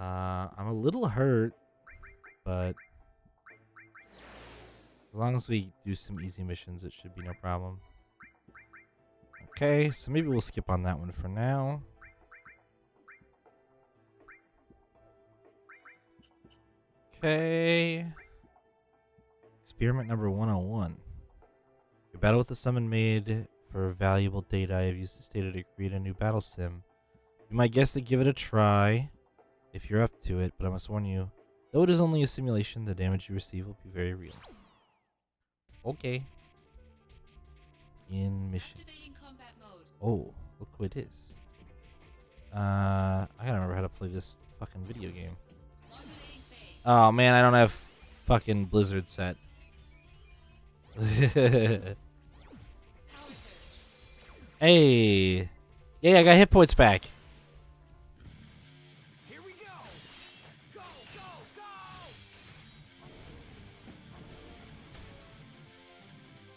I'm a little hurt, but as long as we do some easy missions, it should be no problem. Okay, so maybe we'll skip on that one for now. Okay. Experiment number 101. Your battle with the summon made for valuable data. I have used this data to create a new battle sim. You might guess to give it a try if you're up to it, but I must warn you, though it is only a simulation, the damage you receive will be very real. Okay. In mission. Oh, look who it is. I gotta remember how to play this fucking video game. Oh man, I don't have fucking Blizzard set. Hey. Yeah, I got hit points back. Here we go. Go, go, go.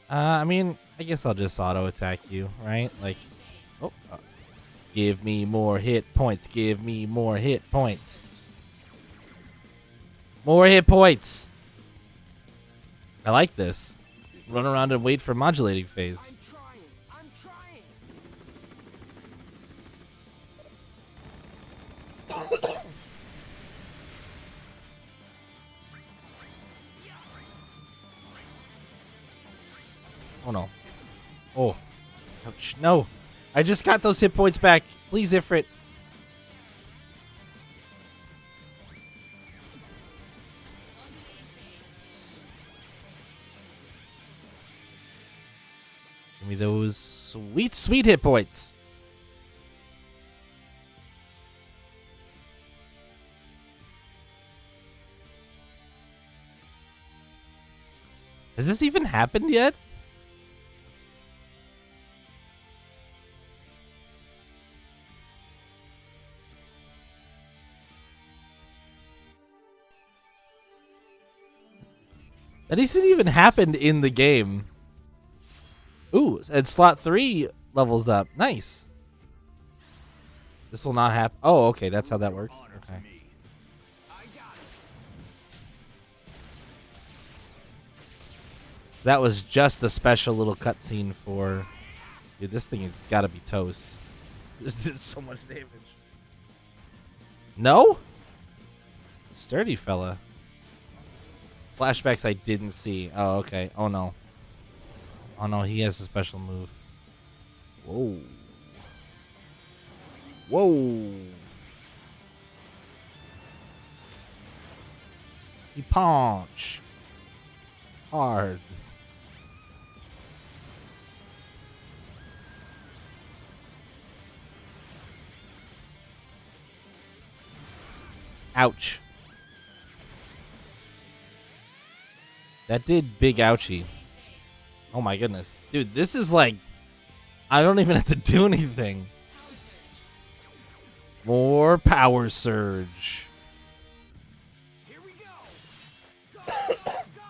I mean, I guess I'll just auto attack you, right? Like, oh, give me more hit points. Give me more hit points. More hit points. I like this. Run around and wait for modulating phase. I'm trying. Oh no. Oh. Ouch. No. I just got those hit points back. Please, Ifrit. Give me those sweet, sweet hit points. Has this even happened yet? That hasn't even happened in the game. Ooh, and slot 3 levels up. Nice. This will not happen. Oh, okay. That's how that works. Okay. That was just a special little cutscene for... Dude, this thing has got to be toast. This did so much damage. No? Sturdy fella. Flashbacks I didn't see. Oh, okay. Oh, no. Oh, no. He has a special move. Whoa. Whoa. He punch. Hard. Ouch. That did big ouchie. Oh my goodness. Dude, this is like... I don't even have to do anything. More power surge. Here we go. Go, go, go.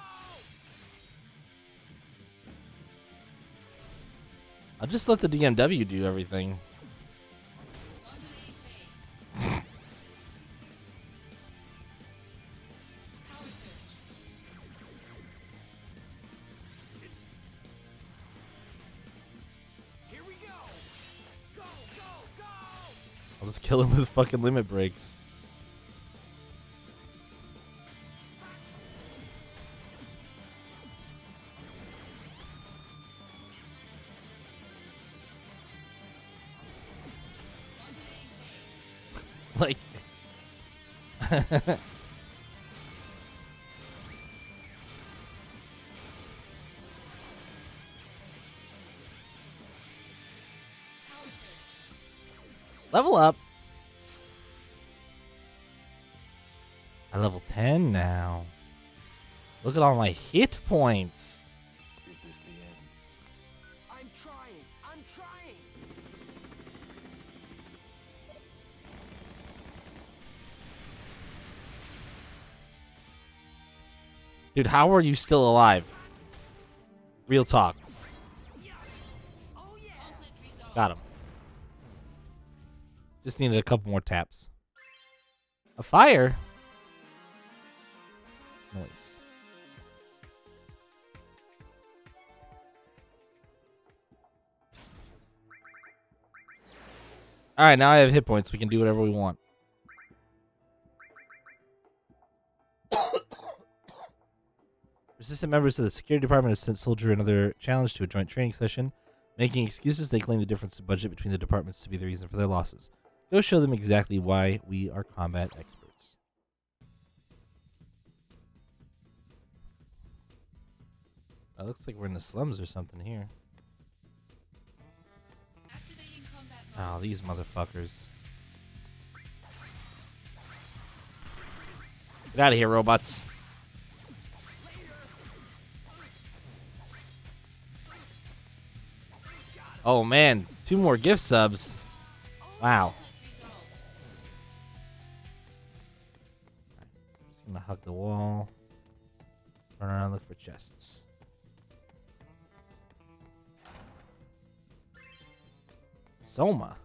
I'll just let the DMW do everything. I'll just kill him with fucking limit breaks. Like... Level up. I level 10 now. Look at all my hit points. Is this the end? I'm trying. I'm trying. Dude, how are you still alive? Real talk. Oh yeah. Got him. Just needed a couple more taps. A fire? Nice. Alright, now I have hit points. We can do whatever we want. Resistant members of the security department have sent Soldier another challenge to a joint training session. Making excuses, they claim the difference in budget between the departments to be the reason for their losses. Go show them exactly why we are combat experts. It looks like we're in the slums or something here. Oh, these motherfuckers. Get out of here, robots. Oh, man. 2 more gift subs. Wow. Just gonna hug the wall. Run around, look for chests. Soma.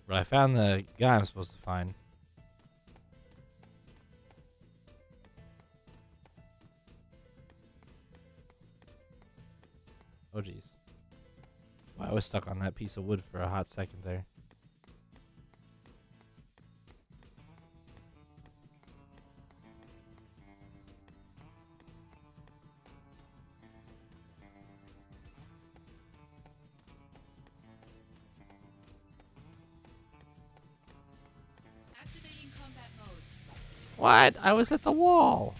But I found the guy I'm supposed to find. Oh, jeez. Wow, I was stuck on that piece of wood for a hot second there. Activating combat mode. What? I was at the wall.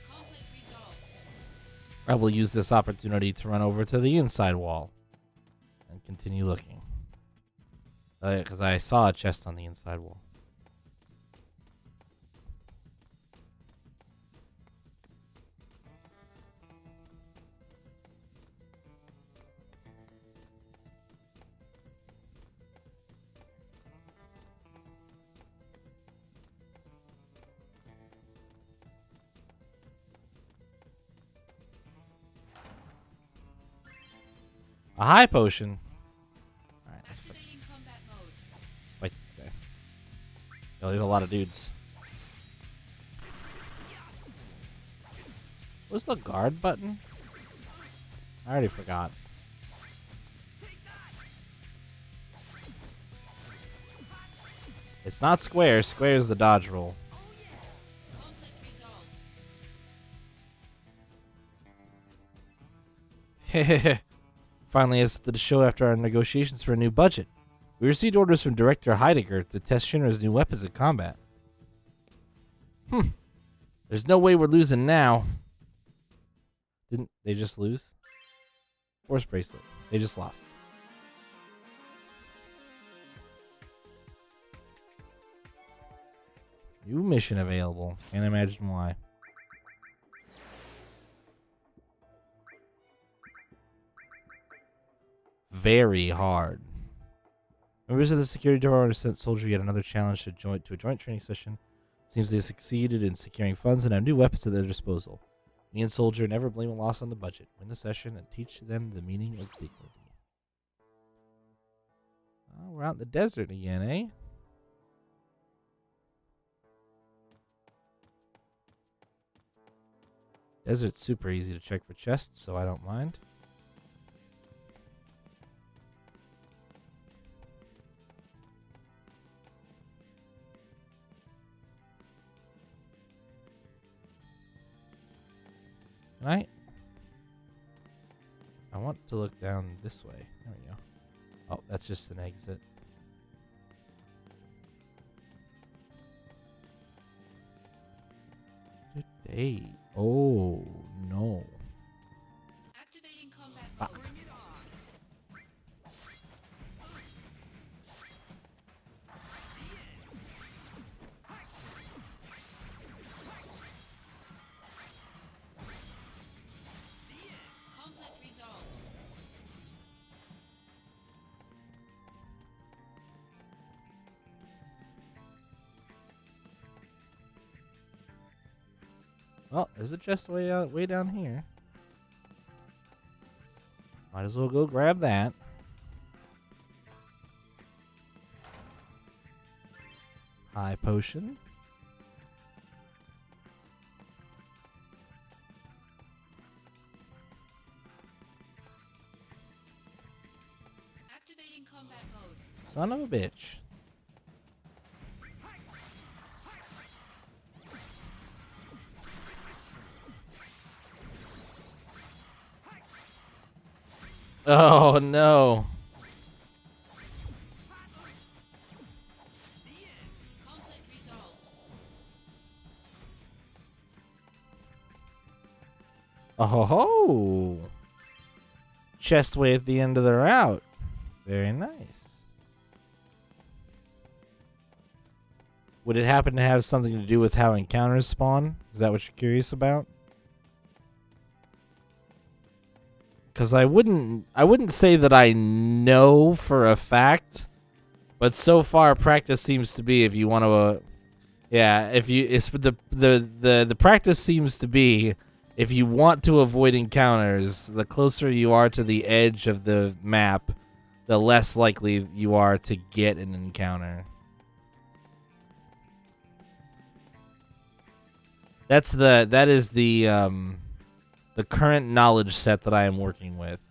Conflict resolved. I will use this opportunity to run over to the inside wall and continue looking. Because I saw a chest on the inside wall. A high potion. Alright, let's Activating combat mode. fight this guy. Oh, there's a lot of dudes. What's the guard button? I already forgot. It's not square. Square is the dodge roll. Conflict resolved. Hehehe. Finally, it's the show after our negotiations for a new budget. We received orders from Director Heidegger to test Shinra's new weapons in combat. There's no way we're losing now. Didn't they just lose? Force bracelet. They just lost. New mission available. Can't imagine why. Very hard. Members of the security department sent Soldier yet another challenge to a joint training session. Seems they succeeded in securing funds and have new weapons at their disposal. Me and Soldier never blame a loss on the budget. Win the session and teach them the meaning of dignity. Oh, we're out in the desert again, eh? Desert's super easy to check for chests, so I don't mind. Can I want to look down this way. There we go. Oh, that's just an exit. Good day. Oh, no. Activating combat Fuck. mode. Bring it on. Conflict resolved. Oh, there's a chest way down here. Might as well go grab that. High potion. Activating combat mode. Son of a bitch. Oh no. Conflict resolved. Oh ho ho. Chest way at the end of the route. Very nice. Would it happen to have something to do with how encounters spawn? Is that what you're curious about? Because I wouldn't say that I know for a fact, but so far practice seems to be if you want to, yeah, if you it's the practice seems to be if you want to avoid encounters, the closer you are to the edge of the map, the less likely you are to get an encounter. That is the current knowledge set that I am working with.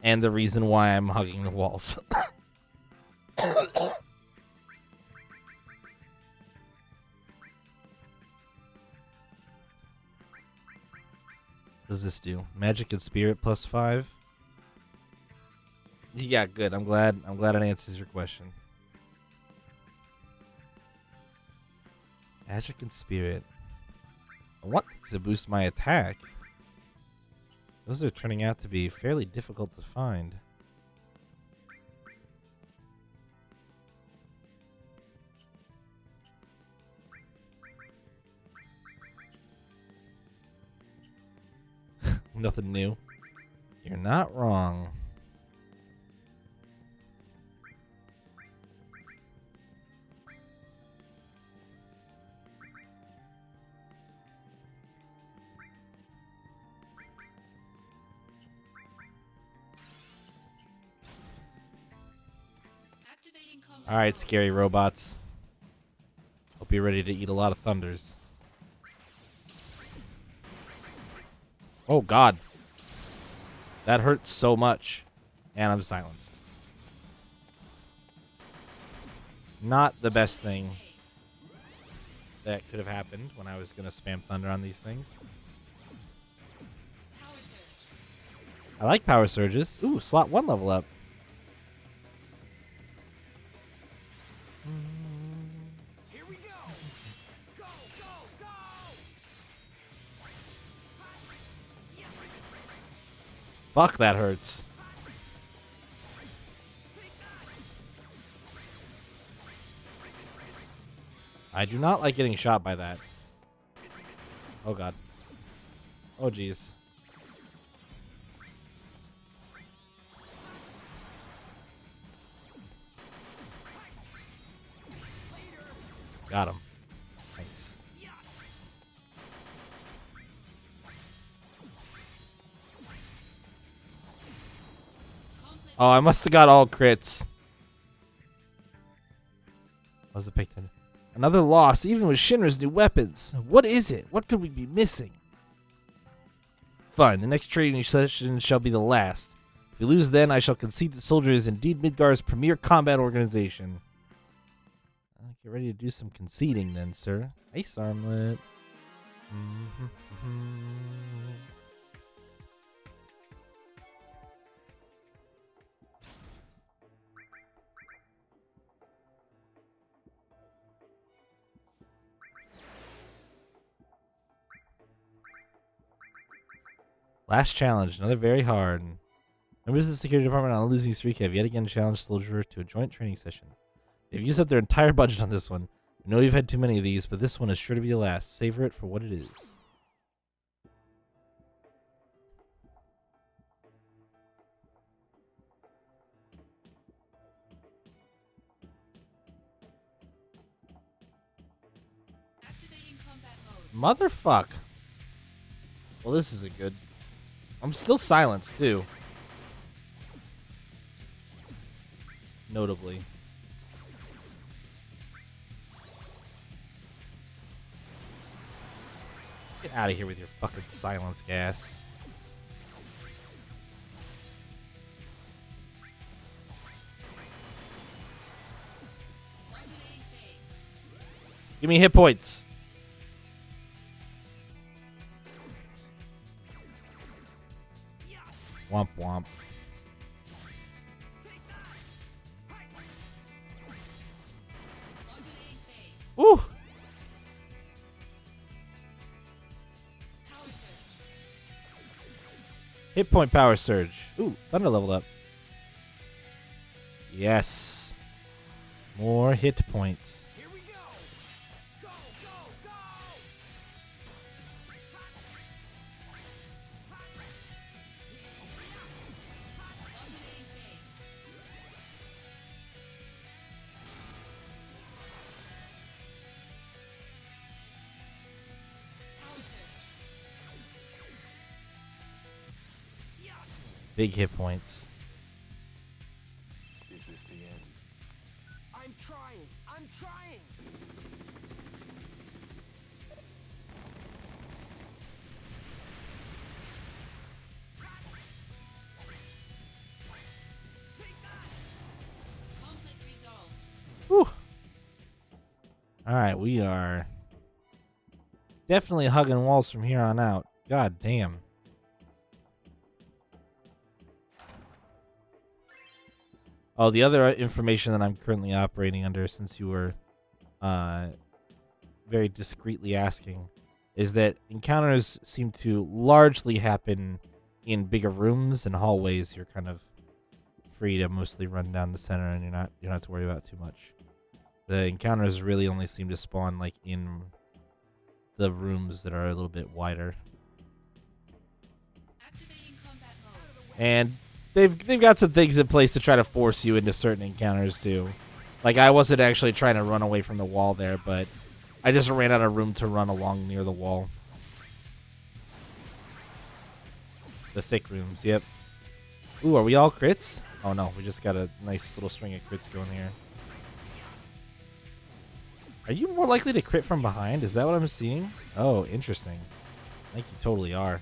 And the reason why I'm hugging the walls. What does this do? Magic and spirit +5? Yeah, good. I'm glad it answers your question. Magic and spirit. I want things to boost my attack. Those are turning out to be fairly difficult to find. Nothing new. You're not wrong. Activating combat All right, mode. scary robots. Hope you're ready to eat a lot of thunders. Oh God, that hurts so much, and I'm silenced. Not the best thing that could have happened when I was gonna spam thunder on these things. Power surge. I like power surges. Ooh, slot 1 level up. Here we go. Go, go, go. Fuck, that hurts. I do not like getting shot by that. Oh God. Oh jeez. Got him. Nice. Conflict. Oh, I must have got all crits. Was it picked? Another loss, even with Shinra's new weapons. What is it? What could we be missing? Fine, the next training session shall be the last. If we lose then, I shall concede that Soldier is indeed Midgar's premier combat organization. Get ready to do some conceding then, sir. Ice armlet. Last challenge, another very hard. Members of the security department on a losing streak have yet again challenged soldier to a joint training session. They've used up their entire budget on this one. I know you've had too many of these, but this one is sure to be the last. Savor it for what it is. Activating combat mode. Motherfuck. Well, this isn't good. I'm still silenced, too. Notably. Get out of here with your fucking silence gas. Modulating phase. Give me hit points. Womp womp. Modulating phase. Woo! Power surge. Hit point power surge. Ooh, Thunder leveled up. Yes. More hit points. Here we go. Go, go, go. Modulating phase. Power surge. Big hit points. Is this the end? I'm trying. I'm trying. Conflict resolved. Whew. Alright, we are definitely hugging walls from here on out. God damn. Oh, the other information that I'm currently operating under, since you were very discreetly asking, is that encounters seem to largely happen in bigger rooms and hallways. You're kind of free to mostly run down the center, and you don't have to worry about too much. The encounters really only seem to spawn like in the rooms that are a little bit wider. Activating combat mode. And they've got some things in place to try to force you into certain encounters too. Like, I wasn't actually trying to run away from the wall there, but I just ran out of room to run along near the wall. The thick rooms, yep. Ooh, are we all crits? Oh no, we just got a nice little string of crits going here. Are you more likely to crit from behind? Is that what I'm seeing? Oh, interesting. I think you totally are.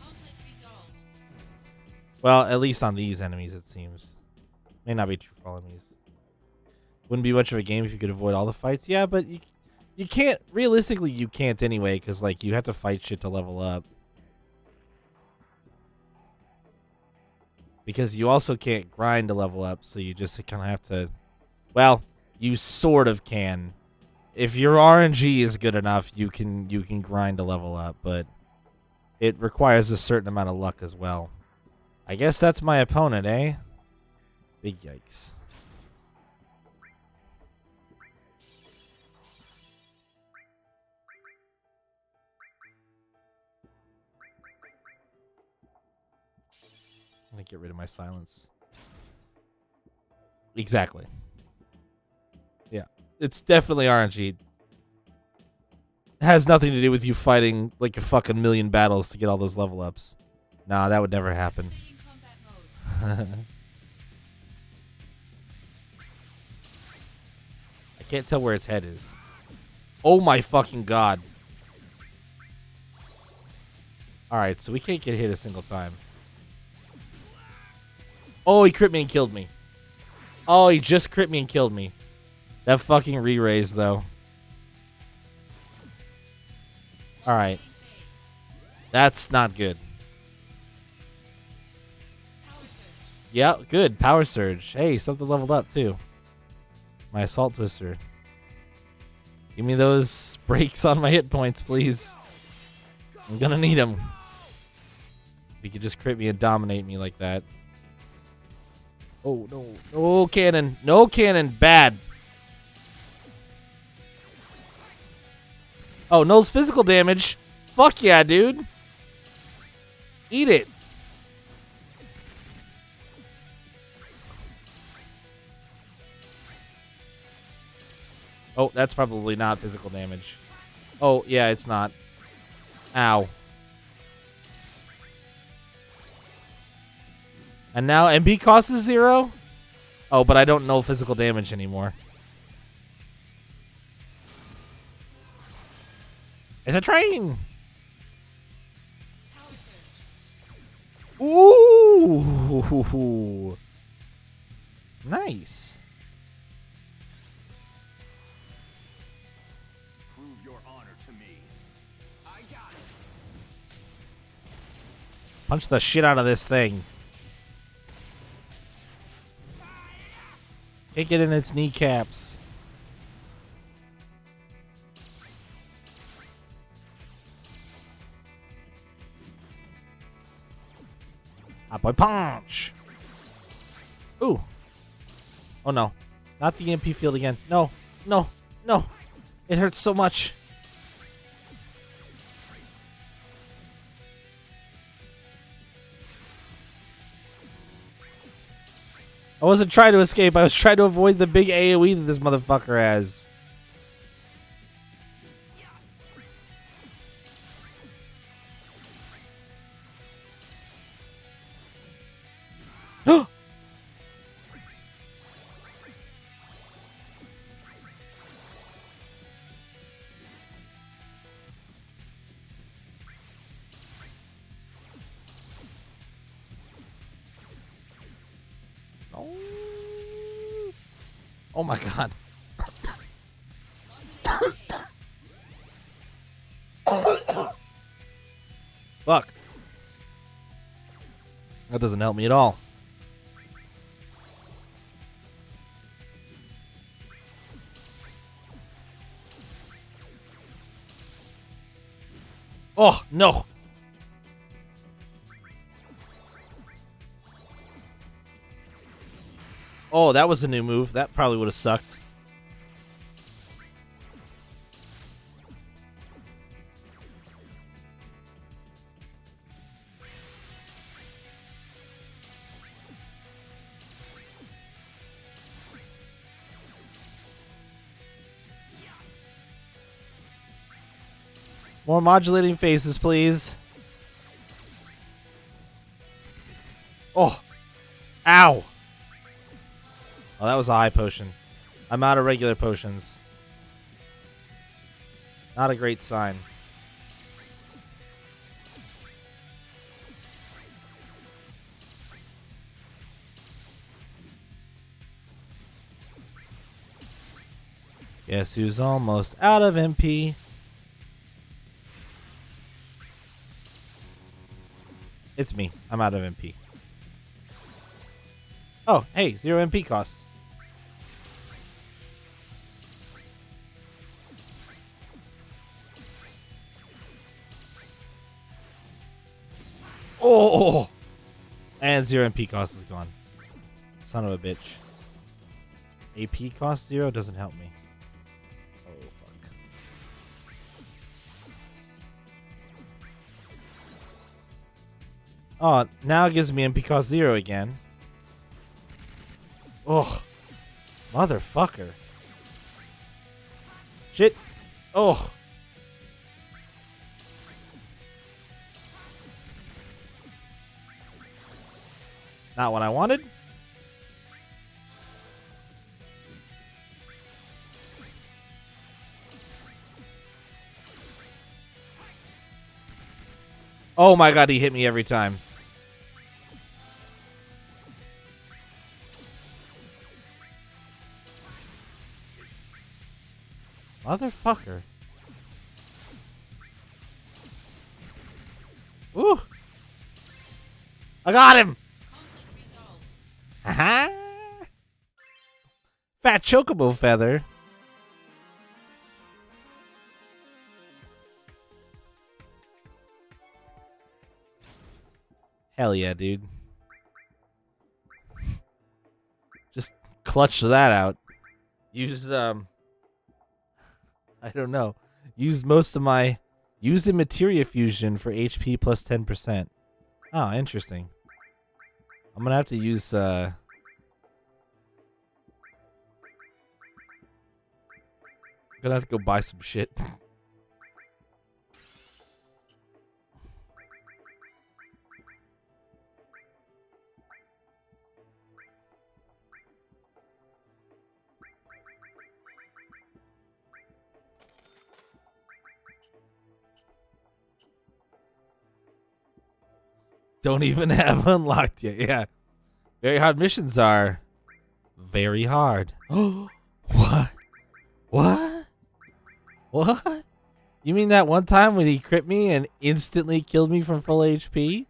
Conflict resolved. Well, at least on these enemies, it seems. May not be true for all enemies. Wouldn't be much of a game if you could avoid all the fights. Yeah, but you can't. Realistically, you can't anyway, because like you have to fight shit to level up. Because you also can't grind to level up, so you just kind of have to. Well, you sort of can. If your RNG is good enough, you can grind to level up, but it requires a certain amount of luck as well. I guess that's my opponent, eh? Big yikes. I'm gonna get rid of my silence. Exactly. Yeah. It's definitely RNG. Has nothing to do with you fighting like a fucking million battles to get all those level ups. Nah, that would never happen. Activating combat mode. I can't tell where its head is. Oh my fucking god. Alright, so we can't get hit a single time. Oh, he crit me and killed me. Oh, he just crit me and killed me. That fucking re-raise, though. Alright. That's not good. Power surge. Yeah, good. Power surge. Hey, something leveled up, too. My assault twister. Give me those breaks on my hit points, please. I'm gonna need him. If he could just crit me and dominate me like that. Oh, no. No cannon. No cannon. Bad. Oh, No's physical damage. Fuck yeah, dude. Eat it. Oh, that's probably not physical damage. Oh, yeah, it's not. Ow. And now MP cost is 0? Oh, but I don't know physical damage anymore. It's a train! Power surge. Ooh! Nice. Prove your honor to me. I got it. Punch the shit out of this thing. Kick it in its kneecaps. Hot boy punch. Ooh. Oh no. Not the EMP field again. No. No. No. It hurts so much. I wasn't trying to escape. I was trying to avoid the big AoE that this motherfucker has. Oh my god. Fuck. That doesn't help me at all. Oh, no. Oh, that was a new move. That probably would have sucked. More modulating faces, please. Oh. Ow. Oh, that was a high potion. I'm out of regular potions. Not a great sign. Guess who's almost out of MP? It's me. I'm out of MP. Oh, hey, 0 MP costs. Oh! And 0 MP cost is gone. Son of a bitch. AP cost 0 doesn't help me. Oh, fuck. Oh, now it gives me MP cost 0 again. Oh. Motherfucker. Shit. Oh. Not what I wanted. Oh my god, he hit me every time. Motherfucker. Ooh. I got him. Conflict resolved. Aha. Fat chocobo feather. Hell yeah, dude. Just clutch that out. Use I don't know. Use most of my use a materia fusion for HP plus 10%. Oh, interesting. I'm gonna have to use gonna have to go buy some shit. Don't even have unlocked yet. Yeah. Very hard missions are very hard. What? What? What? You mean that one time when he crit me and instantly killed me from full HP?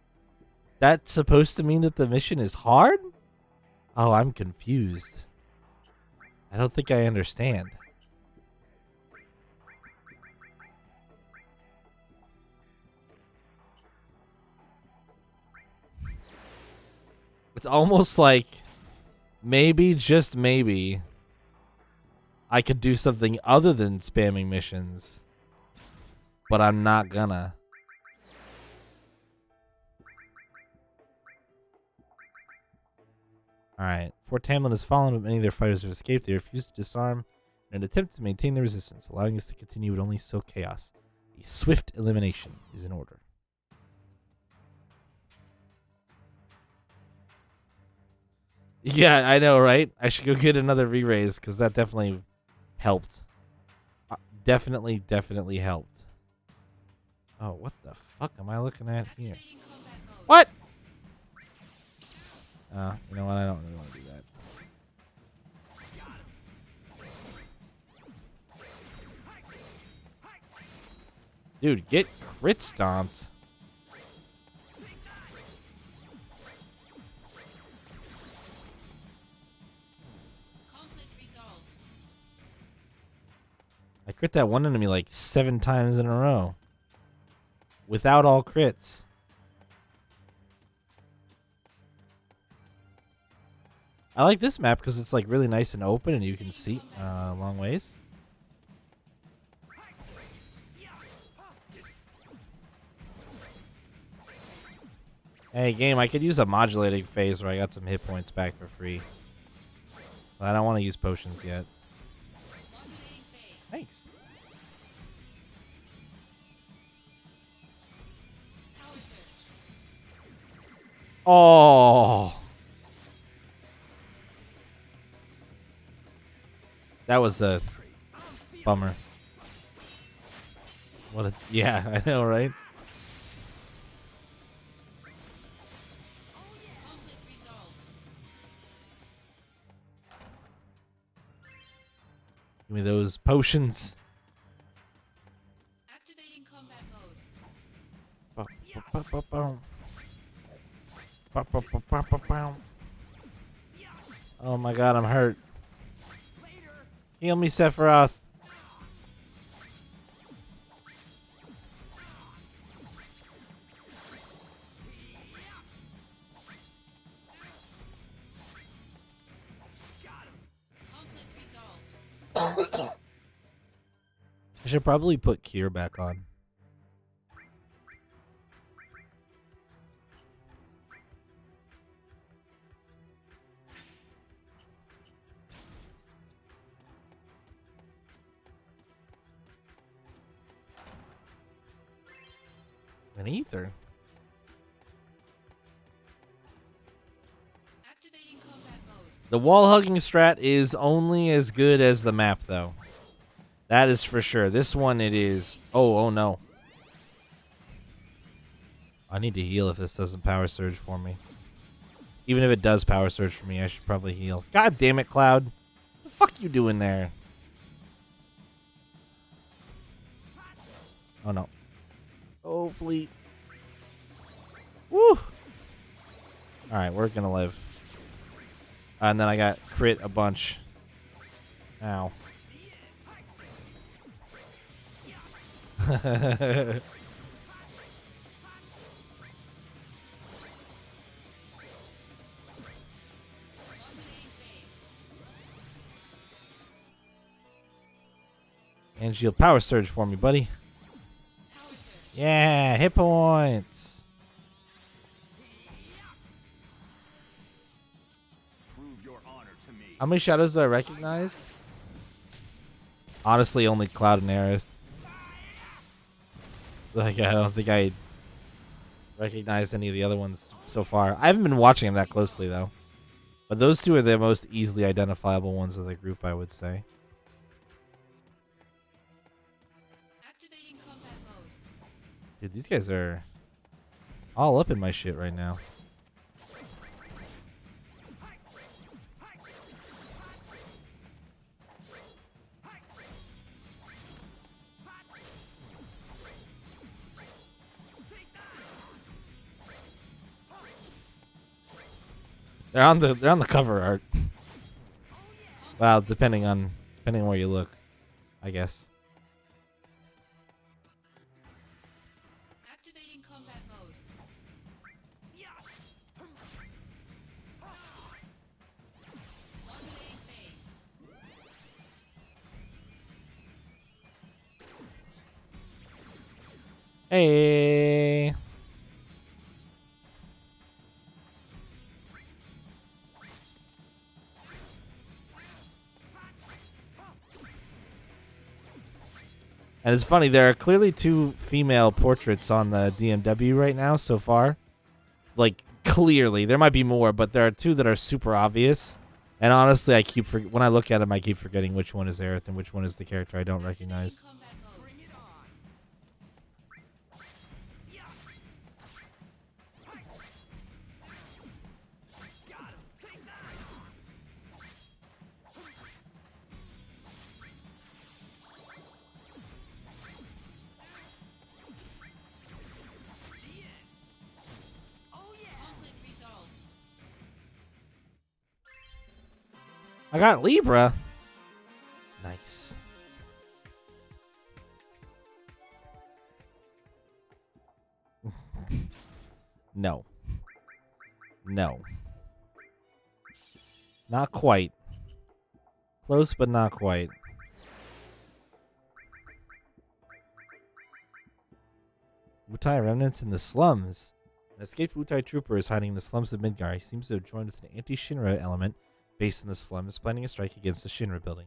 That's supposed to mean that the mission is hard? Oh, I'm confused. I don't think I understand. It's almost like maybe, just maybe, I could do something other than spamming missions. But I'm not gonna. Alright. Fort Tamlin has fallen, but many of their fighters have escaped. They refuse to disarm in an attempt to maintain their resistance. Allowing us to continue would only sow chaos. A swift elimination is in order. Yeah, I know, right? I should go get another re-raise because that definitely helped. Definitely helped. Oh, what the fuck am I looking at here? What? You know what? I don't really want to do that. Dude, get crit stomped. I crit that one enemy like 7 times in a row. Without all crits. I like this map because it's like really nice and open and you can see a long ways. Hey game, I could use a modulating phase where I got some hit points back for free. But I don't want to use potions yet. Thanks. Oh. That was a bummer. What a, yeah, I know, right? Give me those potions. Activating combat mode. Oh my god, I'm hurt. Heal me, Sephiroth. I should probably put Cure back on. An ether. Activating combat mode. The wall hugging strat is only as good as the map, though. That is for sure. This one, it is. Oh no. I need to heal if this doesn't power surge for me. Even if it does power surge for me, I should probably heal. God damn it, Cloud. What the fuck you doing there? Oh no. Oh, Fleet. Woo! Alright, we're gonna live. And then I got crit a bunch. Ow. And shield power surge for me, buddy. Power surge. Yeah, hit points. Prove your honor to me. How many shadows do I recognize? Honestly, only Cloud and Aerith. Like, I don't think I recognized any of the other ones so far. I haven't been watching them that closely, though. But those two are the most easily identifiable ones of the group, I would say. Activating combat mode. Dude, these guys are all up in my shit right now. They're on the cover art. Well, depending on where you look, I guess. Activating combat mode. Modulating phase. Hey. And it's funny, there are clearly two female portraits on the DMW right now so far. Like, clearly. There might be more, but there are two that are super obvious. And honestly, when I look at them, I keep forgetting which one is Aerith and which one is the character I don't recognize. Activating combat mode. Bring it on. Got him. Take that. The end. Oh yeah. Conflict resolved. I got Libra. Nice. No. No. Not quite. Close, but not quite. Wutai remnants in the slums. An escaped Wutai trooper is hiding in the slums of Midgar. He seems to have joined with an anti-Shinra element based in the slums, planning a strike against the Shinra building.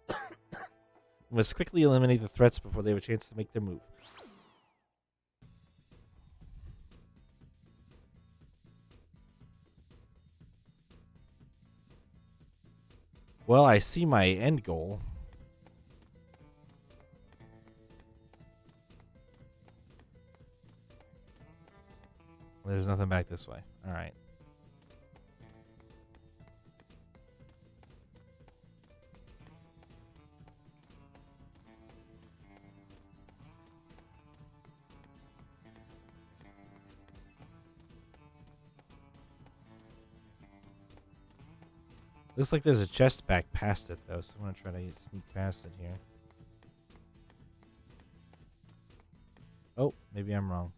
We must quickly eliminate the threats before they have a chance to make their move. Well, I see my end goal. There's nothing back this way. All right. Looks like there's a chest back past it, though, so I'm going to try to sneak past it here. Oh, maybe I'm wrong.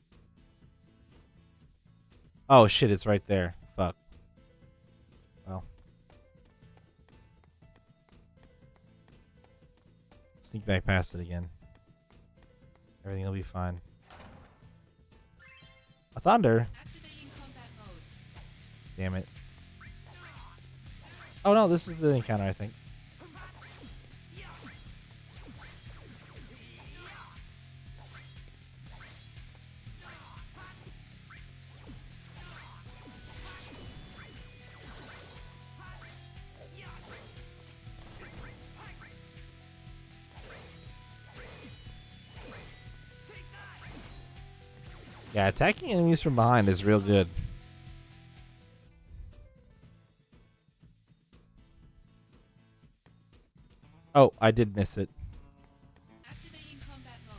Oh, shit, it's right there. Fuck. Well. Sneak back past it again. Everything will be fine. A thunder. Activating combat mode. Damn it. Oh, no, this is the encounter, I think. Yeah, attacking enemies from behind is real good. Oh, I did miss it. Activating combat mode.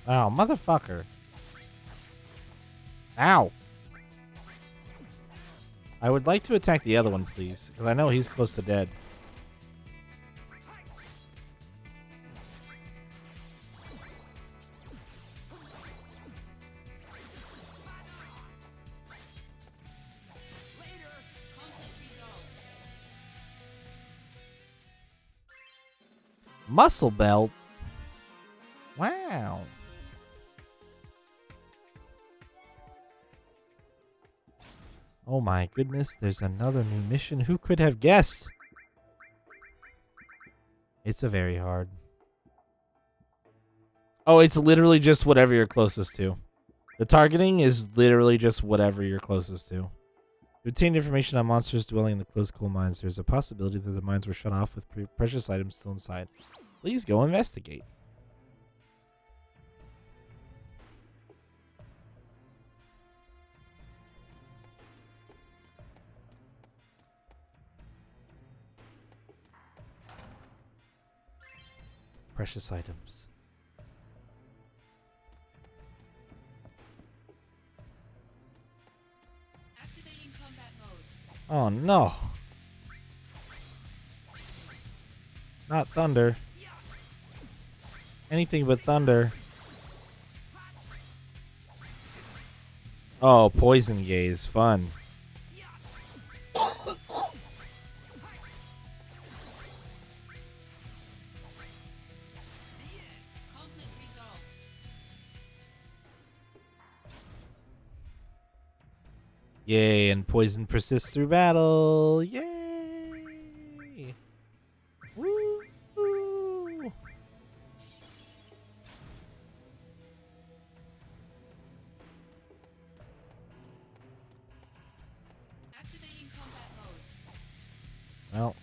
Oh, motherfucker. Ow. I would like to attack the other one, please, because I know he's close to dead. Conflict resolved. Muscle belt? Wow. Oh my goodness, there's another new mission. Who could have guessed? It's a very hard. Oh, it's literally just whatever you're closest to. The targeting is literally just whatever you're closest to. You obtained information on monsters dwelling in the closed coal mines. There's a possibility that the mines were shut off with precious items still inside. Please go investigate. Precious items. Activating combat mode. Oh no. Not thunder. Anything but thunder. Oh, poison gaze. Fun. Conflict resolved. Yay, and poison persists through battle. Yay. Woo. Activating combat mode. Well.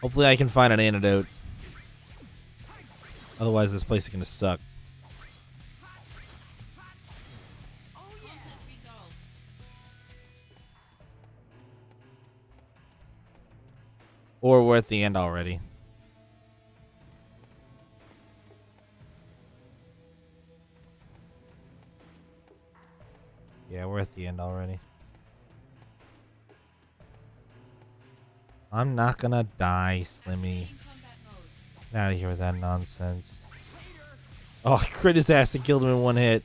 Hopefully I can find an antidote. Otherwise this place is gonna suck. Conflict resolved. Or we're at the end already. Yeah, we're at the end already. I'm not gonna die, Slimmy. Activating combat mode. Get out of here with that nonsense. Oh, I crit his ass and killed him in one hit.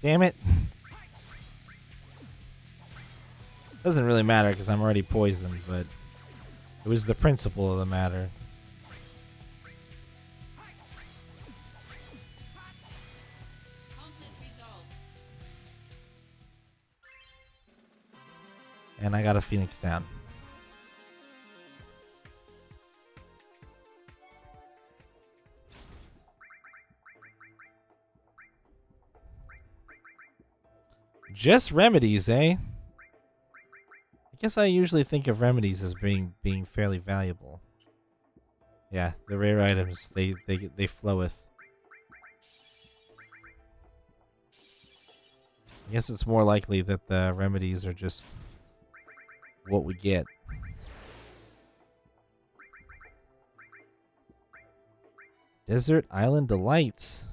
Damn it. Doesn't really matter because I'm already poisoned, but it was the principle of the matter. Conflict resolved. And I got a Phoenix down. Just remedies, eh? I guess I usually think of remedies as being fairly valuable. Yeah, the rare items they floweth. I guess it's more likely that the remedies are just what we get. Desert Island Delights.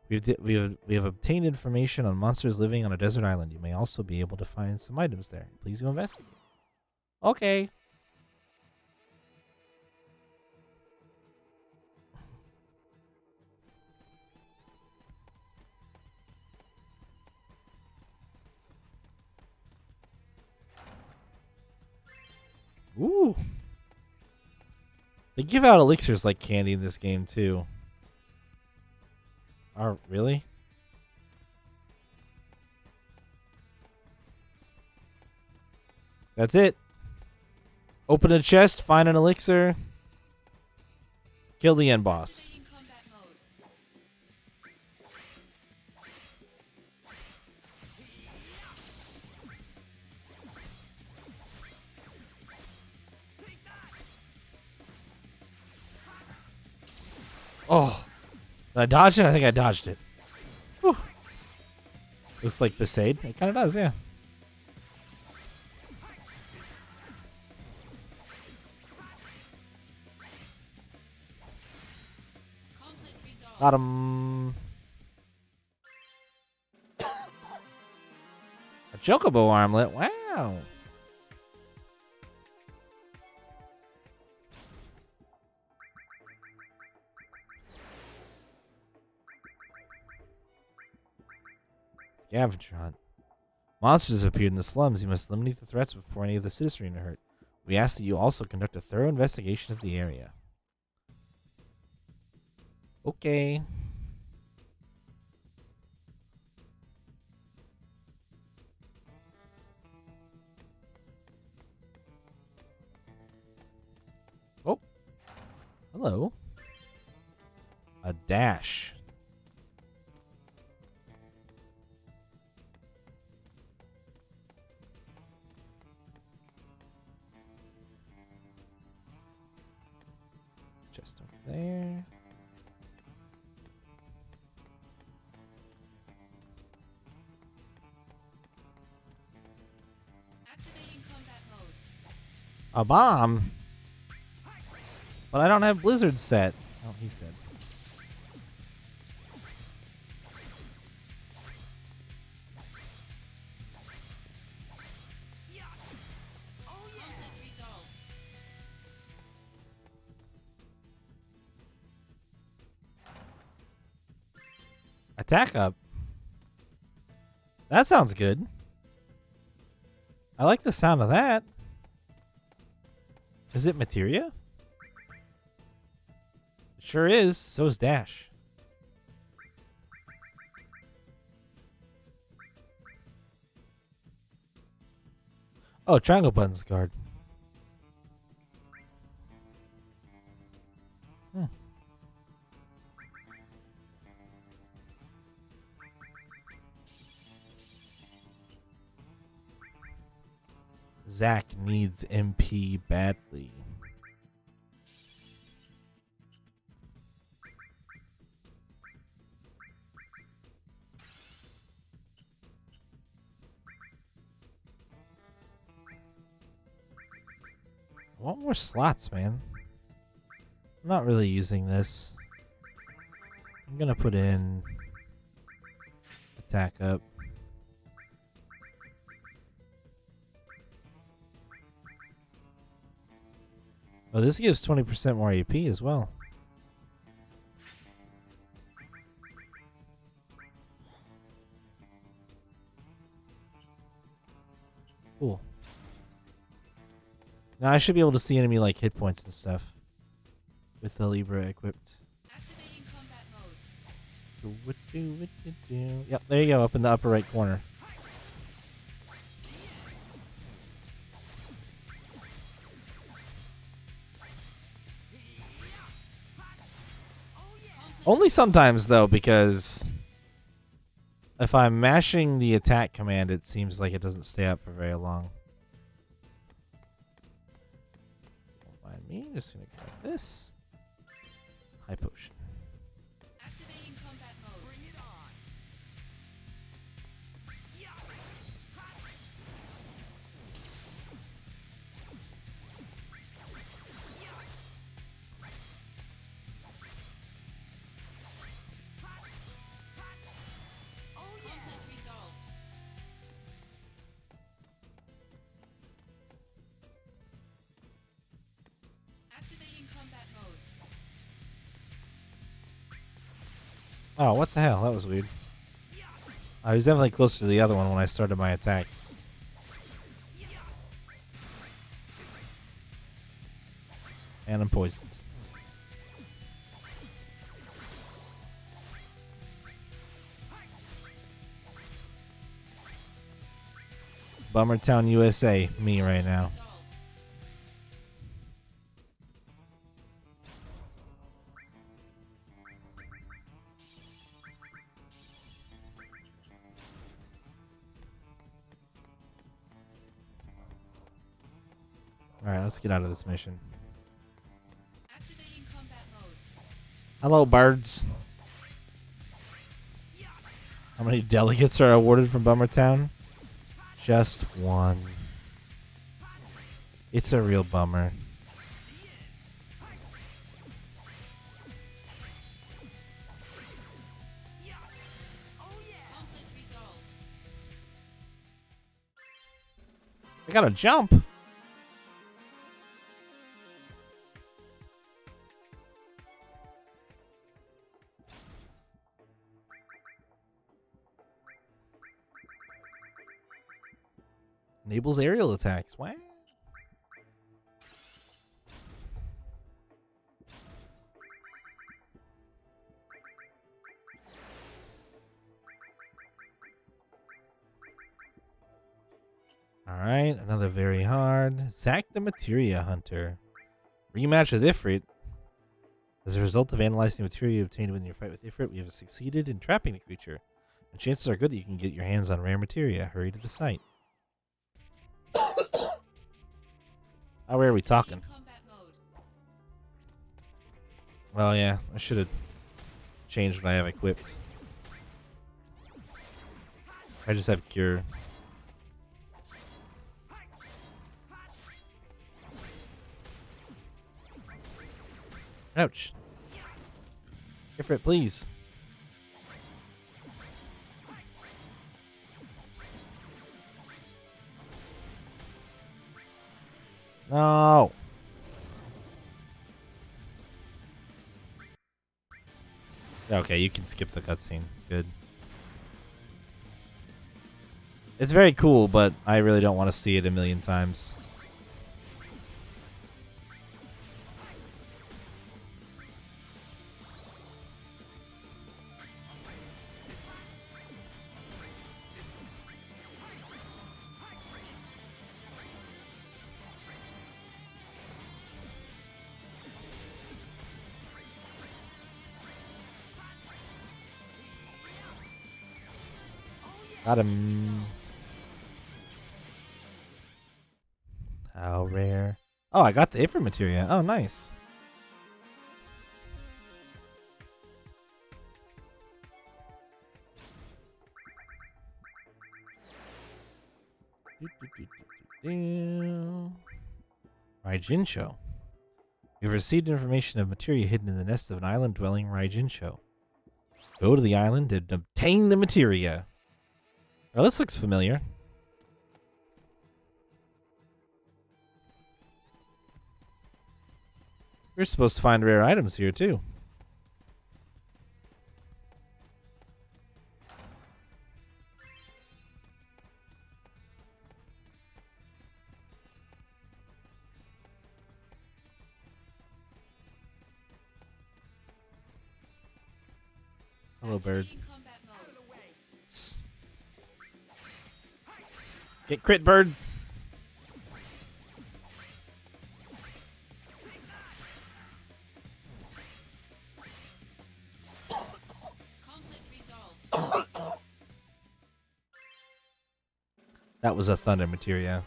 We have obtained information on monsters living on a desert island. You may also be able to find some items there. Please go investigate. Okay. Ooh. They give out elixirs like candy in this game too. Oh, really? That's it. Open a chest, find an elixir, kill the end boss. Activating combat mode. Oh, did I dodge it? I think I dodged it. Whew. Looks like Besaid. It kind of does, yeah. Got him. A chocobo armlet. Wow. Scavenger hunt. Monsters have appeared in the slums. You must eliminate the threats before any of the citizenry are hurt. We ask that you also conduct a thorough investigation of the area. Okay. Oh. Hello. A dash. Just over there. Activating combat mode. A bomb? But I don't have Blizzard set. Oh, he's dead. Conflict resolved. Attack up. That sounds good. I like the sound of that. Is it materia? It sure is. So is dash. Oh, triangle buttons guard. Zach needs MP badly. I want more slots, man. I'm not really using this. I'm gonna put in attack up. Oh, this gives 20% more AP as well. Cool. Now I should be able to see enemy like hit points and stuff with the Libra equipped. Activating combat mode. Yep, there you go, up in the upper right corner. Only sometimes, though, because if I'm mashing the attack command, it seems like it doesn't stay up for very long. Don't mind me. Just going to grab this. High potion. Activating combat mode. Bring it on. Conflict resolved. Activating combat mode. Oh, what the hell? That was weird. I was definitely closer to the other one when I started my attacks. And I'm poisoned. Bummertown, USA. Me right now. Resolved. Alright, let's get out of this mission. Activating combat mode. Hello, birds. How many delegates are awarded from Bummertown? Just one. It's a real bummer. I gotta jump. Enables aerial attacks. What? Alright, another very hard. Zack the Materia Hunter. Rematch with Ifrit. As a result of analyzing the materia obtained when your fight with Ifrit, we have succeeded in trapping the creature. And chances are good that you can get your hands on rare materia. Hurry to the site. How rare are we talking? Combat mode. Well, yeah, I should have changed what I have equipped. I just have Cure. Ouch. Ifrit, please. No. Okay, you can skip the cutscene. Good. It's very cool, but I really don't want to see it a million times. Got him. How rare. Oh, I got the Ifrit materia. Oh, nice. Raijin. You've received information of materia hidden in the nest of an island-dwelling Raijin. Go to the island and obtain the materia. Oh, this looks familiar. You're supposed to find rare items here, too. Hello, bird. Activating combat mode. Get crit, bird. Conflict resolved. That was a thunder materia.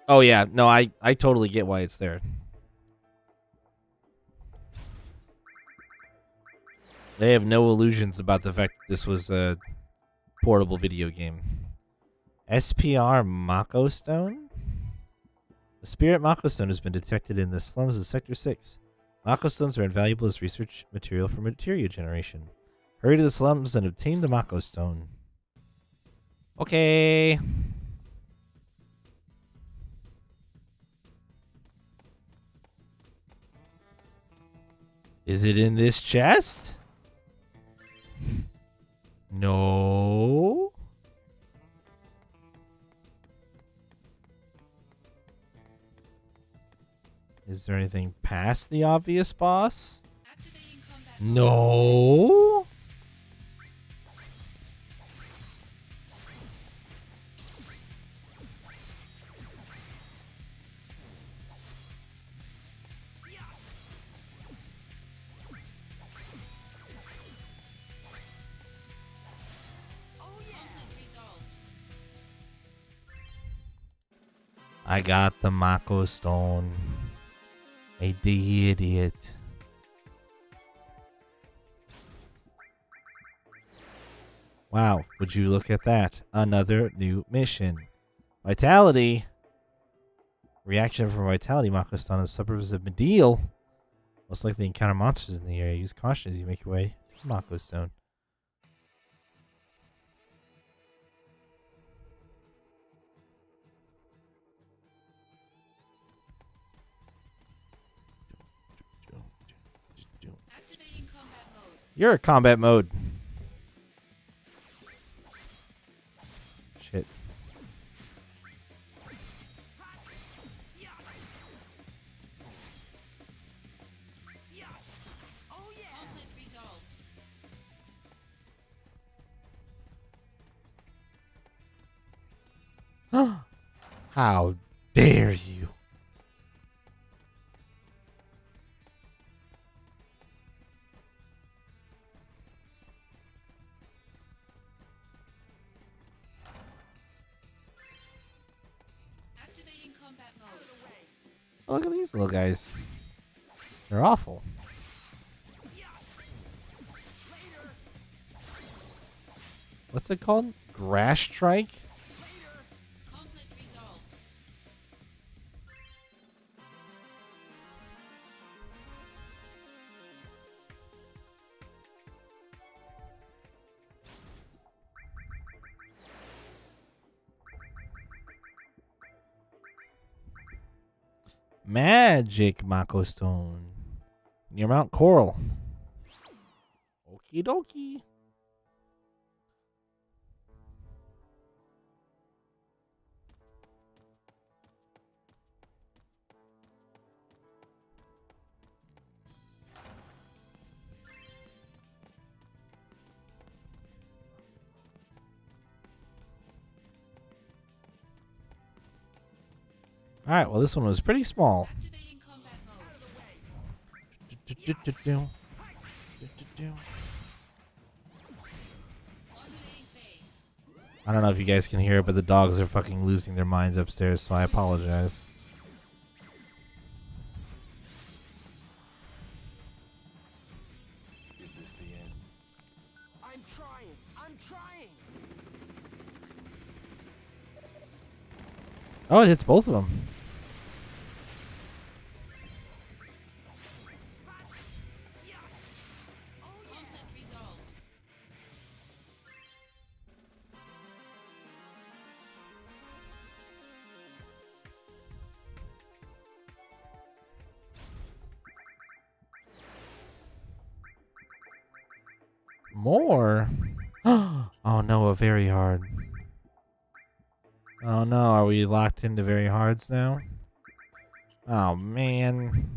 Oh, yeah. No, I totally get why it's there. They have no illusions about the fact that this was a portable video game. SPR Mako Stone? The spirit Mako Stone has been detected in the slums of Sector 6. Mako Stones are invaluable as research material for materia generation. Hurry to the slums and obtain the Mako Stone. Okay. Is it in this chest? No. Is there anything past the obvious boss? Activating combat. No. Conflict resolved. I got the Mako Stone. I did it. Wow, would you look at that? Another new mission. Vitality. Reaction from Vitality Mako Stone in the suburbs of Medial. Most likely encounter monsters in the area. Use caution as you make your way to Mako Stone. You're a combat mode. Shit. Oh yeah. Conflict resolved. How dare you? Activating combat mode. Look at these little guys. They're awful. What's it called? Grass strike? Conflict resolved. Magic Mako Stone. Near Mount Coral. Okie dokie. Alright, well, this one was pretty small. Activating combat mode. Modulating phase. I don't know if you guys can hear it, but the dogs are fucking losing their minds upstairs, so I apologize. Is this the end? I'm trying. I'm trying. Oh, it hits both of them. Conflict resolved. More? Oh no, a very hard. Oh no, are we locked into very hards now? Oh man.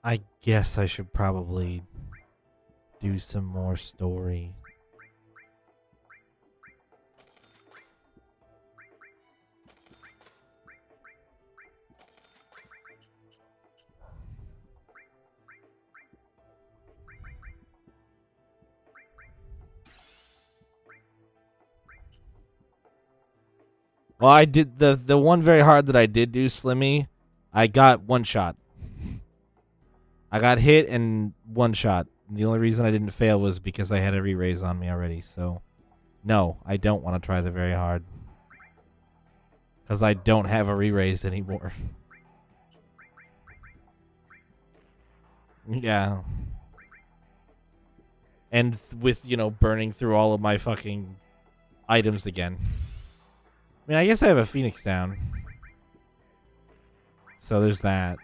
I guess I should probably do some more story. Well, I did the one very hard that I did do, Slimmy. I got one shot. I got hit and one shot. The only reason I didn't fail was because I had a re-raise on me already. So, no, I don't want to try the very hard. Because I don't have a re-raise anymore. Yeah. And with, you know, burning through all of my fucking items again. I mean, I guess I have a Phoenix down. So there's that.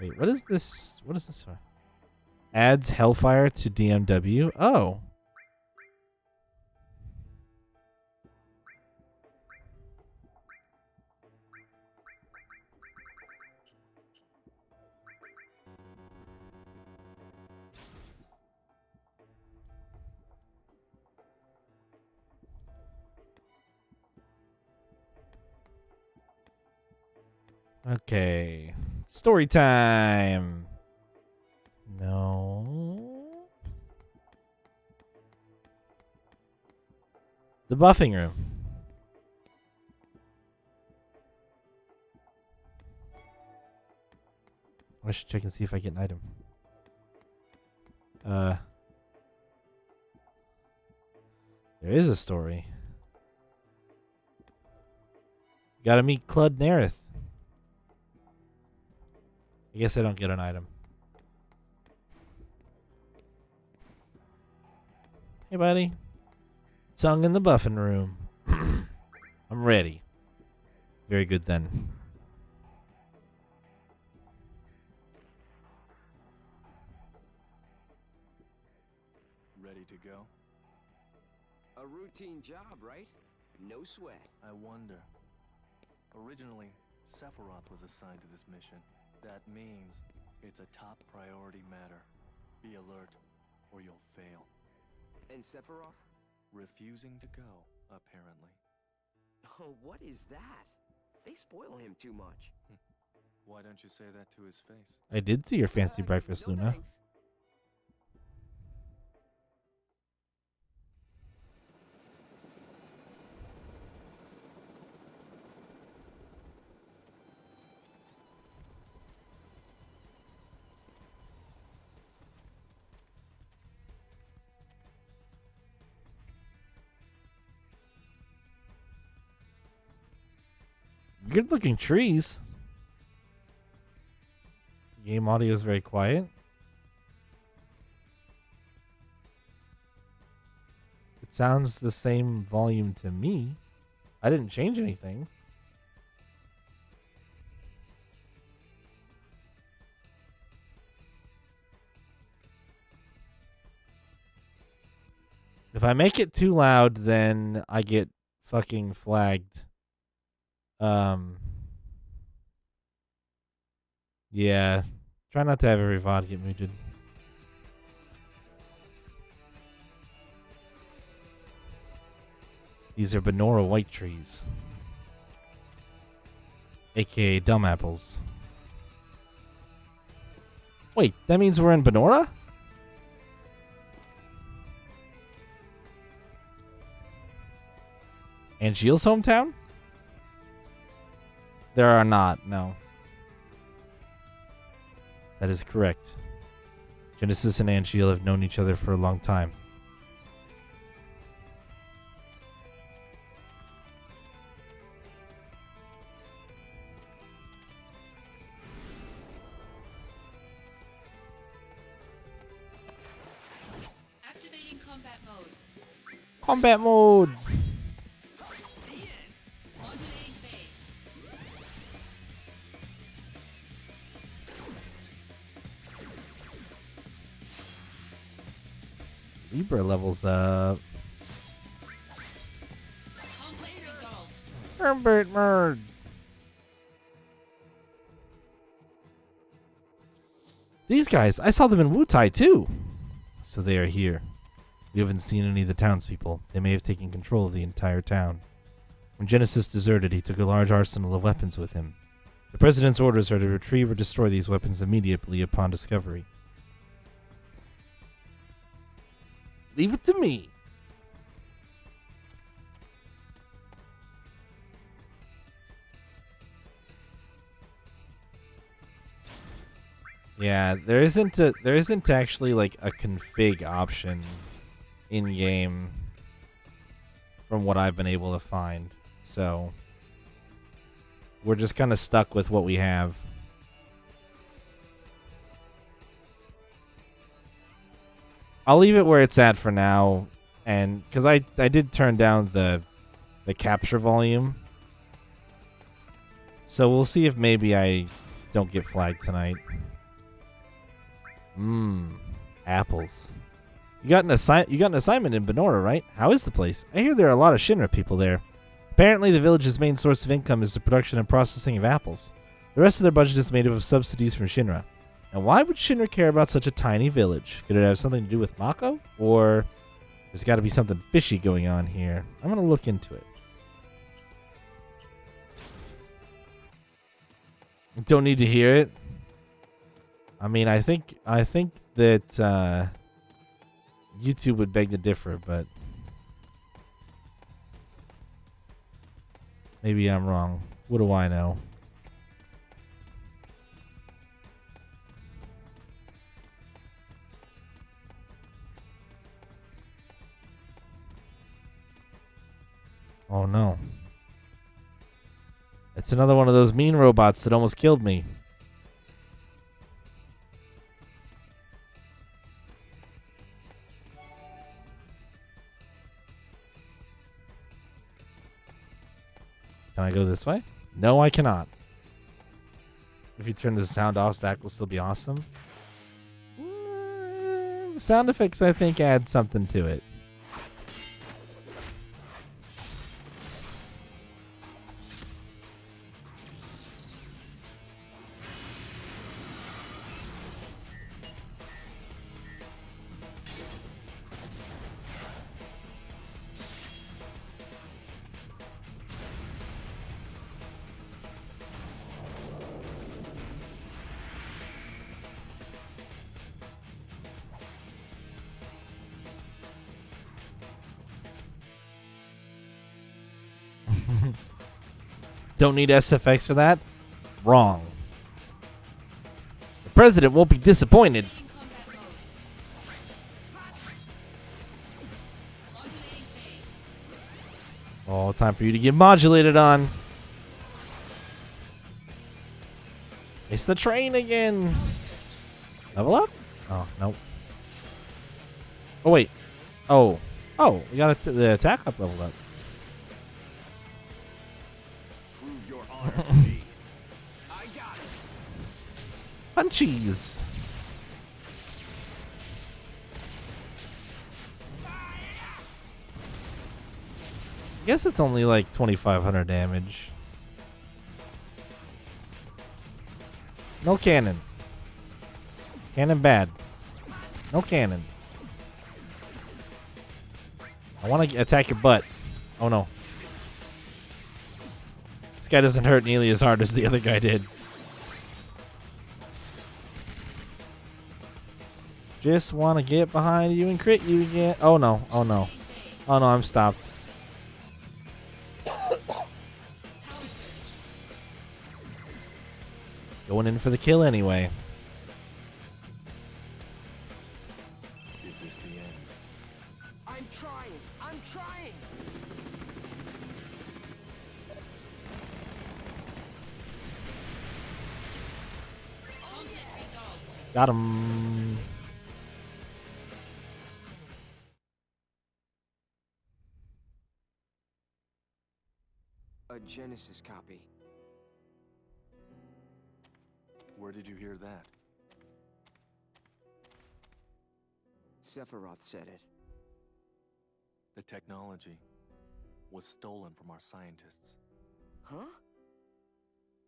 Wait, what is this? What is this for? Adds Hellfire to DMW? Oh. Okay. Story time. No. The buffing room. I should check and see if I get an item. There is a story. Gotta meet Clud Nerith. I guess I don't get an item. Hey, buddy. Sung in the buffing room. I'm ready. Very good then. go? A routine job, right? No sweat. I wonder. Originally, Sephiroth was assigned to this mission. That means it's a top priority matter. Be alert, or you'll fail. And Sephiroth? Refusing to go, apparently. Oh, what is that? They spoil him too much. Why don't you say that to his face? I did see your fancy breakfast, No Luna. thanks. Good looking trees. Game audio is very quiet. It sounds the same volume to me. I didn't change anything. If I make it too loud, then I get fucking flagged. Yeah. Try not to have every VOD get muted. These are Benora white trees, aka dumb apples. Wait, that means we're in Benora? Angeal's hometown? There are not, no. That is correct. Genesis and Angeal have known each other for a long time. Activating combat mode. Combat mode! Modulating phase. Libra levels up. Conflict resolved. Herbert Murd. These guys, I saw them in Wutai too. So they are here. We haven't seen any of the townspeople. They may have taken control of the entire town. When Genesis deserted, he took a large arsenal of weapons with him. The President's orders are to retrieve or destroy these weapons immediately upon discovery. Leave it to me. Yeah, there isn't actually like a config option in game from what I've been able to find. So we're just kind of stuck with what we have. I'll leave it where it's at for now, and because I did turn down the capture volume, so we'll see if maybe I don't get flagged tonight. Apples. You got an assignment in Benora, right? How is the place? I hear there are a lot of Shinra people there. Apparently, the village's main source of income is the production and processing of apples. The rest of their budget is made up of subsidies from Shinra. And why would Shinra care about such a tiny village? Could it have something to do with Mako? Or there's got to be something fishy going on here. I'm going to look into it. Don't need to hear it. I mean, I think that YouTube would beg to differ, but maybe I'm wrong. What do I know? Oh no. It's another one of those mean robots that almost killed me. Can I go this way? No, I cannot. If you turn the sound off, Zach will still be awesome. The sound effects, I think, add something to it. Don't need SFX for that? Wrong. The president won't be disappointed. Activating combat mode. Modulating phase. Oh, time for you to get modulated on. It's the train again. Level up? Oh, nope. Oh, wait. Oh. Oh, we got the attack up leveled up. Prove your honor to me. I got it. Punchies. I guess it's only like 2,500 damage. No cannon. Cannon bad. No cannon. I want to attack your butt. Oh no. This guy doesn't hurt nearly as hard as the other guy did. Just want to get behind you and crit you again. Oh no. Oh no. Oh no, I'm stopped. Going in for the kill anyway. Is this the end? I'm trying. I'm trying. Conflict resolved. Got him. A Genesis copy. Where did you hear that? Sephiroth said it. The technology was stolen from our scientists. Huh?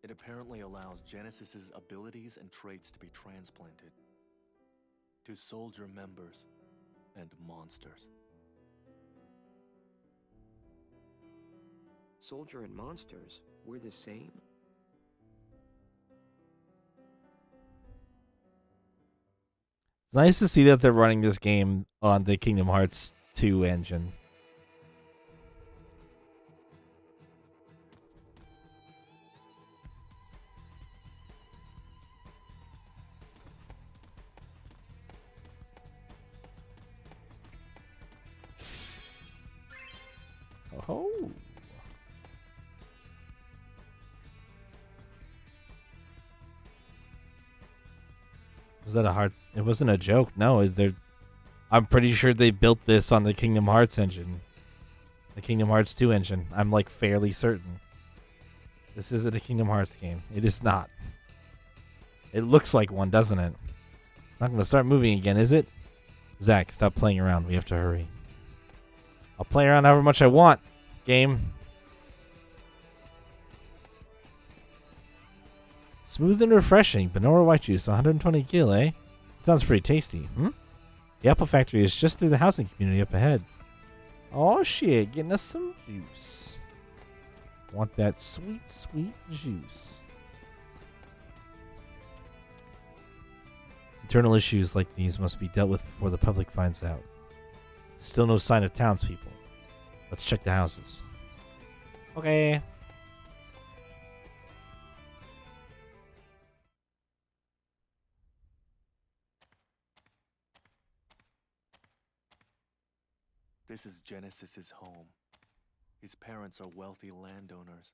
It apparently allows Genesis's abilities and traits to be transplanted to soldier members and monsters. Soldier and monsters, we're the same? It's nice to see that they're running this game on the Kingdom Hearts 2 engine. Oh. Was that a hard? It wasn't a joke. No, I'm pretty sure they built this on the Kingdom Hearts engine. The Kingdom Hearts 2 engine. I'm like fairly certain. This isn't a Kingdom Hearts game. It is not. It looks like one, doesn't it? It's not going to start moving again, is it? Zach, stop playing around. We have to hurry. I'll play around however much I want, game. Smooth and refreshing. Benora white juice, 120 gil, eh? It sounds pretty tasty. The apple factory is just through the housing community up ahead. Oh shit, getting us some juice. Want that sweet, sweet juice. Internal issues like these must be dealt with before the public finds out. Still no sign of townspeople. Let's check the houses. Okay. This is Genesis's home. His parents are wealthy landowners.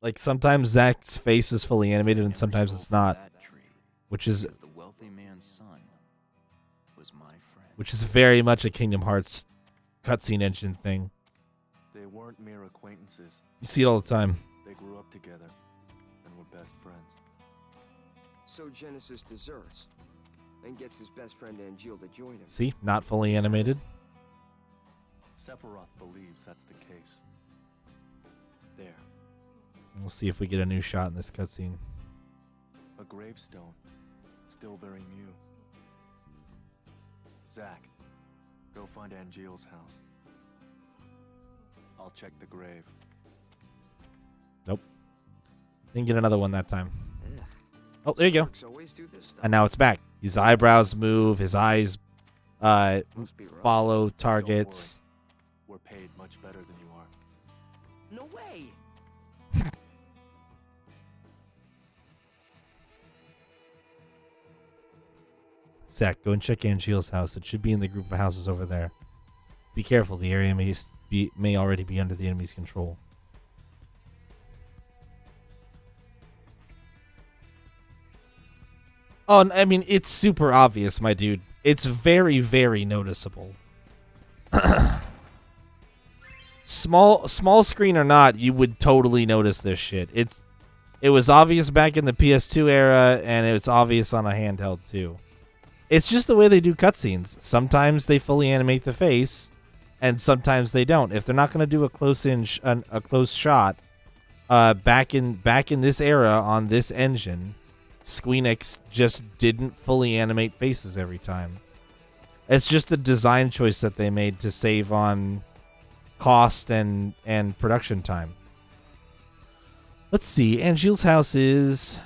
Like sometimes Zach's face is fully animated and sometimes it's not, which is the wealthy man's son was my friend. which is very much a Kingdom Hearts cutscene engine thing. They weren't mere acquaintances. You see it all the time. They grew up together and were best friends. So Genesis deserts. and gets his best friend Angeal to join him. See, not fully animated. Sephiroth believes that's the case. There, We'll see if we get a new shot in this cutscene. a gravestone, still very new. Zack, go find Angeal's house. I'll check the grave. Nope. Didn't get another one that time. Ugh, Oh, there you go. Orcs always do this stuff. And now it's back. His eyebrows move. His eyes Must be rough. follow targets. We're paid much better than you are. No way! Zach, go and check Angeal's house. It should be in the group of houses over there. Be careful. The area may already be under the enemy's control. Oh, I mean, it's super obvious, my dude. It's very, very noticeable. Small screen or not, you would totally notice this shit. It was obvious back in the PS2 era, and it's obvious on a handheld too. It's just the way they do cutscenes. Sometimes they fully animate the face, and sometimes they don't. If they're not going to do a close shot, back in this era on this engine, Squeenix just didn't fully animate faces every time. It's just a design choice that they made to save on cost and production time. Let's see. Angeal's house is...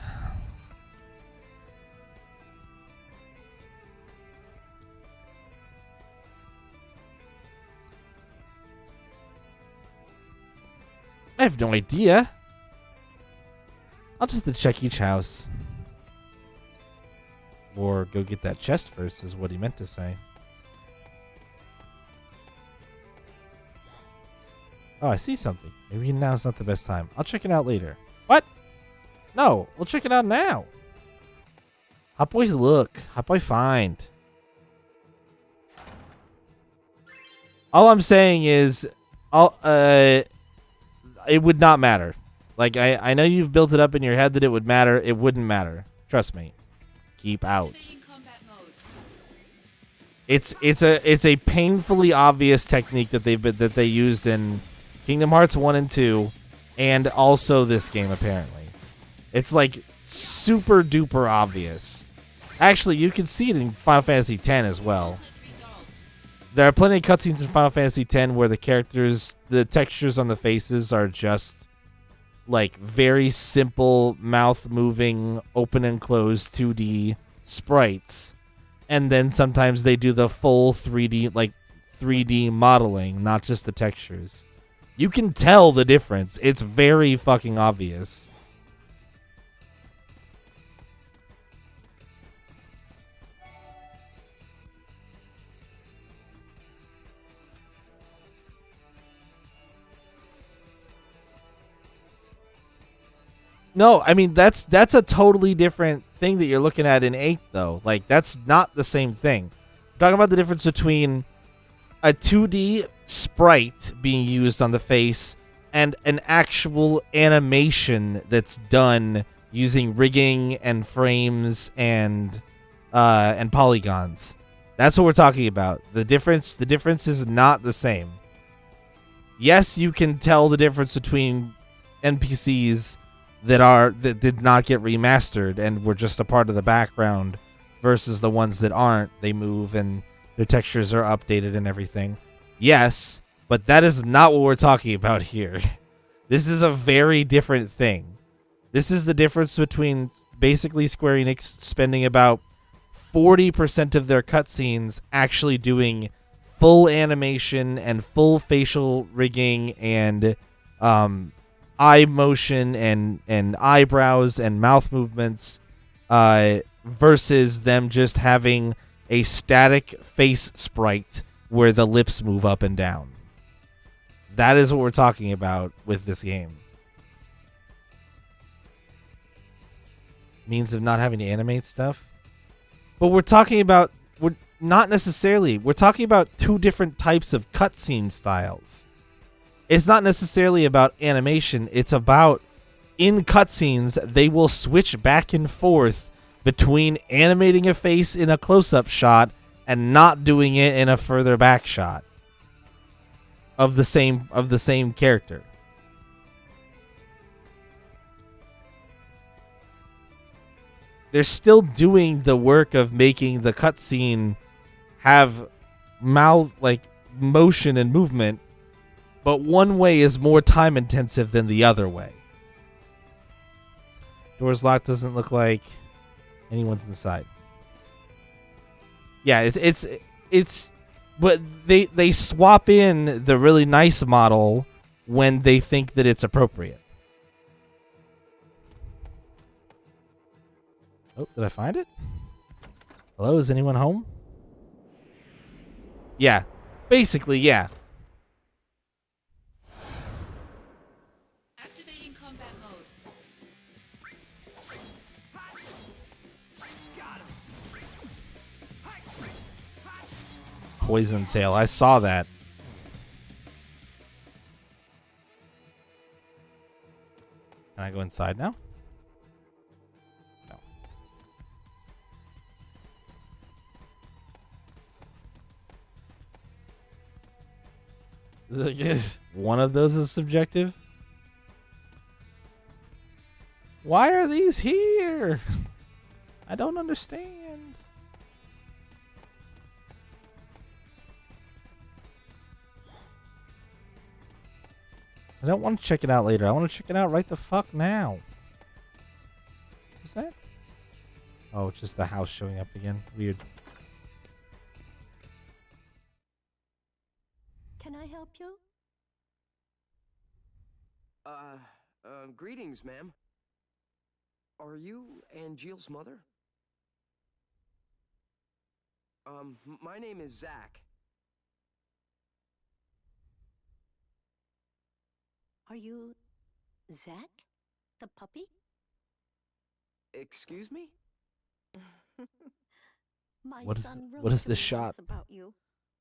I have no idea. I'll just have to check each house. Or go get that chest first is what he meant to say. Oh, I see something. Maybe now's not the best time. I'll check it out later. What? No, we'll check it out now. Hot Boys look. Hot Boy find. All I'm saying is, it would not matter. Like, I know you've built it up in your head that it would matter. It wouldn't matter. Trust me. Keep out. Activating combat mode. It's a painfully obvious technique that they used in Kingdom Hearts 1 and 2, and also this game apparently. It's like super duper obvious. Actually, you can see it in Final Fantasy X as well. Conflict resolved. There are plenty of cutscenes in Final Fantasy X where the textures on the faces are just like very simple mouth moving open and closed 2D sprites, and then sometimes they do the full 3D modeling, not just the textures. You can tell the difference. It's very fucking obvious. No, I mean that's a totally different thing that you're looking at in 8 though. Like that's not the same thing. I'm talking about the difference between a 2D sprite being used on the face and an actual animation that's done using rigging and frames and polygons. That's what we're talking about. The difference is not the same. Yes, you can tell the difference between NPCs that did not get remastered and were just a part of the background versus the ones that aren't. They move and their textures are updated and everything. Yes, but that is not what we're talking about here. This is a very different thing. This is the difference between basically Square Enix spending about 40% of their cutscenes actually doing full animation and full facial rigging and eye motion and eyebrows and mouth movements versus them just having a static face sprite where the lips move up and down. That is what we're talking about with this game. Means of not having to animate stuff. But we're talking about, we're talking about two different types of cutscene styles. It's not necessarily about animation. It's about, in cutscenes, they will switch back and forth between animating a face in a close-up shot and not doing it in a further back shot of the same character. They're still doing the work of making the cutscene have mouth like motion and movement, but one way is more time intensive than the other way. Doors locked, doesn't look like anyone's inside. Yeah, it's but they swap in the really nice model when they think that it's appropriate. Oh, did I find it? Hello, is anyone home? Yeah. Basically, yeah. Activating combat mode. Poison tail. I saw that. Can I go inside now? No. One of those is subjective? Why are these here? I don't understand. I don't want to check it out later. I want to check it out right the fuck now. What's that? Oh, it's just the house showing up again. Weird. Can I help you? Greetings, ma'am. Are you Angeal's mother? My name is Zach. Are you Zach, the puppy? Excuse me? My What is son th- wrote what is to this me shot? once about you.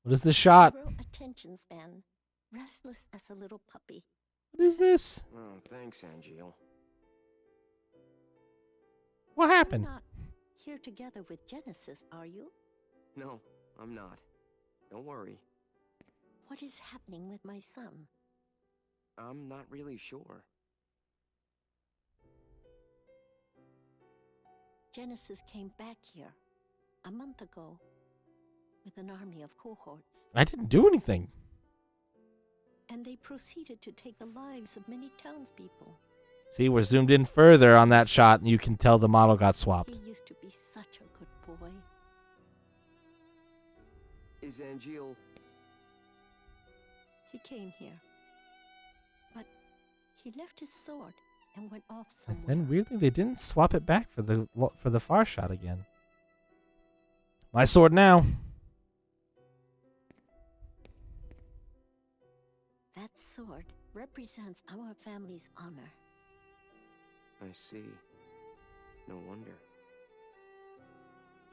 What is the shot? Zero attention span, restless as a little puppy. What is this? Oh, thanks, Angeel. What You're happened? not here together with Genesis, are you? No, I'm not. Don't worry. What is happening with my son? I'm not really sure. Genesis came back here a month ago with an army of cohorts, I didn't do anything. and they proceeded to take the lives of many townspeople. See, we're zoomed in further on that shot, and you can tell the model got swapped. He used to be such a good boy. Is Angeel... He came here, but he left his sword and went off somewhere. And then weirdly, they didn't swap it back for the far shot again. My sword now. That sword represents our family's honor. I see. No wonder.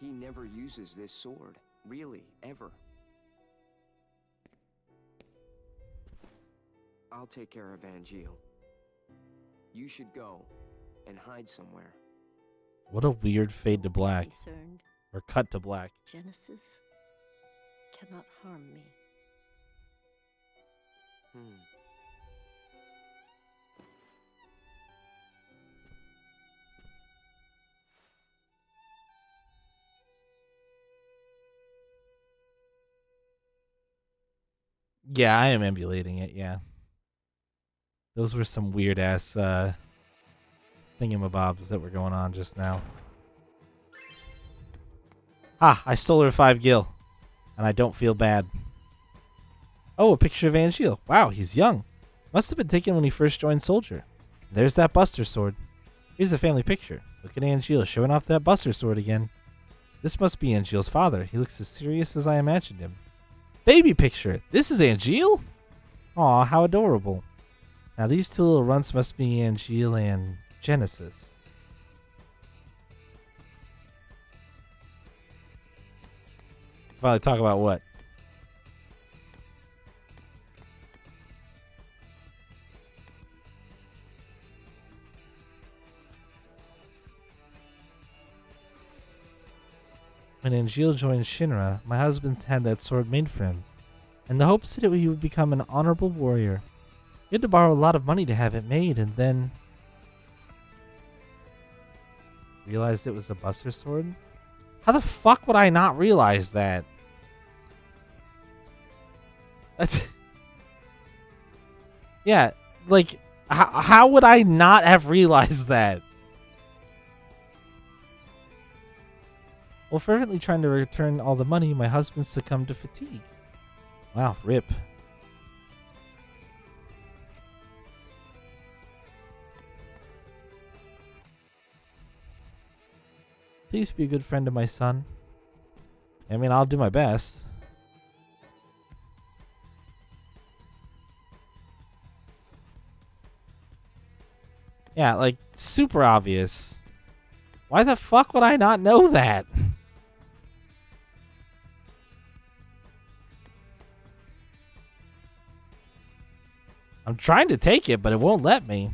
He never uses this sword. Really, ever. I'll take care of Angeel. You should go and hide somewhere. What a weird fade to black. Concerned, Or cut to black. Genesis cannot harm me. Yeah, I am emulating it, yeah. Those were some weird ass thingamabobs that were going on just now. Ha! I stole her 5 gil. And I don't feel bad. Oh, a picture of Angeel. Wow, he's young. Must have been taken when he first joined Soldier. There's that Buster sword. Here's a family picture. Look at Angeel showing off that Buster sword again. This must be Angeel's father. He looks as serious as I imagined him. Baby picture. This is Angeel? Aw, how adorable. Now these two little runts must be Angeel and Genesis. Finally talk about what? When Angeal joined Shinra, my husband had that sword made for him, in the hopes that he would become an honorable warrior. He had to borrow a lot of money to have it made, and then realized it was a Buster Sword? How the fuck would I not realize that? Yeah, like, how would I not have realized that? While fervently trying to return all the money, my husband succumbed to fatigue. Wow, rip. Please be a good friend to my son. I mean, I'll do my best. Yeah, like, super obvious. Why the fuck would I not know that? I'm trying to take it, but it won't let me.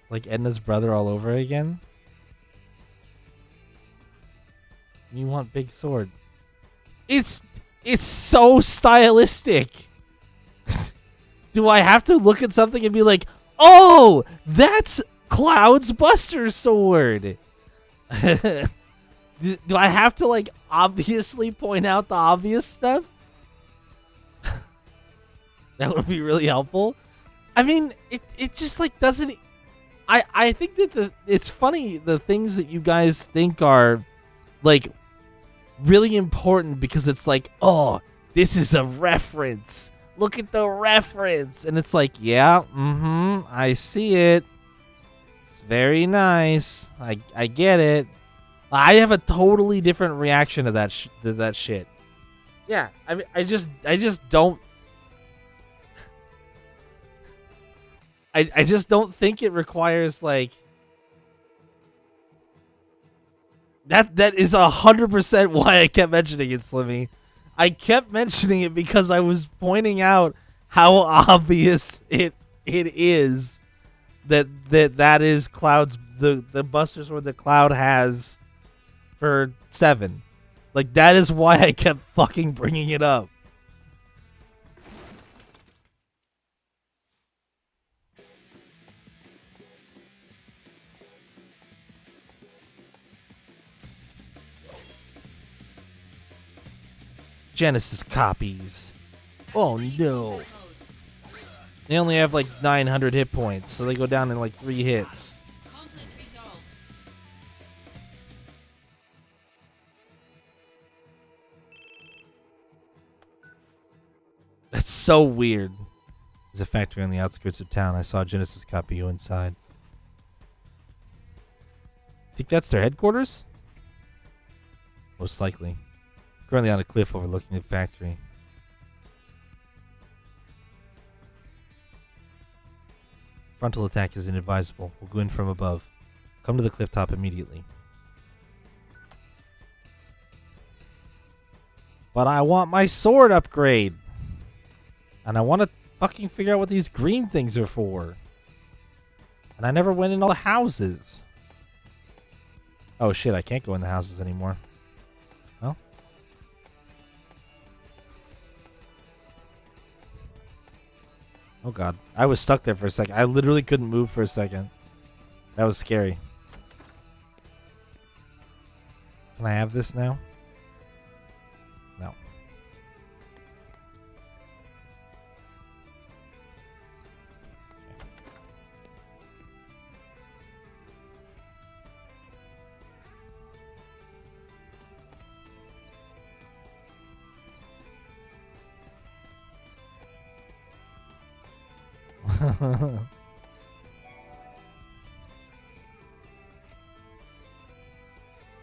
It's like Edna's brother all over again. You want big sword. It's so stylistic. Do I have to look at something and be like, oh, that's Cloud's Buster Sword? Do I have to, like, obviously point out the obvious stuff? That would be really helpful. I mean, it just, like, doesn't... I think that it's funny, the things that you guys think are, like, really important because it's like, oh, this is a reference. Look at the reference. And it's like, yeah, I see it. It's very nice. I get it. I have a totally different reaction to that shit. Yeah, I mean, I just don't. I just don't think it requires, like, that is 100% why I kept mentioning it, Slimmy. I kept mentioning it because I was pointing out how obvious it is that is Cloud's the Buster Sword that Cloud has for 7. Like, that is why I kept fucking bringing it up. Genesis copies. Oh no. They only have like 900 hit points, so they go down in like 3 hits. Conflict resolved. That's so weird. There's a factory on the outskirts of town. I saw a Genesis copy inside. Think that's their headquarters? Most likely. Currently on a cliff overlooking the factory. Frontal attack is inadvisable. We'll go in from above. Come to the cliff top immediately. But I want my sword upgrade. And I want to fucking figure out what these green things are for. And I never went in all the houses. Oh shit, I can't go in the houses anymore. Well. Oh god. I was stuck there for a second. I literally couldn't move for a second. That was scary. Can I have this now? No.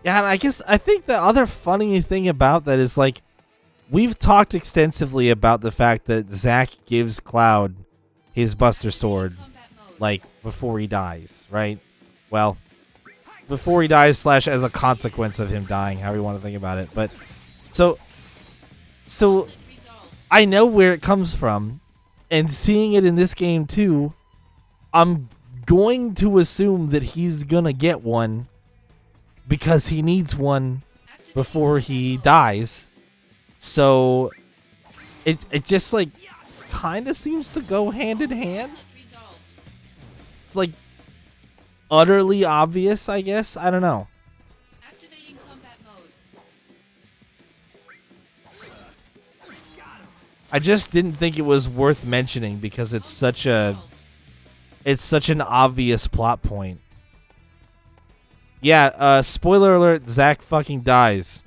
Yeah, and I think the other funny thing about that is, like, we've talked extensively about the fact that Zack gives Cloud his Buster Sword, like, before he dies, right? Well, before he dies / as a consequence of him dying, however you want to think about it. But so I know where it comes from, and seeing it in this game too, I'm going to assume that he's gonna get one because he needs one before he dies. So it just like kind of seems to go hand in hand. Resolved. It's like utterly obvious, I guess. I don't know. Activating combat mode. I just didn't think it was worth mentioning because it's such an obvious plot point. Yeah, spoiler alert, Zack fucking dies.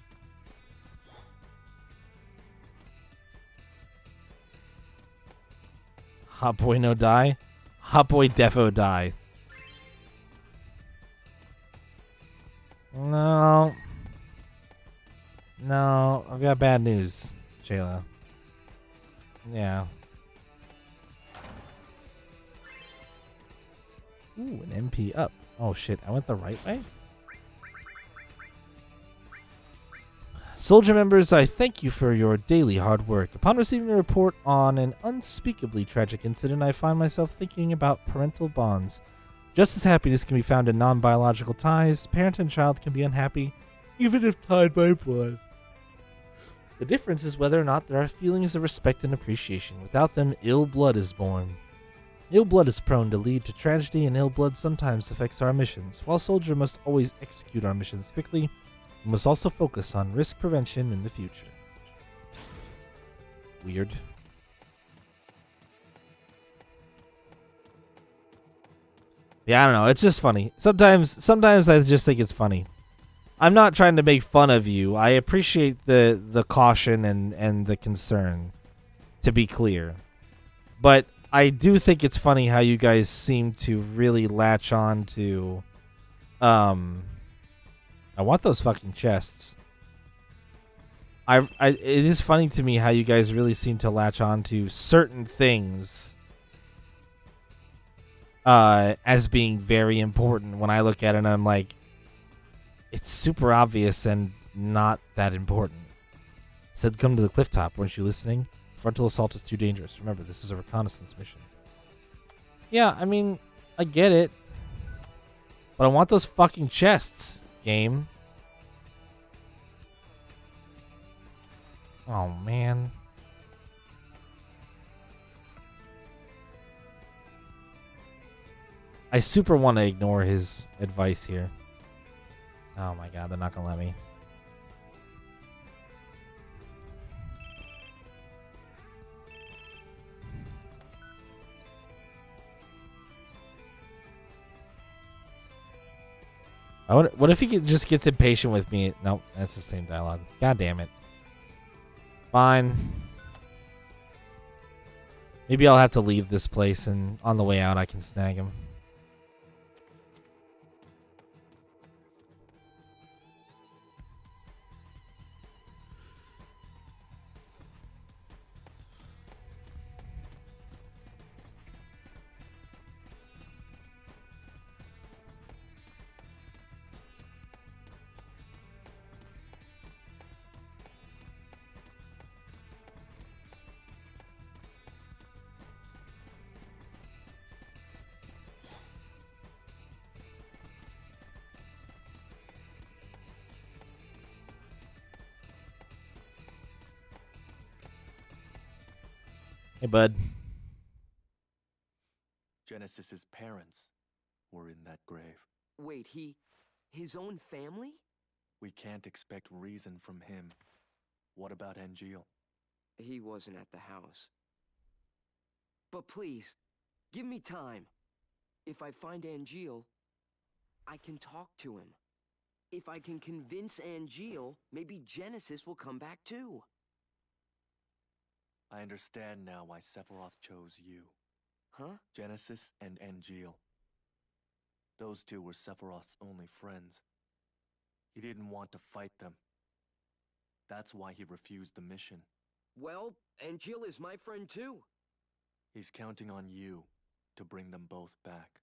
Hot boy no die. Hot boy defo die. No. No, I've got bad news, Jayla. Yeah. Ooh, an MP up. Oh shit, I went the right way? Soldier members, I thank you for your daily hard work. Upon receiving a report on an unspeakably tragic incident, I find myself thinking about parental bonds. Just as happiness can be found in non-biological ties, parent and child can be unhappy, even if tied by blood. The difference is whether or not there are feelings of respect and appreciation. Without them, ill blood is born. Ill blood is prone to lead to tragedy, and ill blood sometimes affects our missions. While Soldier must always execute our missions quickly, we must also focus on risk prevention in the future. Weird. Yeah, I don't know. It's just funny. Sometimes I just think it's funny. I'm not trying to make fun of you. I appreciate the caution and the concern, to be clear. But I do think it's funny how you guys seem to really latch on to I want those fucking chests. It is funny to me how you guys really seem to latch on to certain things as being very important when I look at it and I'm like, it's super obvious and not that important. Said come to the cliff top, weren't you listening? Frontal assault is too dangerous. Remember, this is a reconnaissance mission. Yeah, I mean, I get it. But I want those fucking chests, game. Oh, man. I super want to ignore his advice here. Oh my god, they're not gonna let me. What if he just gets impatient with me? Nope, that's the same dialogue. God damn it. Fine. Maybe I'll have to leave this place, and on the way out I can snag him. Hey, bud. Genesis's parents were in that grave. Wait, his own family? We can't expect reason from him. What about Angeal? He wasn't at the house. But please, give me time. If I find Angeal, I can talk to him. If I can convince Angeal, maybe Genesis will come back too. I understand now why Sephiroth chose you. Huh? Genesis and Angeal. Those two were Sephiroth's only friends. He didn't want to fight them. That's why he refused the mission. Well, Angeal is my friend too. He's counting on you to bring them both back.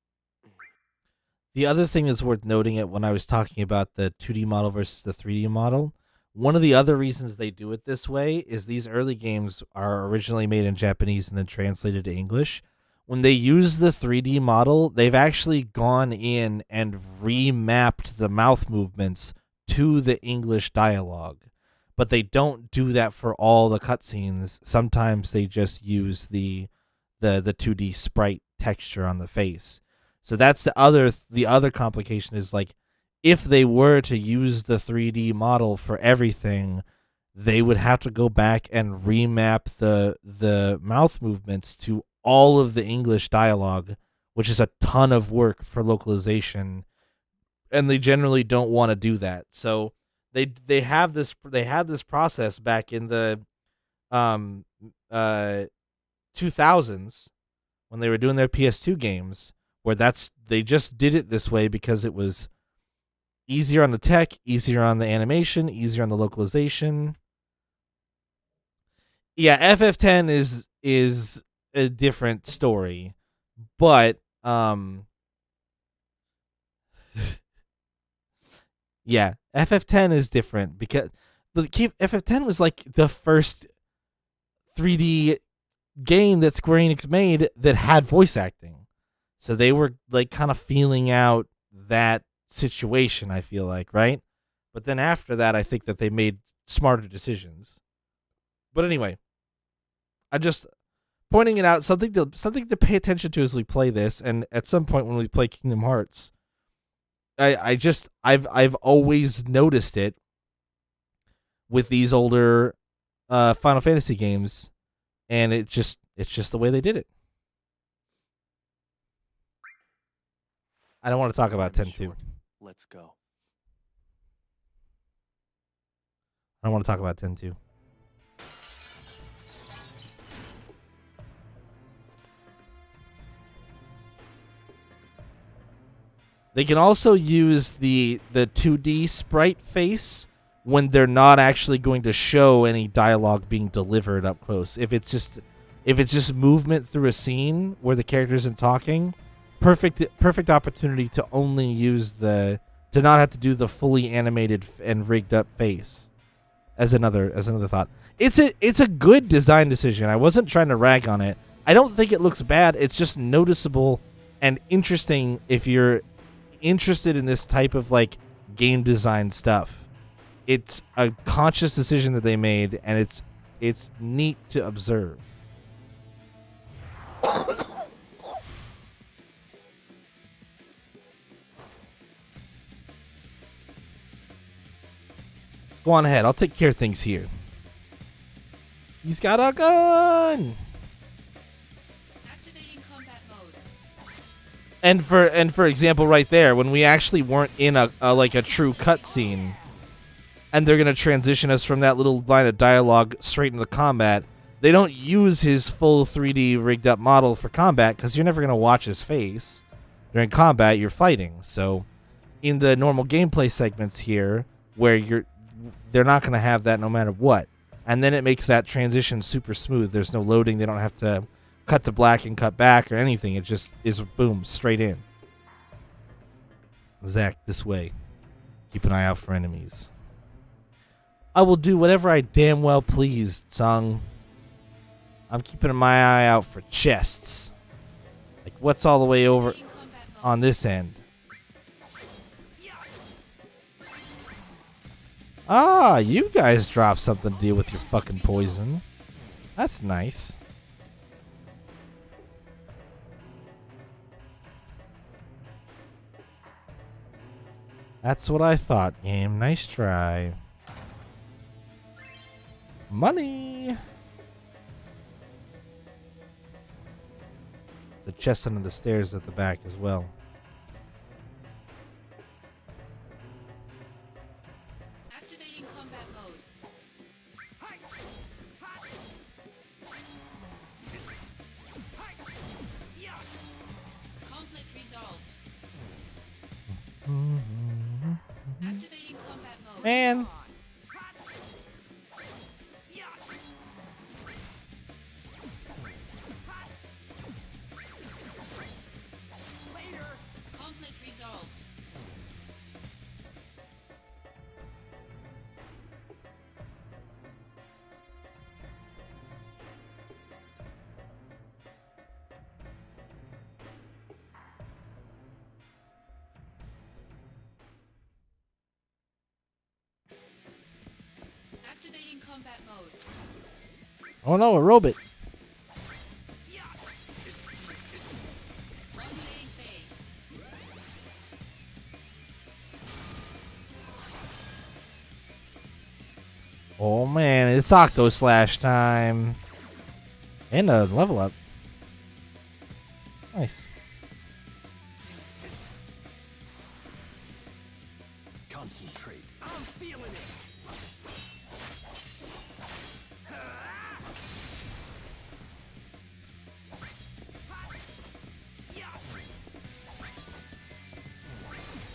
The other thing that's worth noting it when I was talking about the 2D model versus the 3D model, one of the other reasons they do it this way is these early games are originally made in Japanese and then translated to English, when they use the 3D model, they've actually gone in and remapped the mouth movements to the English dialogue. But they don't do that for all the cutscenes. Sometimes they just use the 2D sprite texture on the face. So that's the other complication is like if they were to use the 3D model for everything, they would have to go back and remap the mouth movements to all of the English dialogue, which is a ton of work for localization, and they generally don't want to do that. So they have this process back in the um uh 2000s when they were doing their PS2 games where they just did it this way because it was easier on the tech, easier on the animation, easier on the localization. Yeah, FF10 is a different story, but yeah, FF10 is different because FF10 was like the first 3D game that Square Enix made that had voice acting. So they were like kind of feeling out that situation, I feel like, right? But then after that, I think that they made smarter decisions. But anyway, I'm just pointing it out, something to pay attention to as we play this, and at some point when we play Kingdom Hearts, I've always noticed it with these older Final Fantasy games, and it's just the way they did it. I don't want to talk about Time 10 is 2. short. Let's go. I don't want to talk about 10 2. They can also use the 2D sprite face when they're not actually going to show any dialogue being delivered up close. If it's just movement through a scene where the character isn't talking, perfect opportunity to only use to not have to do the fully animated and rigged up face. As another thought, it's a good design decision. I wasn't trying to rag on it. I don't think it looks bad. It's just noticeable and interesting if you're interested in this type of like game design stuff. It's a conscious decision that they made, and it's neat to observe. Go on ahead. I'll take care of things here. He's got a gun. Activating combat mode. And for example, right there, when we actually weren't in a like a true cutscene, and they're gonna transition us from that little line of dialogue straight into combat, they don't use his full 3D rigged up model for combat because you're never gonna watch his face during combat. You're fighting, so in the normal gameplay segments here, where they're not gonna have that no matter what, and then it makes that transition super smooth. There's no loading. They don't have to cut to black and cut back or anything. It just is boom, straight in. Zach, this way. Keep an eye out for enemies. I will do whatever I damn well please, Tsung. I'm keeping my eye out for chests. Like, what's all the way over Activating combat mode. on this end? Ah, you guys dropped something to deal with your fucking poison. That's nice. That's what I thought, game. Nice try. Money! There's a chest under the stairs at the back as well. Activating combat mode. Conflict resolved. Activating combat mode. Man! Conflict resolved. Activating combat mode. Oh no, a robot. Modulating phase. Oh man, it's Octo Slash time. And a level up. Nice. Concentrate. I'm feeling it.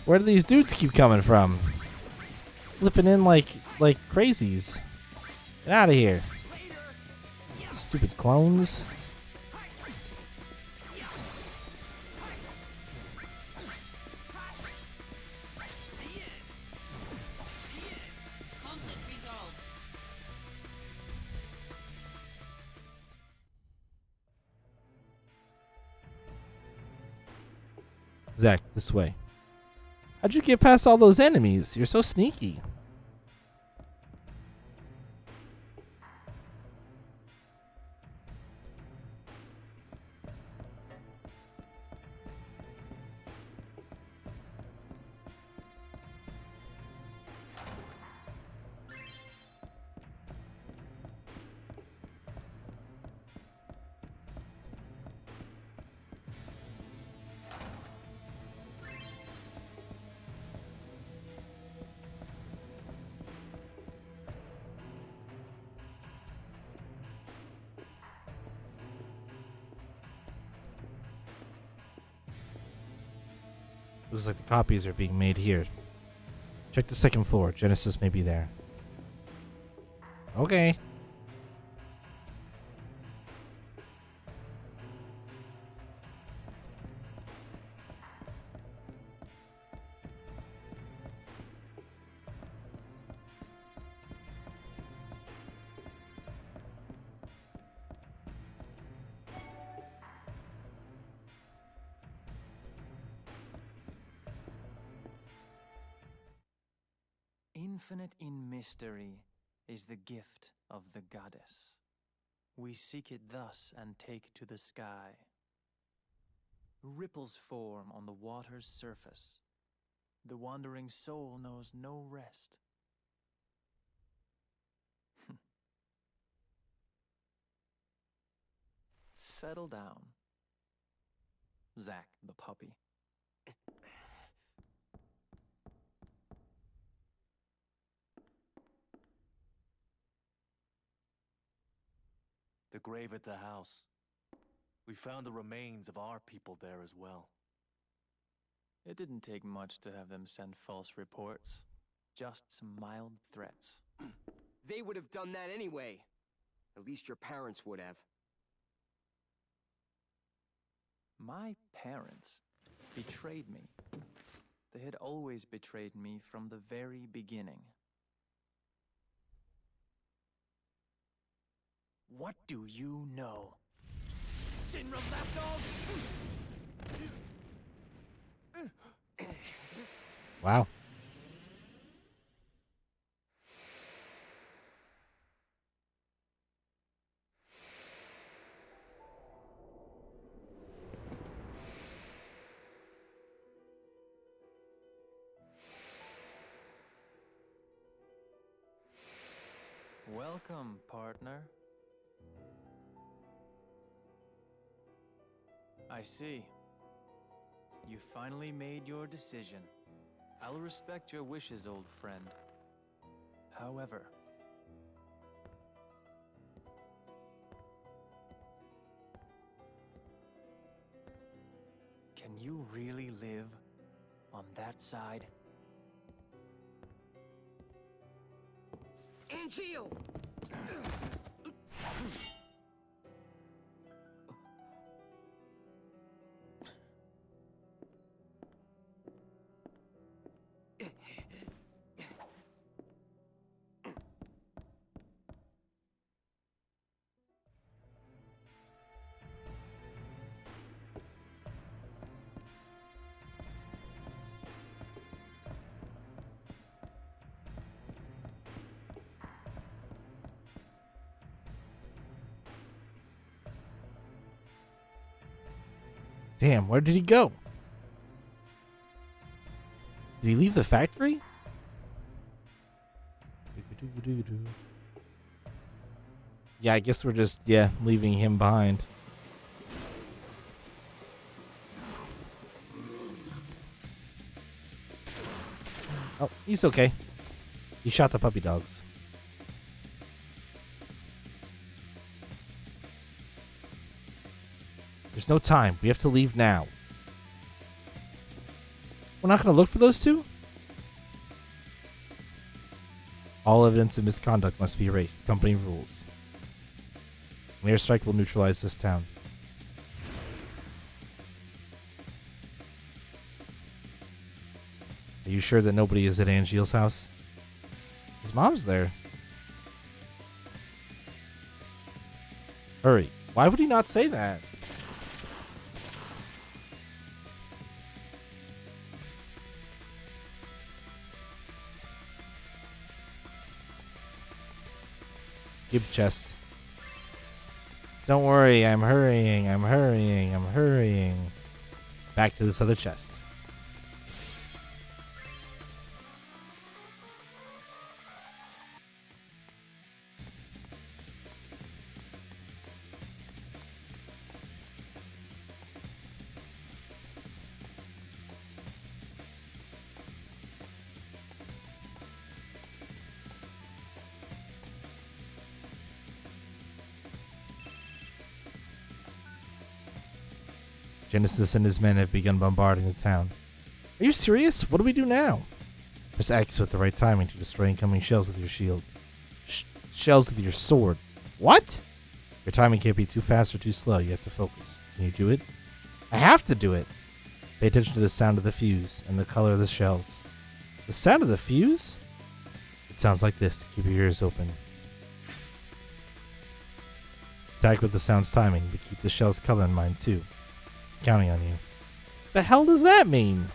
Where do these dudes keep coming from? Flipping in like crazies. Get out of here. Stupid clones. Conflict resolved. Zach, this way. How'd you get past all those enemies? You're so sneaky. Looks like the copies are being made here. Check the second floor. Genesis may be there. Okay. Infinite in mystery is the gift of the goddess. We seek it thus and take to the sky. Ripples form on the water's surface. The wandering soul knows no rest. Settle down. Zack the puppy. The grave at the house. We found the remains of our people there as well. It didn't take much to have them send false reports. Just some mild threats. They would have done that anyway. At least your parents would have. My parents betrayed me. They had always betrayed me from the very beginning. What do you know? Shinra lapdogs! Wow. Welcome, partner. I see. You finally made your decision. I'll respect your wishes, old friend. However, can you really live on that side? Angeal! Damn, where did he go? Did he leave the factory? Yeah, I guess we're just, leaving him behind. Oh, he's okay. He shot the puppy dogs. There's no time. We have to leave now. We're not going to look for those two? All evidence of misconduct must be erased. Company rules. An airstrike will neutralize this town. Are you sure that nobody is at Angeal's house? His mom's there. Hurry. Why would he not say that? Give chest. Don't worry, I'm hurrying, I'm hurrying, I'm hurrying. Back to this other chest. Genesis and his men have begun bombarding the town. Are you serious? What do we do now? Press X with the right timing to destroy incoming shells with your shield. Shells with your sword. What? Your timing can't be too fast or too slow. You have to focus. Can you do it? I have to do it. Pay attention to the sound of the fuse and the color of the shells. The sound of the fuse? It sounds like this. Keep your ears open. Attack with the sound's timing, but keep the shell's color in mind too. Counting on you. The hell does that mean?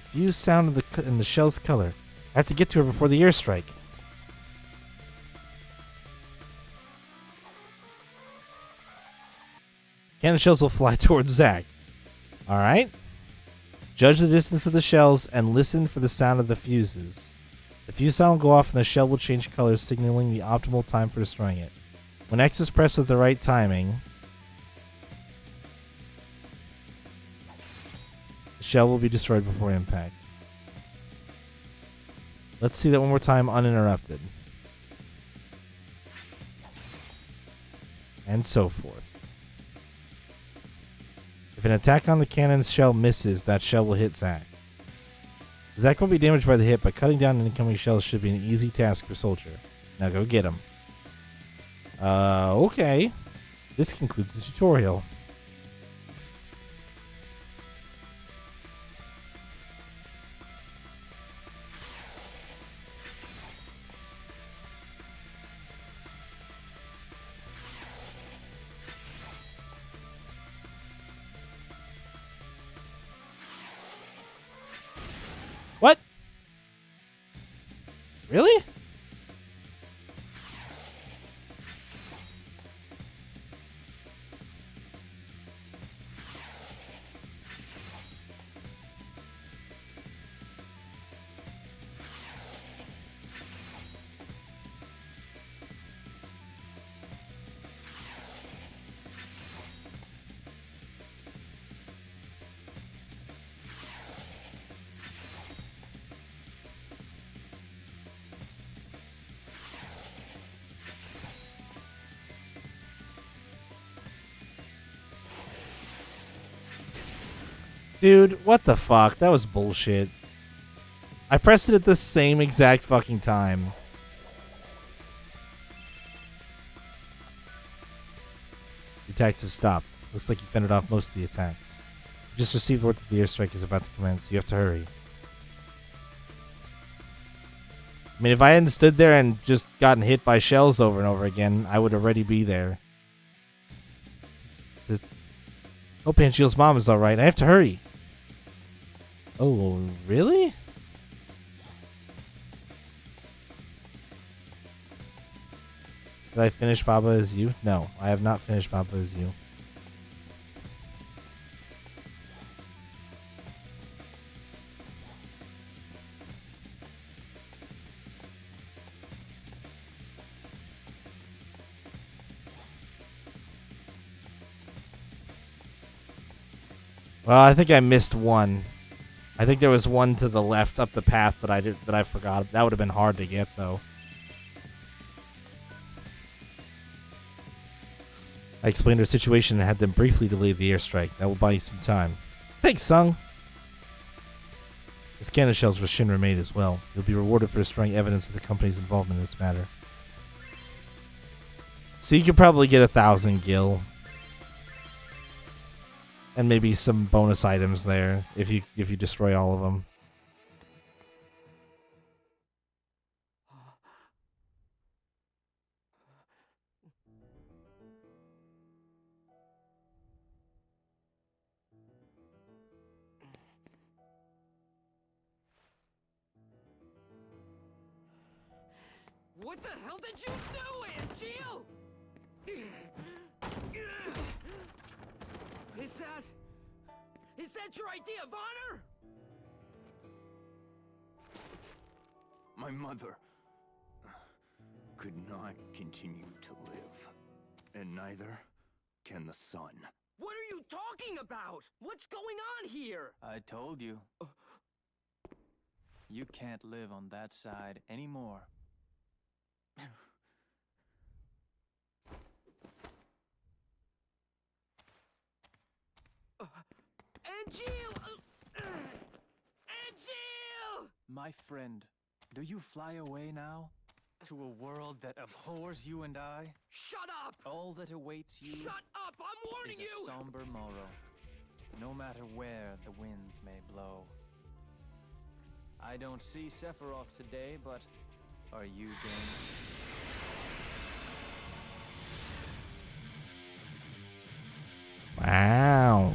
Fuse sound and the shell's color. I have to get to her before the airstrike. Cannon shells will fly towards Zack. Alright. Judge the distance of the shells and listen for the sound of the fuses. The fuse sound will go off and the shell will change colors, signaling the optimal time for destroying it. When X is pressed with the right timing, the shell will be destroyed before impact. Let's see that one more time uninterrupted. And so forth. If an attack on the cannon's shell misses, that shell will hit Zack. Zack won't be damaged by the hit, but cutting down incoming shells should be an easy task for Soldier. Now go get him. Okay. This concludes the tutorial. What? Really? Dude, what the fuck? That was bullshit. I pressed it at the same exact fucking time. The attacks have stopped. Looks like you fended off most of the attacks. You just received word that the airstrike is about to commence. You have to hurry. I mean, if I hadn't stood there and just gotten hit by shells over and over again, I would already be there. Hope Angeal's mom is alright. I have to hurry. Oh, really? Did I finish Baba Is You? No, I have not finished Baba Is You. Well, I think I missed one. I think there was one to the left up the path that I forgot. That would have been hard to get though. I explained her situation and had them briefly delay the airstrike. That will buy you some time. Thanks, Sung. His cannon shells were Shinra made as well. You'll be rewarded for destroying evidence of the company's involvement in this matter. So you could probably get 1,000 gil. And maybe some bonus items there if you destroy all of them. What the hell did you do, Angeal? Is that your idea of honor? My mother could not continue to live, and neither can the sun. What are you talking about? What's going on here? I told you. You can't live on that side anymore. Angeal! Angeal! My friend, do you fly away now? To a world that abhors you and I? Shut up! All that awaits you Shut up! I'm warning is a you! somber morrow, no matter where the winds may blow. I don't see Sephiroth today, but are you game? Wow.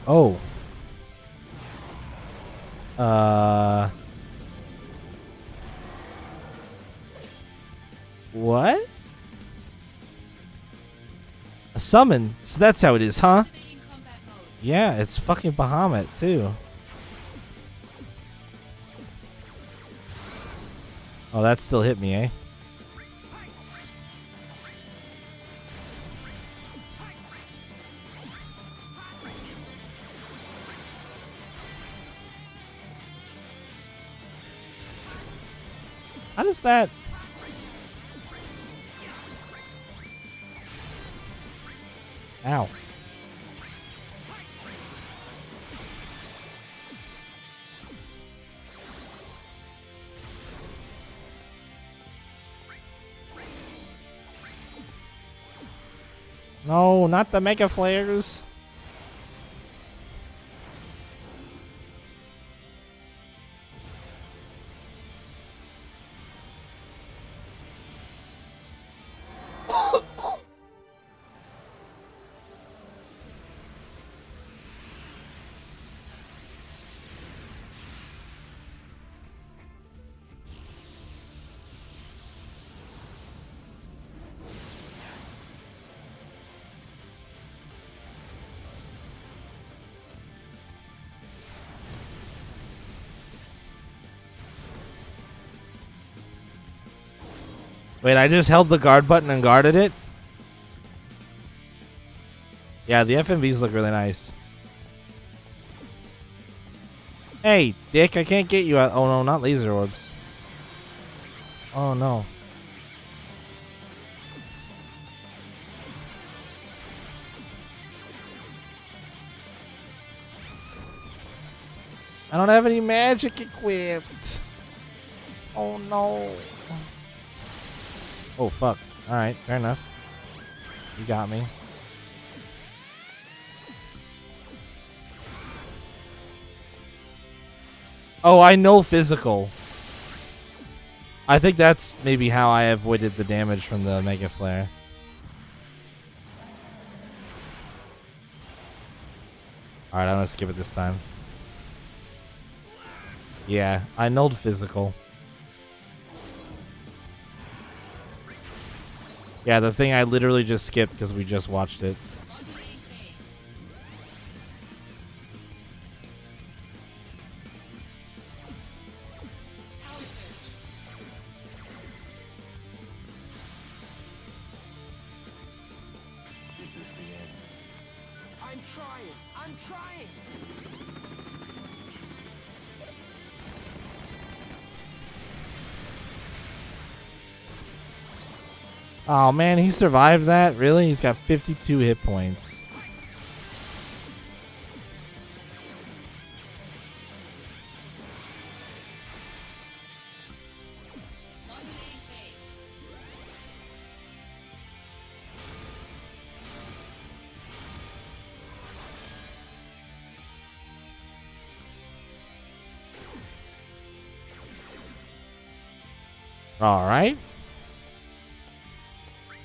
Oh. What? A summon? So that's how it is, huh? Activating combat mode. Yeah, it's fucking Bahamut, too. Oh, that still hit me, eh? How does that... Ow. No, not the mega flares. Wait, I just held the guard button and guarded it? Yeah, the FMVs look really nice. Hey, dick, I can't get you out. Oh, no, not laser orbs. Oh, no. I don't have any magic equipped. Oh, no. Oh, fuck. Alright, fair enough. You got me. Oh, I know physical. I think that's maybe how I avoided the damage from the Mega Flare. Alright, I'm gonna skip it this time. Yeah, I nulled physical. Yeah, the thing I literally just skipped because we just watched it. Modulating phase. Power surge. Is this the end? I'm trying. I'm trying. Oh man, he survived that? Really? He's got 52 hit points. Launching A phase. All right.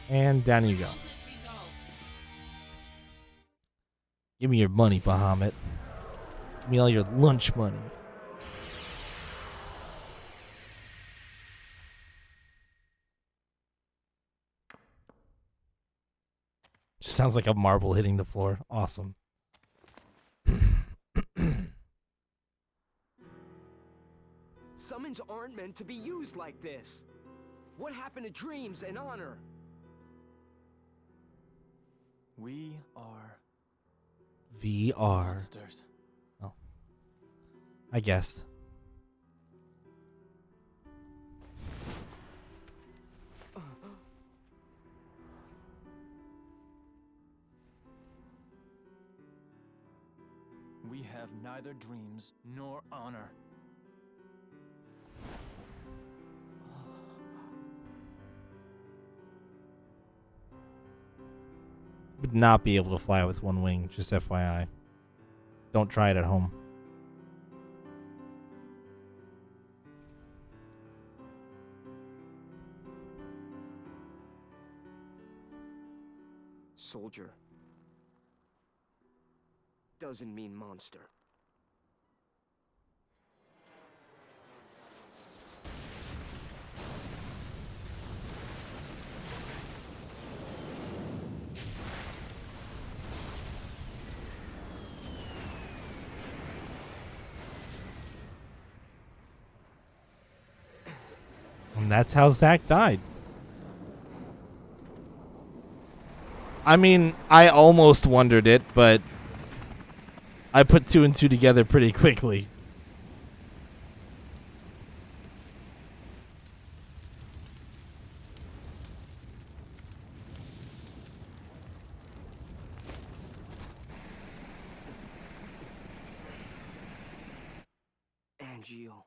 And down you go. Conflict resolved. Give me your money, Bahamut. Give me all your lunch money. Just sounds like a marble hitting the floor. Awesome. Summons aren't meant to be used like this. What happened to dreams and honor? We are VR. monsters. I guessed. We have neither dreams nor honor. Would not be able to fly with one wing, just FYI. Don't try it at home. Soldier doesn't mean monster. And that's how Zack died. I mean, I almost wondered it, but I put 2 and 2 together pretty quickly. Angel.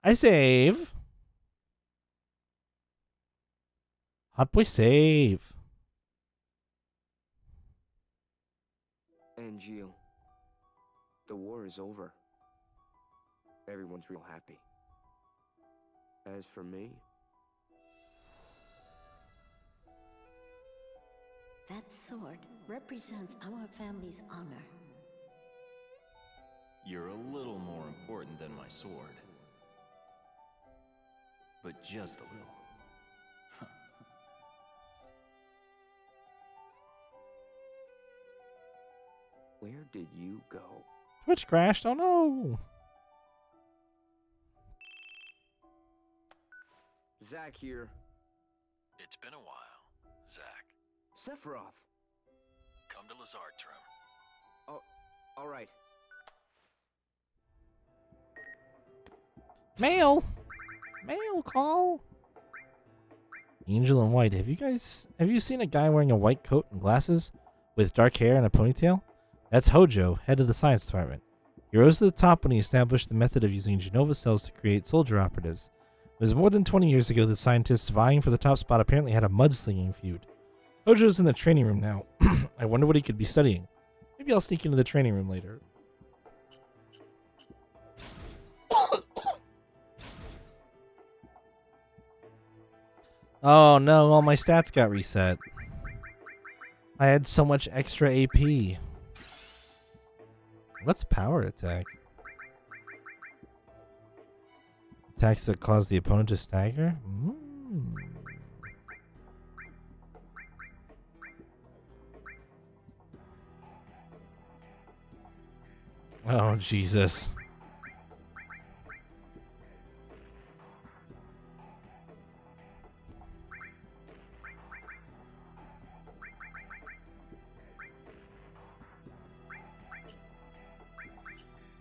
I save. Hot boy save. Angel. The war is over. Everyone's real happy. As for me, That sword represents our family's honor. You're a little more important than my sword. But just a little. where did you go? Twitch crashed. Oh no. Zack here. It's been a while, Zack. Sephiroth. Come to Lazard's room. Oh, all right. Mail. Mail call. Angel in White. Have you seen a guy wearing a white coat and glasses with dark hair and a ponytail? That's Hojo, head of the science department. He rose to the top when he established the method of using Genova cells to create soldier operatives. It was more than 20 years ago that scientists vying for the top spot apparently had a mudslinging feud. Hojo's in the training room now. I wonder what he could be studying. Maybe I'll sneak into the training room later. Oh no, all my stats got reset. I had so much extra AP. What's power attack? Attacks that cause the opponent to stagger? Oh, Jesus.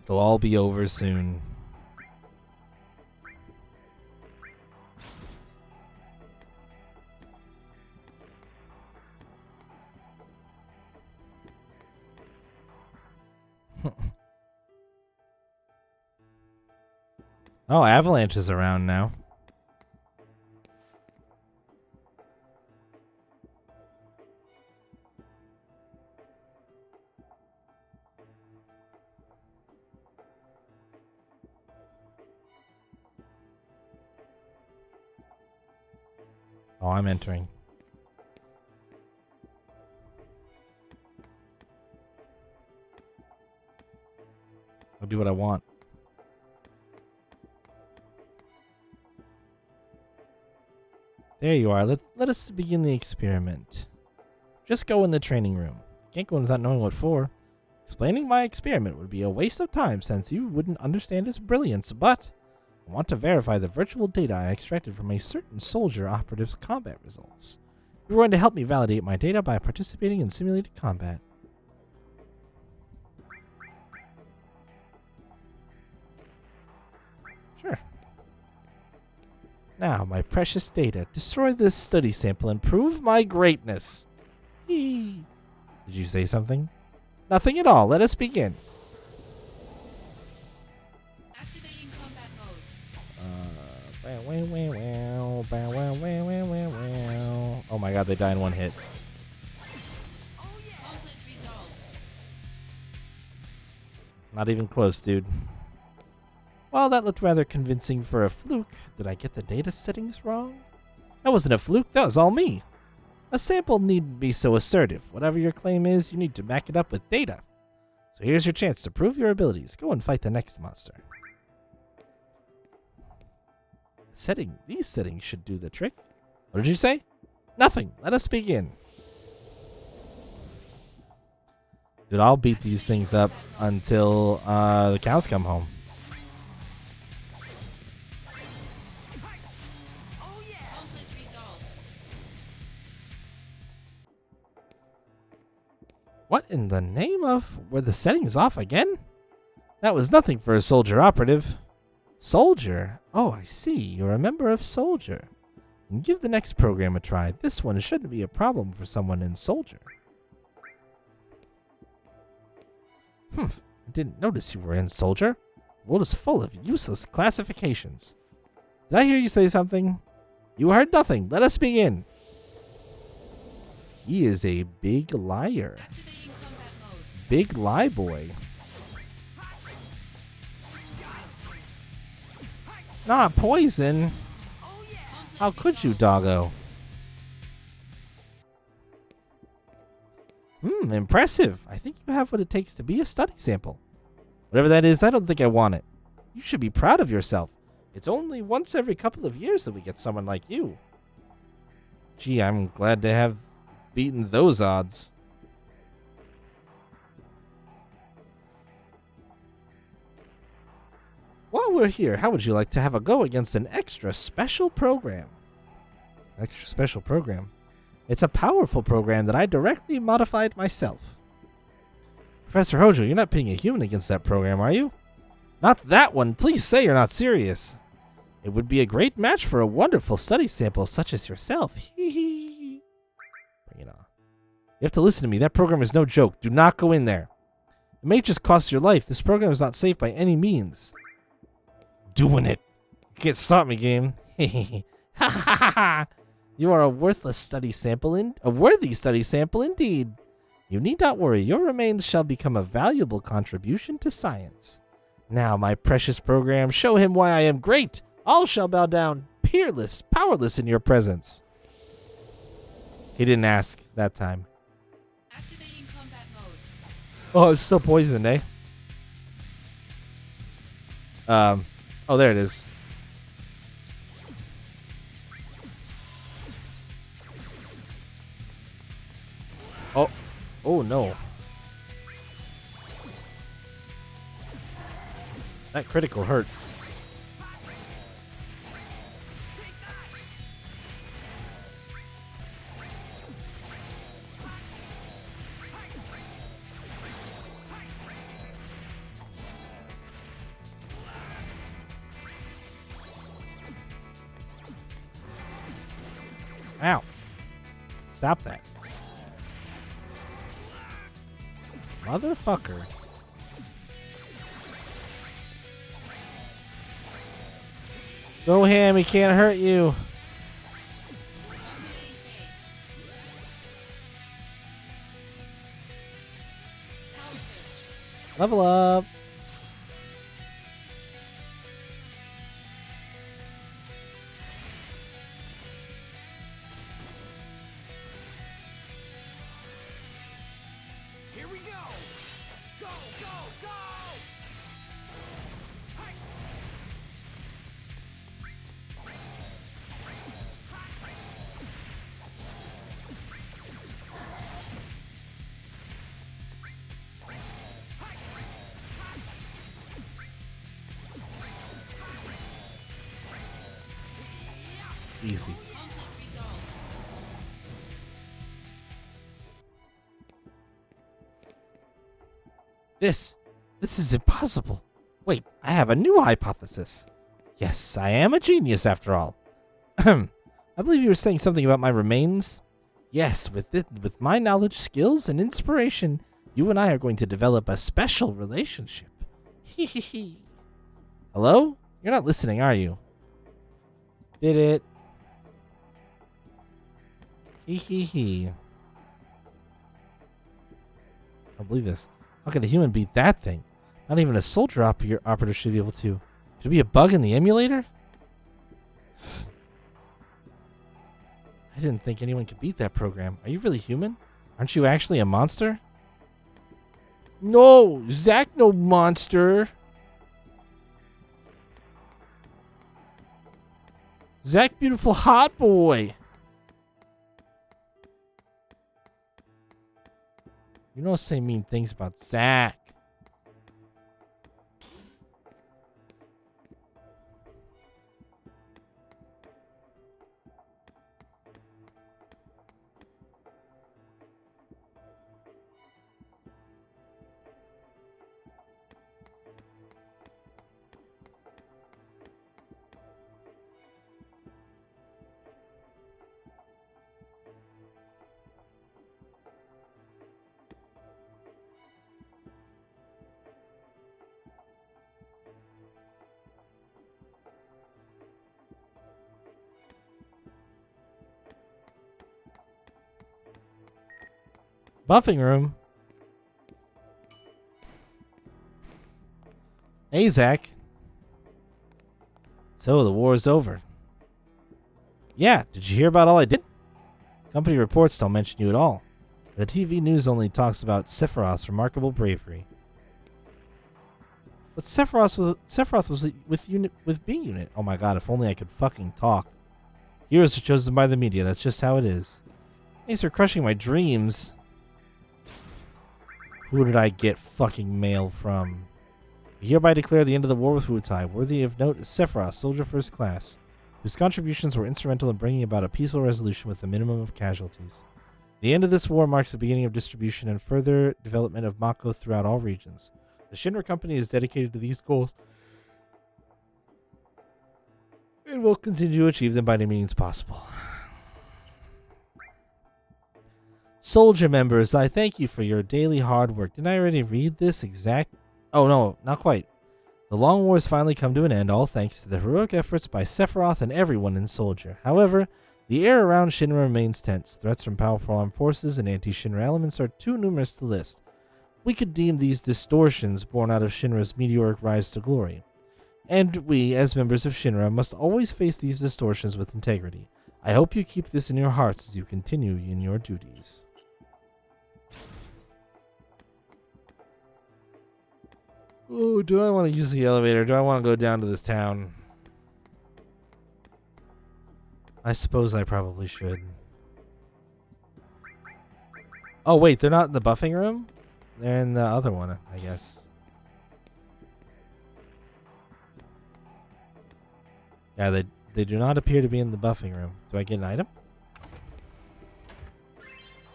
It'll all be over soon. Oh, Avalanche is around now. Oh, I'm entering. I'll do what I want. There you are. Let us begin the experiment. Just go in the training room. Can't go in without knowing what for. Explaining my experiment would be a waste of time since you wouldn't understand its brilliance, but I want to verify the virtual data I extracted from a certain soldier operative's combat results. You're going to help me validate my data by participating in simulated combat. Sure. Now, my precious data, destroy this study sample and prove my greatness. Did you say something? Nothing at all. Let us begin. Activating combat mode. Oh my god, they die in one hit. Conflict resolved. Not even close, dude. Well, that looked rather convincing for a fluke. Did I get the data settings wrong? That wasn't a fluke, that was all me. A sample needn't be so assertive. Whatever your claim is, you need to back it up with data. So here's your chance to prove your abilities. Go and fight the next monster. These settings should do the trick. What did you say? Nothing. Let us begin. Dude, I'll beat these things up until the cows come home. Conflict resolved. What in the name of... Were the settings off again? That was nothing for a soldier operative. Soldier? Oh, I see. You're a member of Soldier. And give the next program a try. This one shouldn't be a problem for someone in Soldier. I didn't notice you were in Soldier. The world is full of useless classifications. Did I hear you say something? You heard nothing. Let us begin. He is a big liar. Activating combat mode. Big lie boy. Not poison. How could you, doggo? Impressive. I think you have what it takes to be a study sample. Whatever that is, I don't think I want it. You should be proud of yourself. It's only once every couple of years that we get someone like you. Gee, I'm glad to have beaten those odds. While we're here, how would you like to have a go against an extra special program? Extra special program? It's a powerful program that I directly modified myself. Professor Hojo, you're not pitting a human against that program, are you? Not that one. Please say you're not serious. It would be a great match for a wonderful study sample such as yourself. Hee hee. Bring it on. You have to listen to me. That program is no joke. Do not go in there. It may just cost your life. This program is not safe by any means. Doing it. You can't stop me, game. Ha ha ha ha. You are a worthless study sample a worthy study sample indeed. You need not worry. Your remains shall become a valuable contribution to science. Now, my precious program, show him why I am great. All shall bow down, peerless, powerless in your presence. He didn't ask that time. Activating combat mode. Oh, it's still poisoned, eh? Oh, there it is. Oh no. That critical hurt. Ow. Stop that. Motherfucker. Go ham, he can't hurt you. Level up. Here we go! Go, go, go! Easy. Conflict resolved. This is impossible. Wait, I have a new hypothesis. Yes, I am a genius after all. I believe you were saying something about my remains. Yes, with my knowledge, skills, and inspiration, you and I are going to develop a special relationship. Hee. Hello? You're not listening, are you? Did it? Hee. I don't believe this. How can a human beat that thing? Not even a soldier operative should be able to. Could it be a bug in the emulator? I didn't think anyone could beat that program. Are you really human? Aren't you actually a monster? No, Zack, no monster. Zack, beautiful hot boy. You don't say mean things about Zack. Buffing room. Hey, Zack. So the war is over. Yeah, did you hear about all I did? Company reports don't mention you at all. The TV news only talks about Sephiroth's remarkable bravery. But Sephiroth was with B Unit. Oh my god, if only I could fucking talk. Heroes are chosen by the media, that's just how it is. Thanks for crushing my dreams. Who did I get fucking mail from? We hereby declare the end of the war with Wutai. Worthy of note is Sephiroth, Soldier First Class, whose contributions were instrumental in bringing about a peaceful resolution with a minimum of casualties. The end of this war marks the beginning of distribution and further development of Mako throughout all regions. The Shinra Company is dedicated to these goals and will continue to achieve them by any means possible. Soldier members, I thank you for your daily hard work. Didn't I already read this exact? Oh no, not quite. The long war has finally come to an end, all thanks to the heroic efforts by Sephiroth and everyone in Soldier. However, the air around Shinra remains tense. Threats from powerful armed forces and anti-Shinra elements are too numerous to list. We could deem these distortions born out of Shinra's meteoric rise to glory. And we, as members of Shinra, must always face these distortions with integrity. I hope you keep this in your hearts as you continue in your duties. Oh, do I want to use the elevator? Do I want to go down to this town? I suppose I probably should. Oh, wait, they're not in the buffing room? They're in the other one, I guess. Yeah, they do not appear to be in the buffing room. Do I get an item?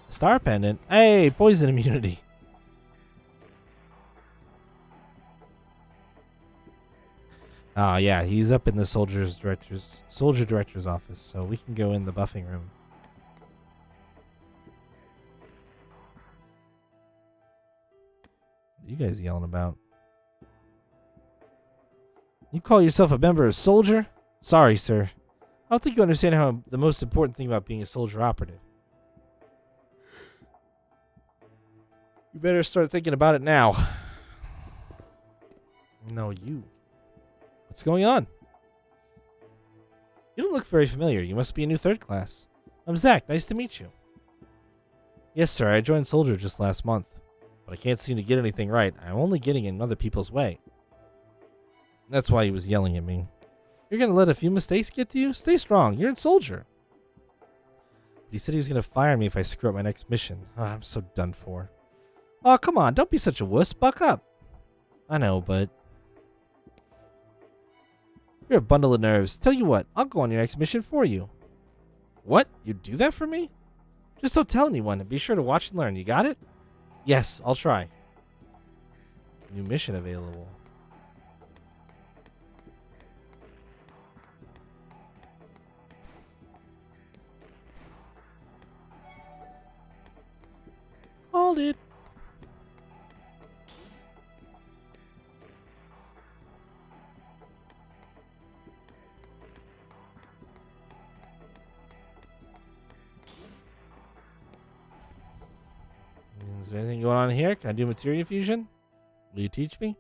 Star pendant. Hey, poison immunity. Ah, yeah, he's up in the soldier director's office, so we can go in the buffing room. What are you guys yelling about? You call yourself a member of Soldier? Sorry, sir. I don't think you understand how the most important thing about being a soldier operative. You better start thinking about it now. No, you. What's going on? You don't look very familiar. You must be a new third class. I'm Zach. Nice to meet you. Yes, sir. I joined Soldier just last month. But I can't seem to get anything right. I'm only getting in other people's way. That's why he was yelling at me. You're going to let a few mistakes get to you? Stay strong. You're in Soldier. But he said he was going to fire me if I screw up my next mission. Oh, I'm so done for. Oh, come on. Don't be such a wuss. Buck up. I know, but... You're a bundle of nerves. Tell you what, I'll go on your next mission for you. What? You'd do that for me? Just don't tell anyone and be sure to watch and learn. You got it? Yes, I'll try. New mission available. Hold it. Is there anything going on here? Can I do materia fusion? Will you teach me?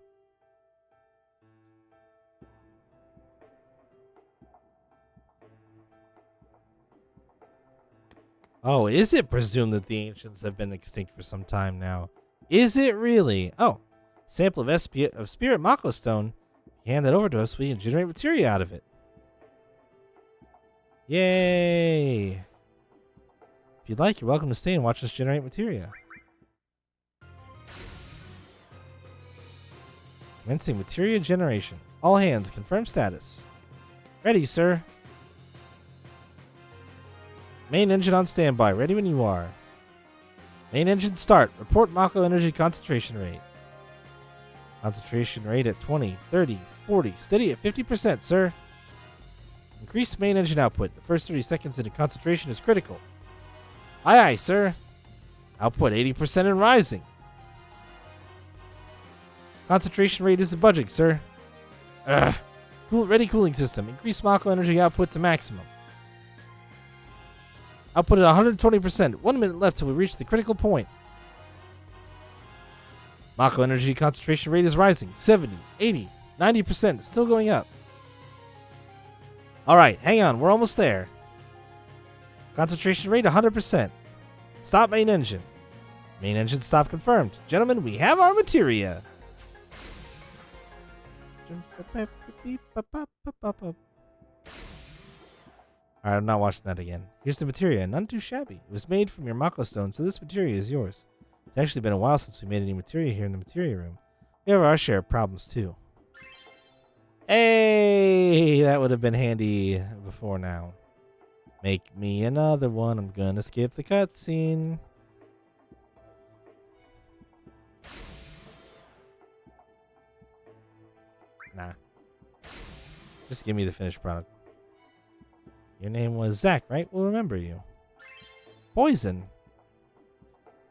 Oh, is it presumed that the ancients have been extinct for some time now? Is it really? Oh, sample of Spirit Mako Stone. You hand that over to us, we can generate materia out of it. Yay! If you'd like, you're welcome to stay and watch us generate materia. Commencing materia generation. All hands, confirm status. Ready, sir. Main engine on standby. Ready when you are. Main engine start. Report Mako energy concentration rate. Concentration rate at 20, 30, 40. Steady at 50%, sir. Increase main engine output. The first 30 seconds into concentration is critical. Aye, aye, sir. Output 80% and rising. Concentration rate isn't budging, sir. Ready cooling system. Increase Mako energy output to maximum. Output at 120%. 1 minute left till we reach the critical point. Mako energy concentration rate is rising. 70, 80, 90%. Still going up. Alright, hang on. We're almost there. Concentration rate 100%. Stop main engine. Main engine stop confirmed. Gentlemen, we have our materia. Alright, I'm not watching that again. Here's the materia, none too shabby. It was made from your Mako stone, so this materia is yours. It's actually been a while since we made any materia here in the materia room. We have our share of problems too. Hey, that would have been handy before now. Make me another one. I'm gonna skip the cutscene. Nah. Just give me the finished product. Your name was Zach, right? We'll remember you. Poison.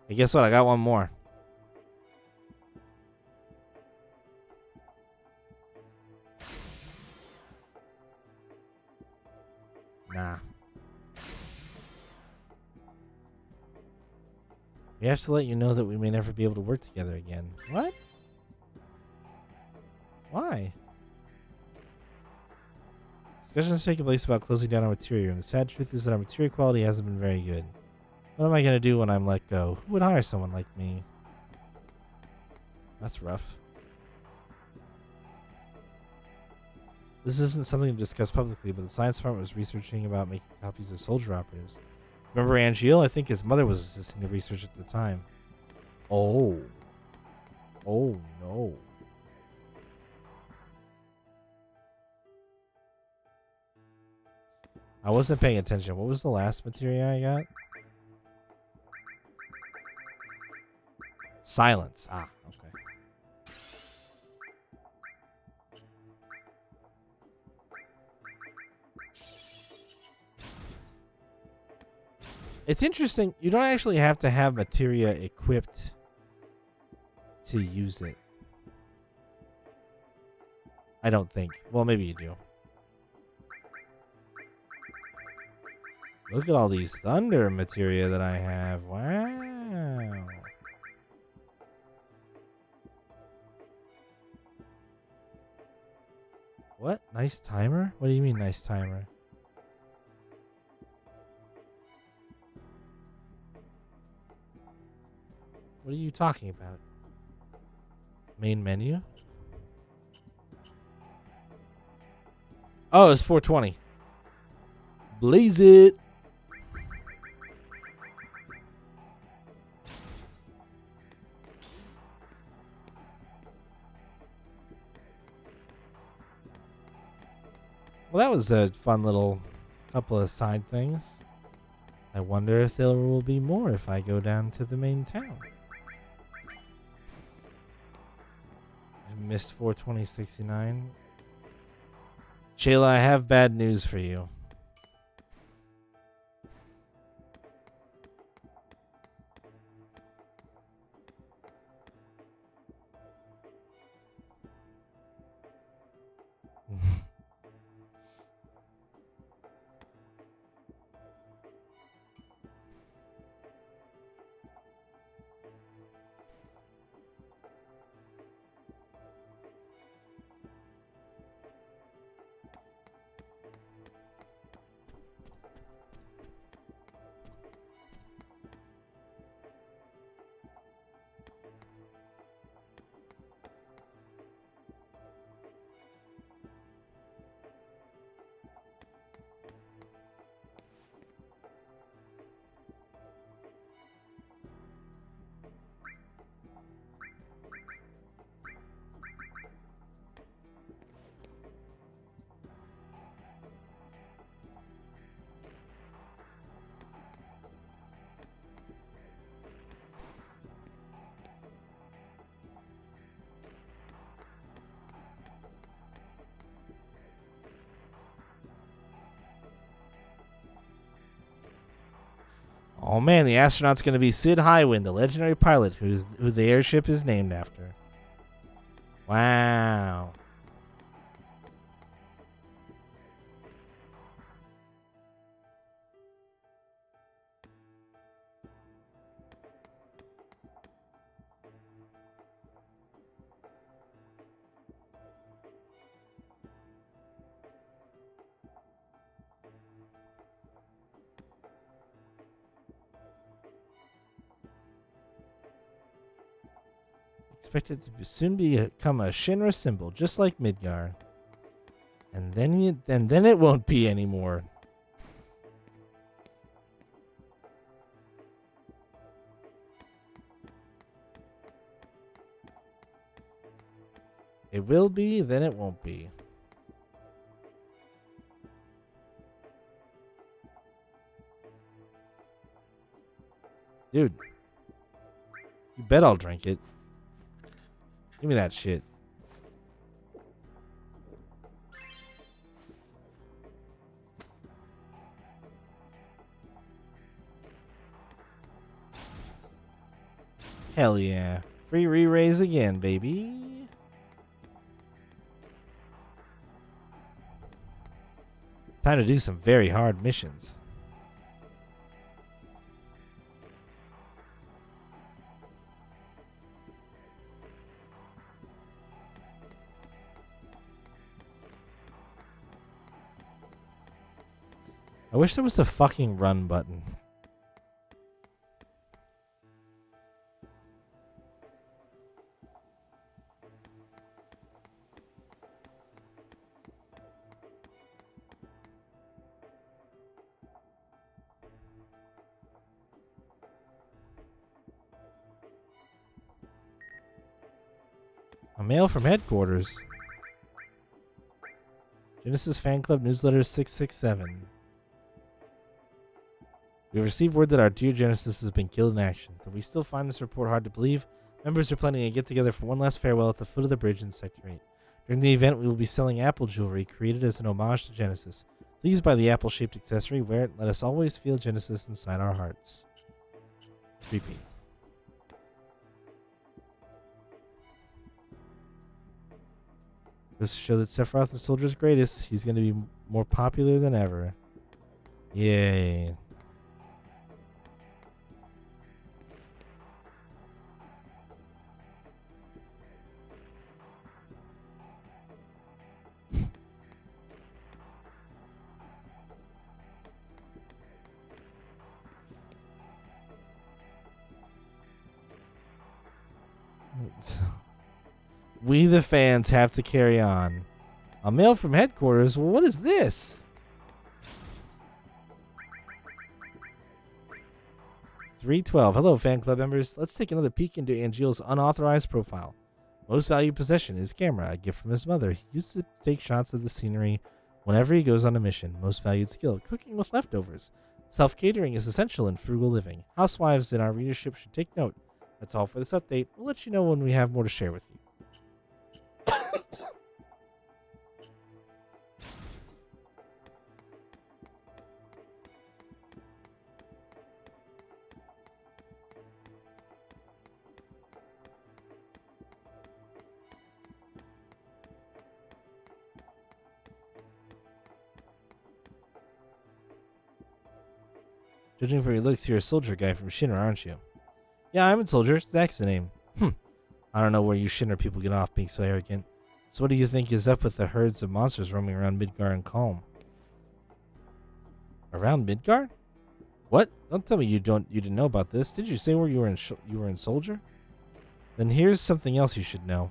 Hey, guess what? I got one more. Nah. We have to let you know that we may never be able to work together again. What? Why? Discussions taking place about closing down our materia room. The sad truth is that our materia quality hasn't been very good. What am I going to do when I'm let go? Who would hire someone like me? That's rough. This isn't something to discuss publicly, but the science department was researching about making copies of soldier operatives. Remember Angeal? I think his mother was assisting the research at the time. Oh. Oh, no. I wasn't paying attention. What was the last materia I got? Silence. Ah, okay. It's interesting. You don't actually have to have materia equipped to use it. I don't think. Well, maybe you do. Look at all these thunder materia that I have. Wow. What? Nice timer? What do you mean nice timer? What are you talking about? Main menu? Oh, it's 420. Blaze it. Well, that was a fun little couple of side things. I wonder if there will be more if I go down to the main town. I missed 42069. Shayla, I have bad news for you. Oh man, the astronaut's going to be Sid Highwind, the legendary pilot who the airship is named after. Wow. Expected to soon become a Shinra symbol, just like Midgar. And then it won't be anymore. It will be, then it won't be. Dude, you bet I'll drink it. Give me that shit. Hell yeah. Free re-raise again, baby. Time to do some very hard missions. I wish there was a fucking run button. A mail from headquarters. Genesis Fan Club Newsletter 667. We have received word that our dear Genesis has been killed in action. Though we still find this report hard to believe, members are planning a get-together for one last farewell at the foot of the bridge in Sector 8. During the event, we will be selling apple jewelry created as an homage to Genesis. Please buy the apple-shaped accessory, wear it, let us always feel Genesis inside our hearts. Creepy. Just to show that Sephiroth is Soldier's greatest, he's going to be more popular than ever. Yay. We the fans have to carry on. A mail from headquarters? Well, what is this? 312. Hello, fan club members. Let's take another peek into Angeal's unauthorized profile. Most valued possession is camera, a gift from his mother. He uses it to take shots of the scenery whenever he goes on a mission. Most valued skill, cooking with leftovers. Self-catering is essential in frugal living. Housewives in our readership should take note. That's all for this update. We'll let you know when we have more to share with you. Judging from your looks, you're a soldier guy from Shinra, aren't you? Yeah, I'm a soldier. Zach's the name. I don't know where you Shinra people get off being so arrogant. So what do you think is up with the herds of monsters roaming around Midgar and Calm? Around Midgar? What? Don't tell me you didn't know about this. Did you say where you were in Soldier? Then here's something else you should know.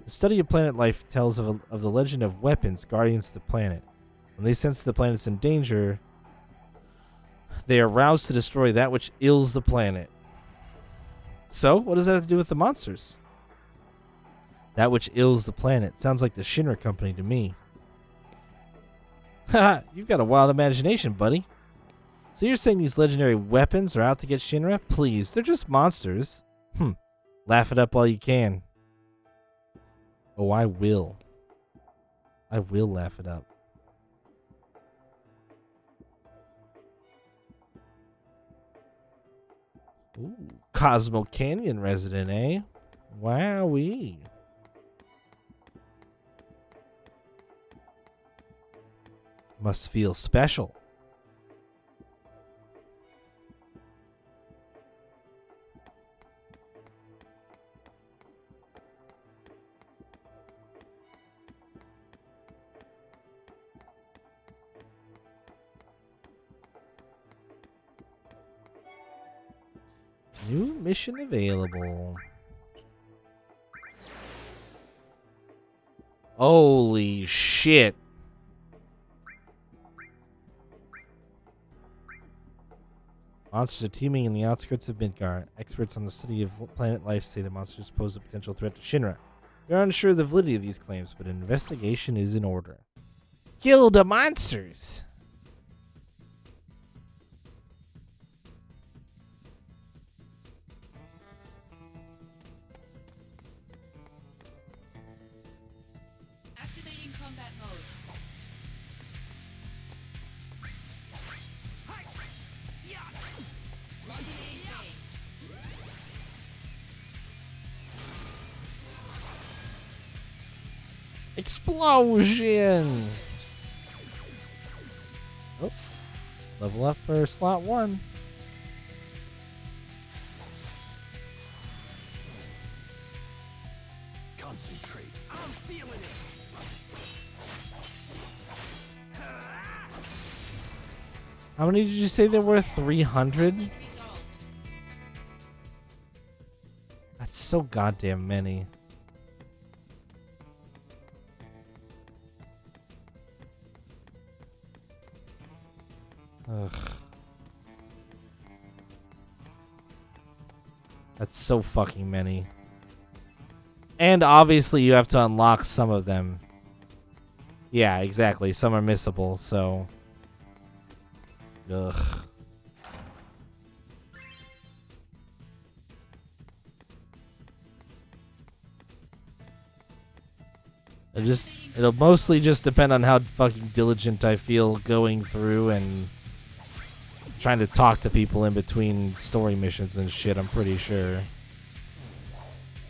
The study of planet life tells of the legend of weapons guardians of the planet. When they sense the planet's in danger, they are roused to destroy that which ills the planet. So, what does that have to do with the monsters? That which ills the planet. Sounds like the Shinra Company to me. Haha, you've got a wild imagination, buddy. So you're saying these legendary weapons are out to get Shinra? Please, they're just monsters. Laugh it up while you can. Oh, I will. I will laugh it up. Ooh, Cosmo Canyon resident, eh? Wowee. Must feel special. New mission available. Holy shit. Monsters are teeming in the outskirts of Midgar. Experts on the study of planet life say the monsters pose a potential threat to Shinra. They're unsure of the validity of these claims, but an investigation is in order. Kill the monsters! Activating combat mode. Launching A-phase. Explosion! Oh, level up for slot 1. Concentrate. I'm feeling it. How many did you say there were? 300? Conflict resolved. That's so goddamn many. Ugh. That's so fucking many. And obviously you have to unlock some of them. Yeah, exactly. Some are missable, so... Ugh. It'll mostly just depend on how fucking diligent I feel going through and trying to talk to people in between story missions and shit, I'm pretty sure.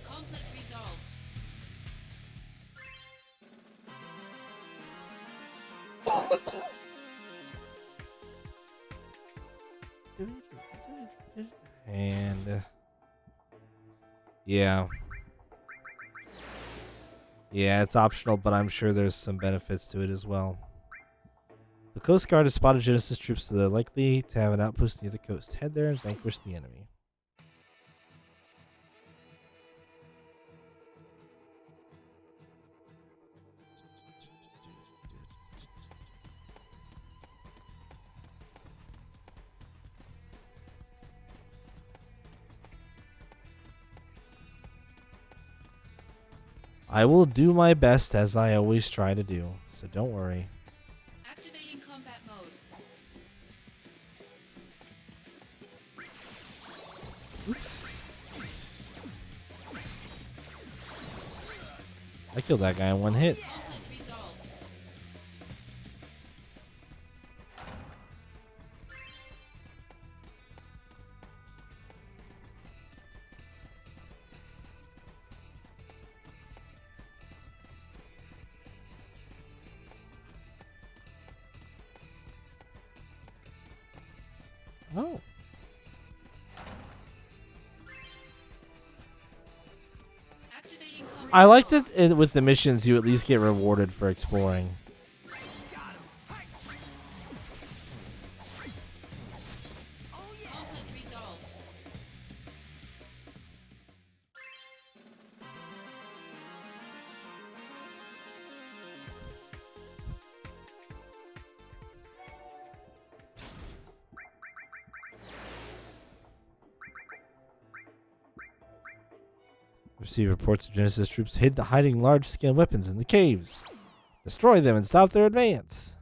Conflict resolved. And yeah. Yeah, it's optional, but I'm sure there's some benefits to it as well. The Coast Guard has spotted Genesis troops that are likely to have an outpost near the coast. Head there and vanquish the enemy. I will do my best as I always try to do, so don't worry. Activating combat mode. Oops. I killed that guy in one hit. Conflict resolved. Oh. Activating combat I like mode. that with the missions you at least get rewarded for exploring. Conflict resolved. Receive reports of Genesis troops hiding large-scale weapons in the caves. Destroy them and stop their advance.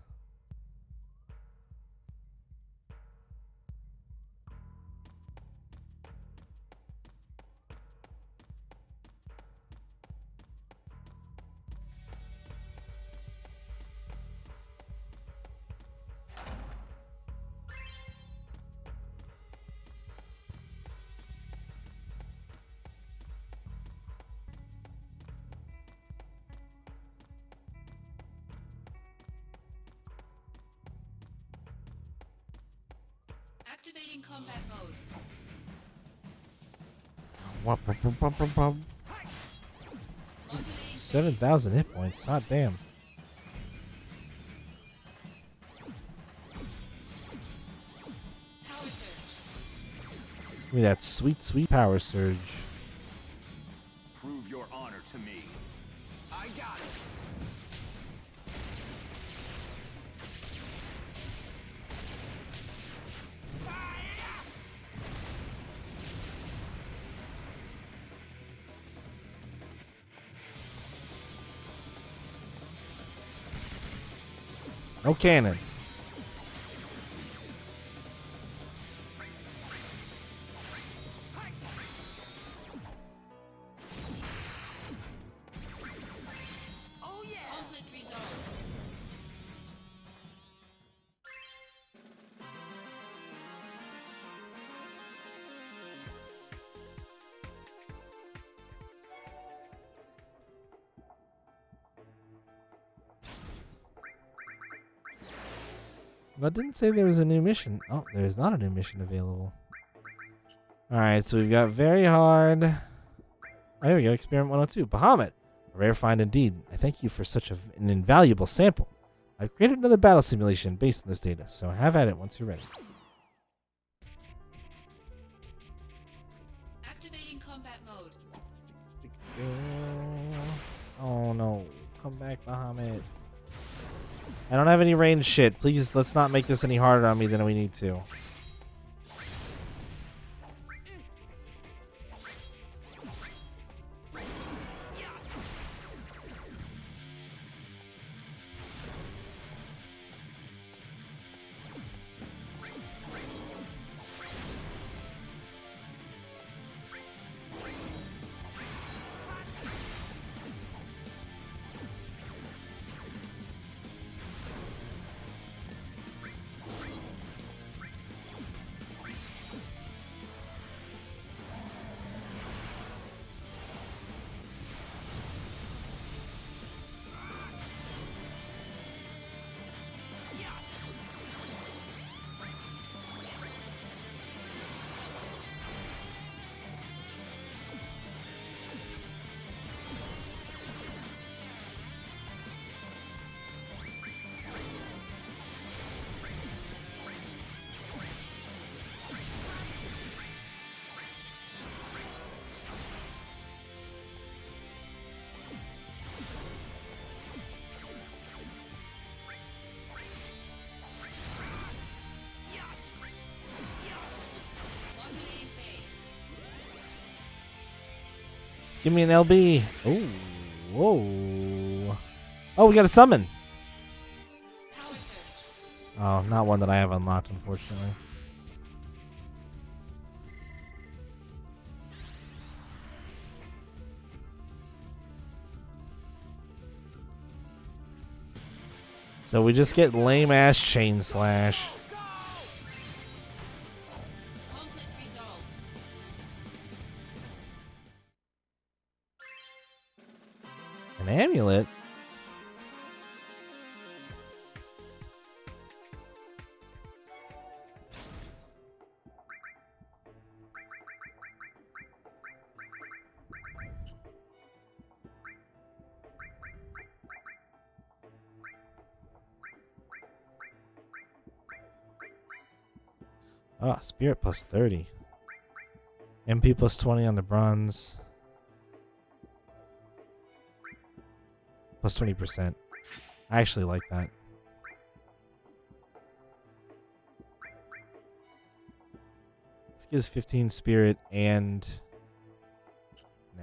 Activating combat mode. 7,000 hit points. Hot damn. Power surge. Give me that sweet, sweet power surge. Prove your honor to me. I got it. No cannon. Conflict resolved. But didn't say there was a new mission. Oh, there's not a new mission available. Alright, so we've got very hard. Oh, here we go. Experiment 102. Bahamut. A rare find indeed. I thank you for such an invaluable sample. I've created another battle simulation based on this data, so have at it once you're ready. Activating combat mode. Oh no. Come back, Bahamut. I don't have any range shit. Please, let's not make this any harder on me than we need to. Give me an LB. Oh, whoa. Oh, we got a summon. Power surge. Oh, not one that I have unlocked, unfortunately. So we just get lame ass chain slash. Conflict resolved. An amulet? Oh, spirit plus 30. MP plus 20 on the bronze. Plus 20%. I actually like that. This gives 15 spirit and... Nah.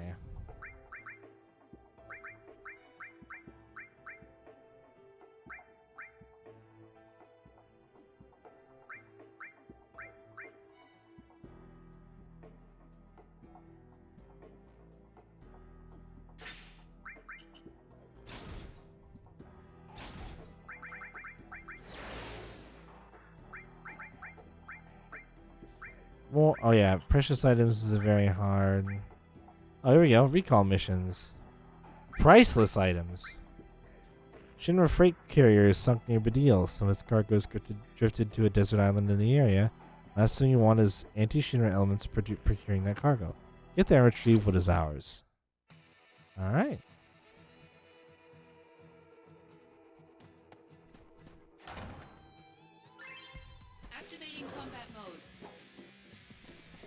Well, oh yeah, precious items is very hard. Oh, here we go. Recall missions. Priceless items. Shinra freight carrier is sunk near Badil. Some of its cargo is drifted to a desert island in the area. Last thing you want is anti-Shinra elements procuring that cargo. Get there and retrieve what is ours. Alright. Activating combat mode.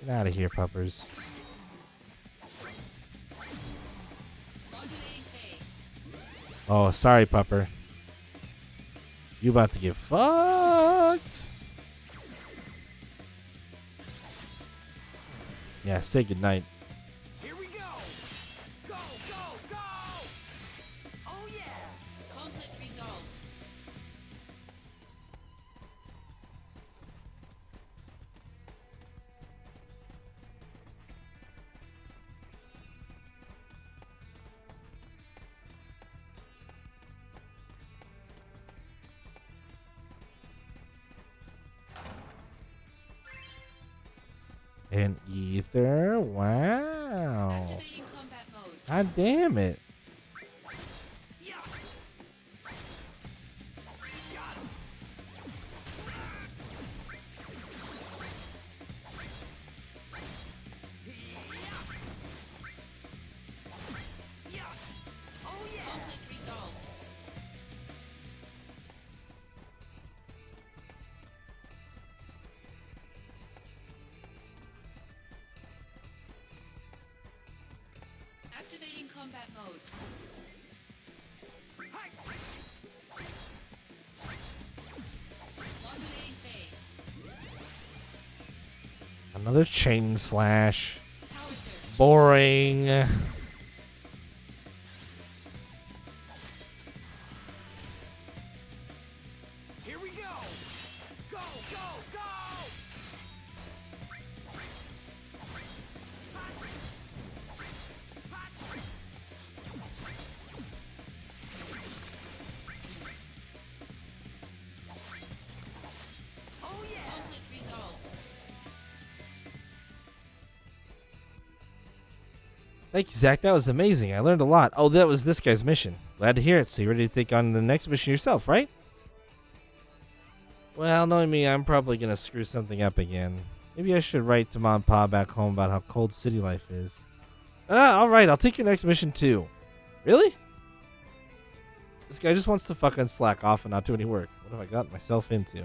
Get out of here, puppers. Modulating phase. Oh, sorry, pupper. You about to get fucked. Yeah, say goodnight. Here we go! Go, go, go! Oh yeah! Conflict resolved. An ether? Wow. Activating combat mode. God damn it. Yeah! Got him! Yeah! Oh yeah! Conflict resolved. Activating combat mode. Modulating phase. Another chain slash. Power surge. Boring. Here we go! Go, go, go! Oh yeah! Conflict resolved. Thank you, Zach. That was amazing. I learned a lot. Oh, that was this guy's mission. Glad to hear it. So you're ready to take on the next mission yourself, right? Well, knowing me, I'm probably going to screw something up again. Maybe I should write to Mom and Pa back home about how cold city life is. Alright, I'll take your next mission too. Really? This guy just wants to fucking slack off and not do any work. What have I got myself into?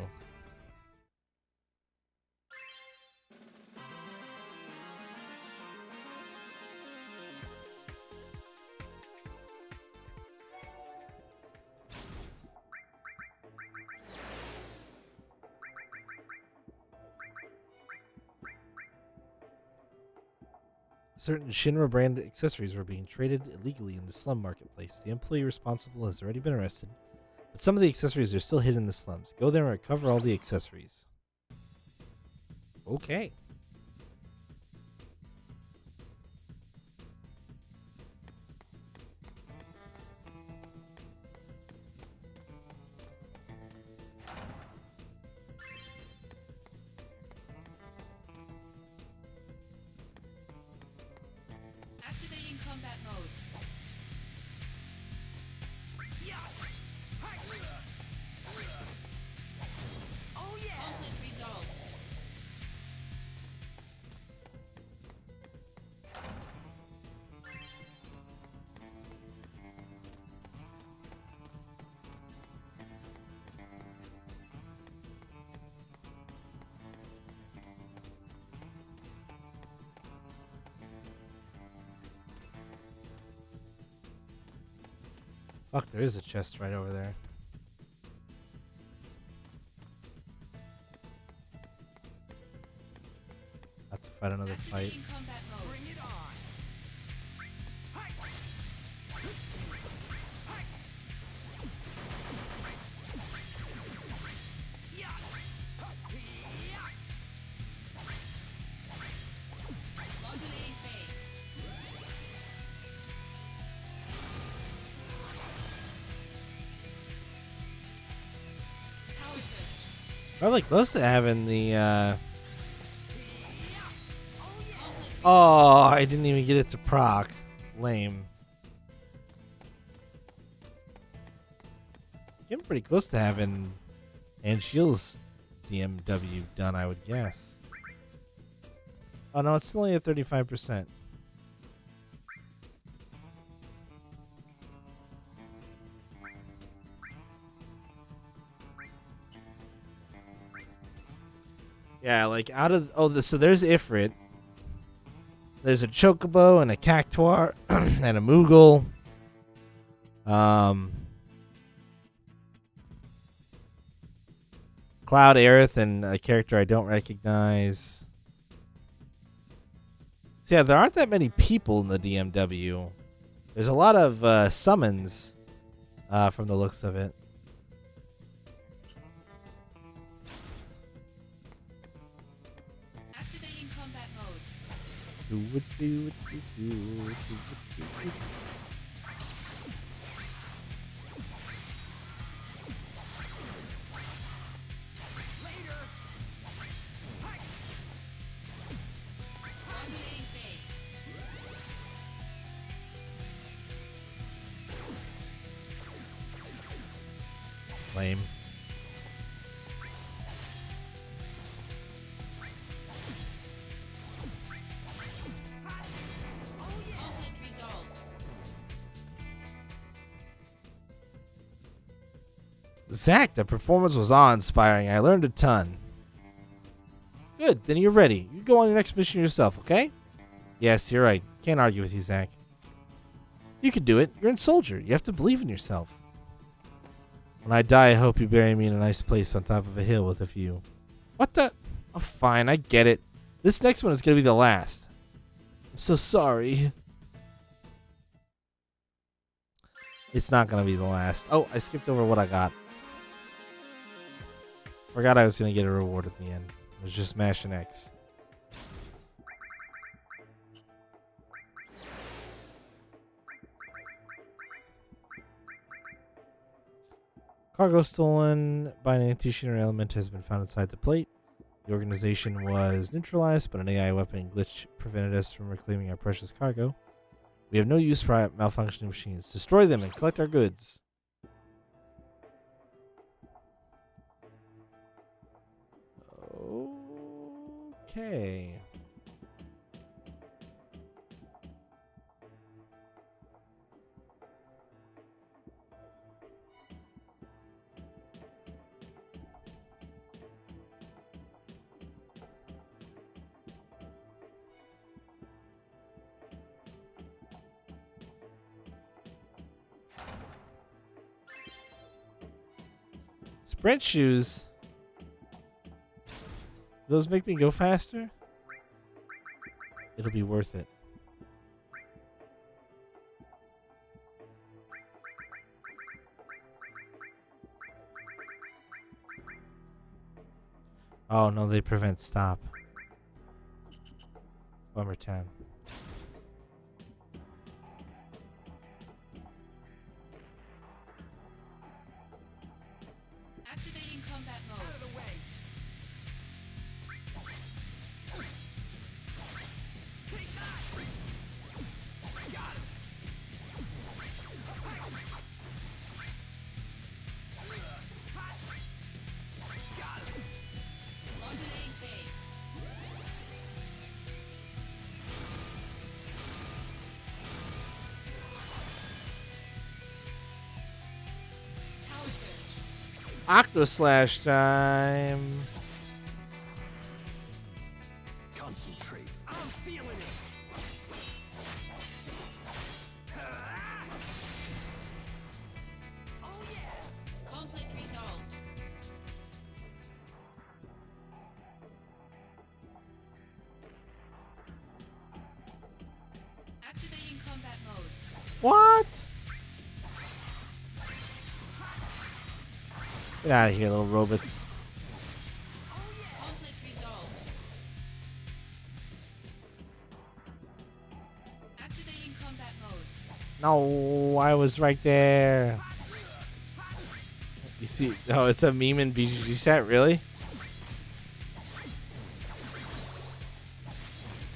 Certain Shinra brand accessories were being traded illegally in the slum marketplace. The employee responsible has already been arrested, but some of the accessories are still hidden in the slums. Go there and recover all the accessories. Okay. Activating combat mode. Oh yeah! Conflict resolved. Fuck, there is a chest right over there. Have to fight another fight. Activating combat mode. Bring it on. Modulating phase. Power surge. Probably close to having the. Conflict Oh, I didn't even get it to proc. Lame. Getting pretty close to having Angeal's DMW done, I would guess. Oh no, it's still only at 35%. Yeah, like out of so there's Ifrit. There's a Chocobo and a Cactuar and a Moogle. Cloud Aerith and a character I don't recognize. So yeah, there aren't that many people in the DMW. There's a lot of summons from the looks of it. activating combat mode. Do it, do it, do it, do it, do it. Modulating phase. Lame. Conflict resolved. Zach, the performance was awe-inspiring. I learned a ton. Good, then you're ready. You go on your next mission yourself, okay? Yes, you're right. Can't argue with you, Zach. You can do it. You're in Soldier. You have to believe in yourself. When I die, I hope you bury me in a nice place on top of a hill with a view. What the? Oh, fine, I get it. This next one is going to be the last. I'm so sorry. It's not going to be the last. Oh, I skipped over what I got. Forgot I was going to get a reward at the end. It was just mash and X. Cargo stolen by an anti-Shinra element has been found inside the plate. The organization was neutralized, but an AI weapon glitch prevented us from reclaiming our precious cargo. We have no use for malfunctioning machines. Destroy them and collect our goods. Okay. Sprint shoes. Those make me go faster? It'll be worth it. Oh no, they prevent stop. Bummer time. Activating combat mode. Out of the way. Take that. Got him. Got him. Modulating phase. Power surge. Octo Slash time. Concentrate. I'm feeling it. Oh yeah. Conflict resolved. Activating combat mode. What? Get out of here, little robots. Conflict resolved. Activating combat mode. No, I was right there. You see, oh, it's a meme in BGG chat, really?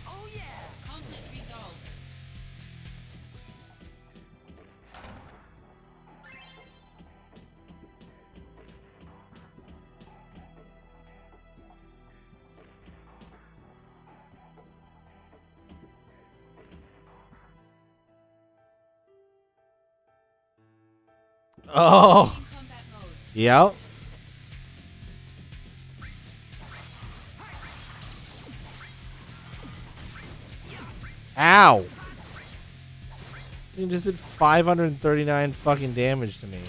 Oh yeah. Conflict resolved. Oh, In combat mode. yep. Ow. You just did 539 fucking damage to me.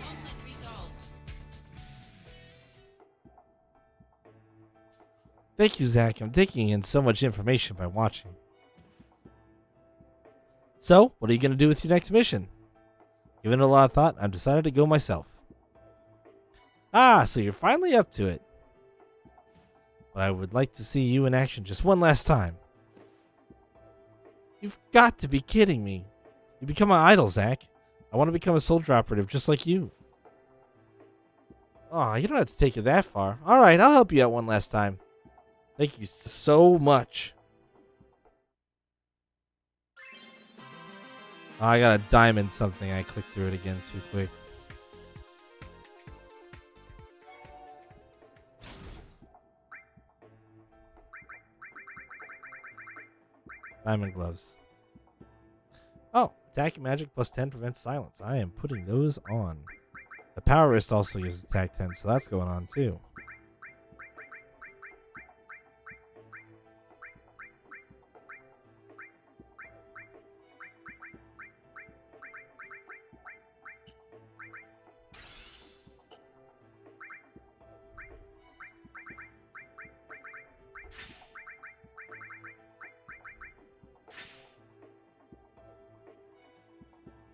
Conflict resolved. Thank you, Zach. I'm taking in so much information by watching. So, what are you going to do with your next mission? Given it a lot of thought, I've decided to go myself. Ah, so you're finally up to it. But I would like to see you in action just one last time. You've got to be kidding me. You become my idol, Zach. I want to become a soldier operative just like you. Oh, you don't have to take it that far. All right, I'll help you out one last time. Thank you so much. Oh, I got a diamond something. I clicked through it again too quick. Diamond gloves. Oh, attack and magic plus 10 prevents silence. I am putting those on. The power wrist also gives attack 10, so that's going on too.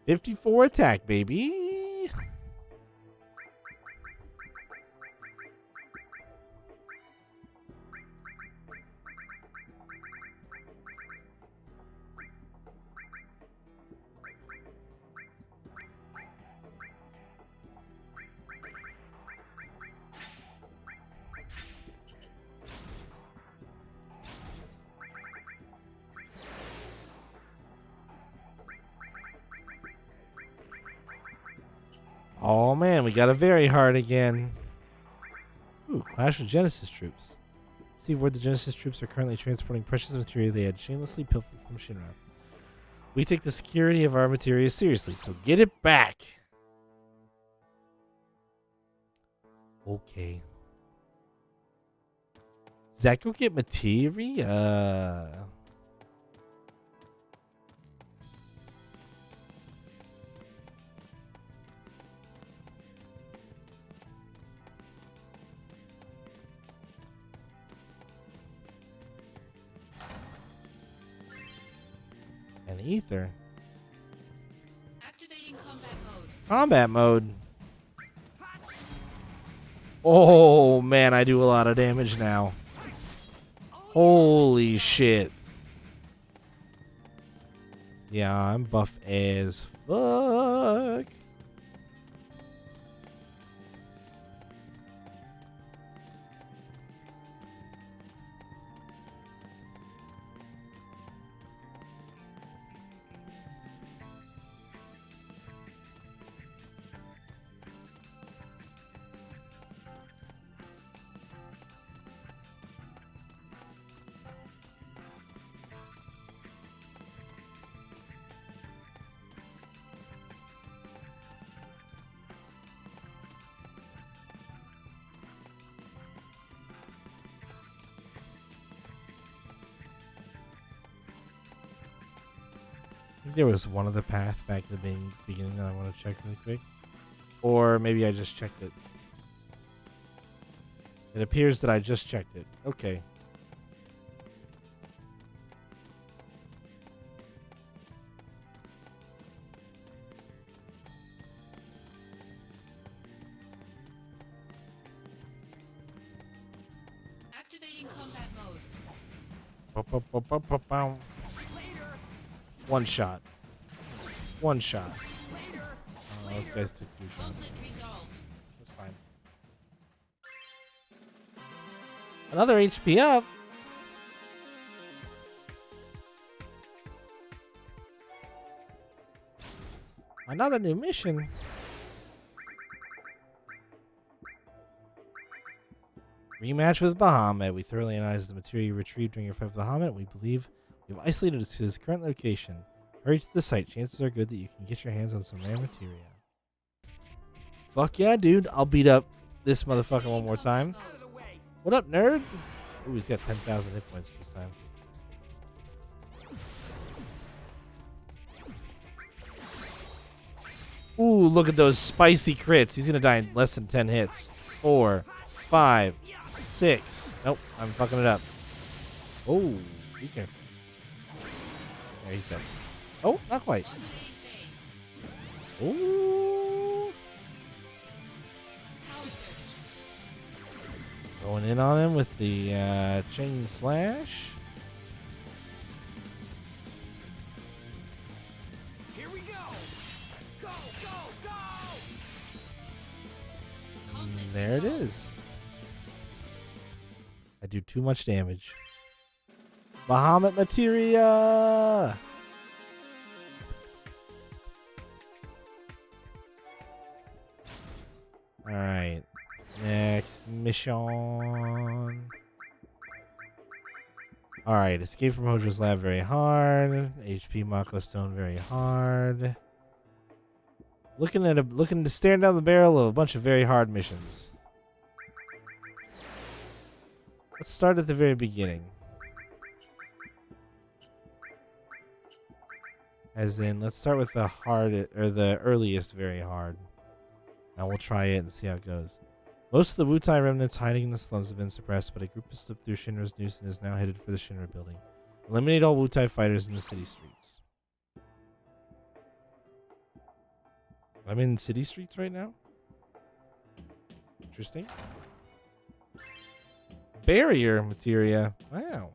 $54 attack, baby. Oh man, we got a very hard again. Ooh, clash with Genesis troops. See where the Genesis troops are currently transporting precious material they had shamelessly pilfered from Shinra. We take the security of our materials seriously, so get it back. Okay. Does that go get materia? And ether. Activating combat mode. Combat mode. Oh man, I do a lot of damage now. Holy shit. Yeah, I'm buff as fuck. I think there was one other path back at the beginning that I want to check really quick. Or maybe I just checked it. It appears that I just checked it. Okay. Activating combat mode. Bow. One shot. One shot. Oh, those guys took 2 shots. Gauntlet resolved. That's fine. Another HP up. Another new mission. Rematch with Bahamut. We thoroughly analyzed the material you retrieved during your fight with Bahamut. We believe we've isolated it to his current location. Hurry to the site. Chances are good that you can get your hands on some rare material. Fuck yeah, dude. I'll beat up this motherfucker one more time. What up, nerd? Ooh, he's got 10,000 hit points this time. Ooh, look at those spicy crits. He's gonna die in less than 10 hits. 4, 5, 6. Nope, I'm fucking it up. Oh, be careful. Yeah, he's dead. Oh, not quite. Ooh. Going in on him with the chain slash. Here we go! Go, go, go! And there it is. I do too much damage. Bahamut materia. All right. Next mission. All right. Escape from Hojo's lab very hard. HP Mako Stone very hard. Looking to stare down the barrel of a bunch of very hard missions. Let's start at the very beginning. As in, let's start with the hard or the earliest very hard. And we'll try it and see how it goes. Most of the Wutai remnants hiding in the slums have been suppressed, but a group has slipped through Shinra's noose and is now headed for the Shinra building. Eliminate all Wutai fighters in the city streets. I'm in city streets right now? Interesting. Barrier materia. Wow.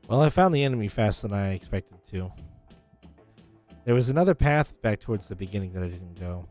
Well, I found the enemy faster than I expected to. There was another path back towards the beginning that I didn't go.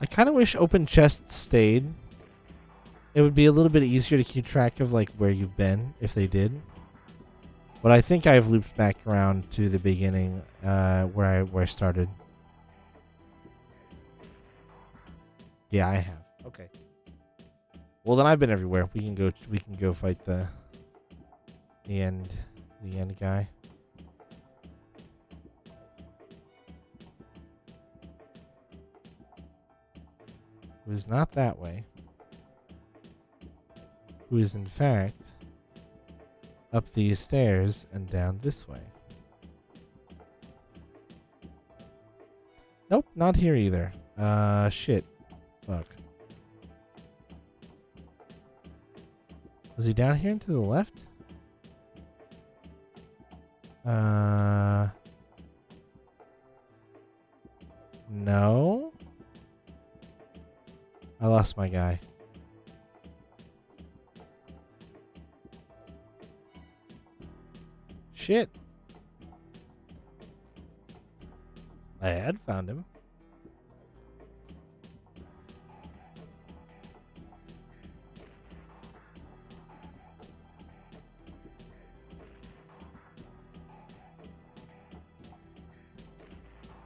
I kind of wish open chests stayed. It would be a little bit easier to keep track of like where you've been if they did. But I think I've looped back around to the beginning, where I started. Yeah, I have. Okay. Well, then I've been everywhere. We can go fight the end guy. Who is not that way. Who is in fact up these stairs and down this way. Nope, not here either. Shit. Fuck. Was he down here and to the left? No. I lost my guy. Shit. I had found him.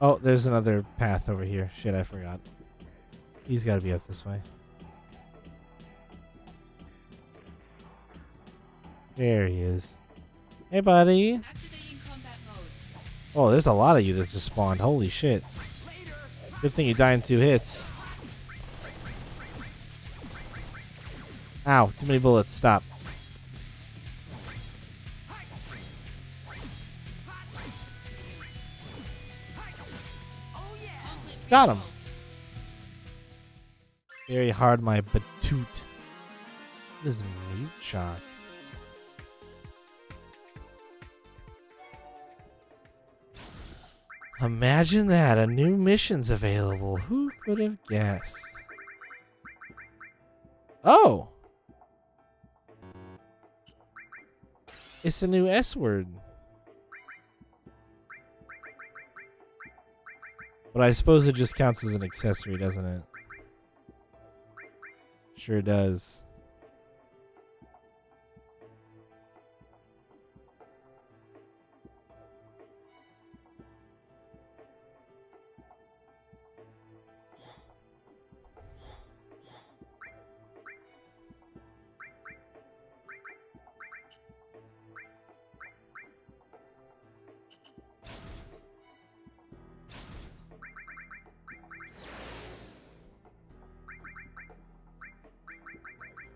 Oh, there's another path over here. Shit, I forgot. He's got to be up this way. There he is. Hey, buddy. Activating combat mode. Oh, there's a lot of you that just spawned. Holy shit. Good thing you die in 2 hits. Ow, too many bullets. Stop. Got him. Very hard, my batoot. What is mute shock? Imagine that. A new mission's available. Who could have guessed? Oh! It's a new S word. But I suppose it just counts as an accessory, doesn't it? Sure does.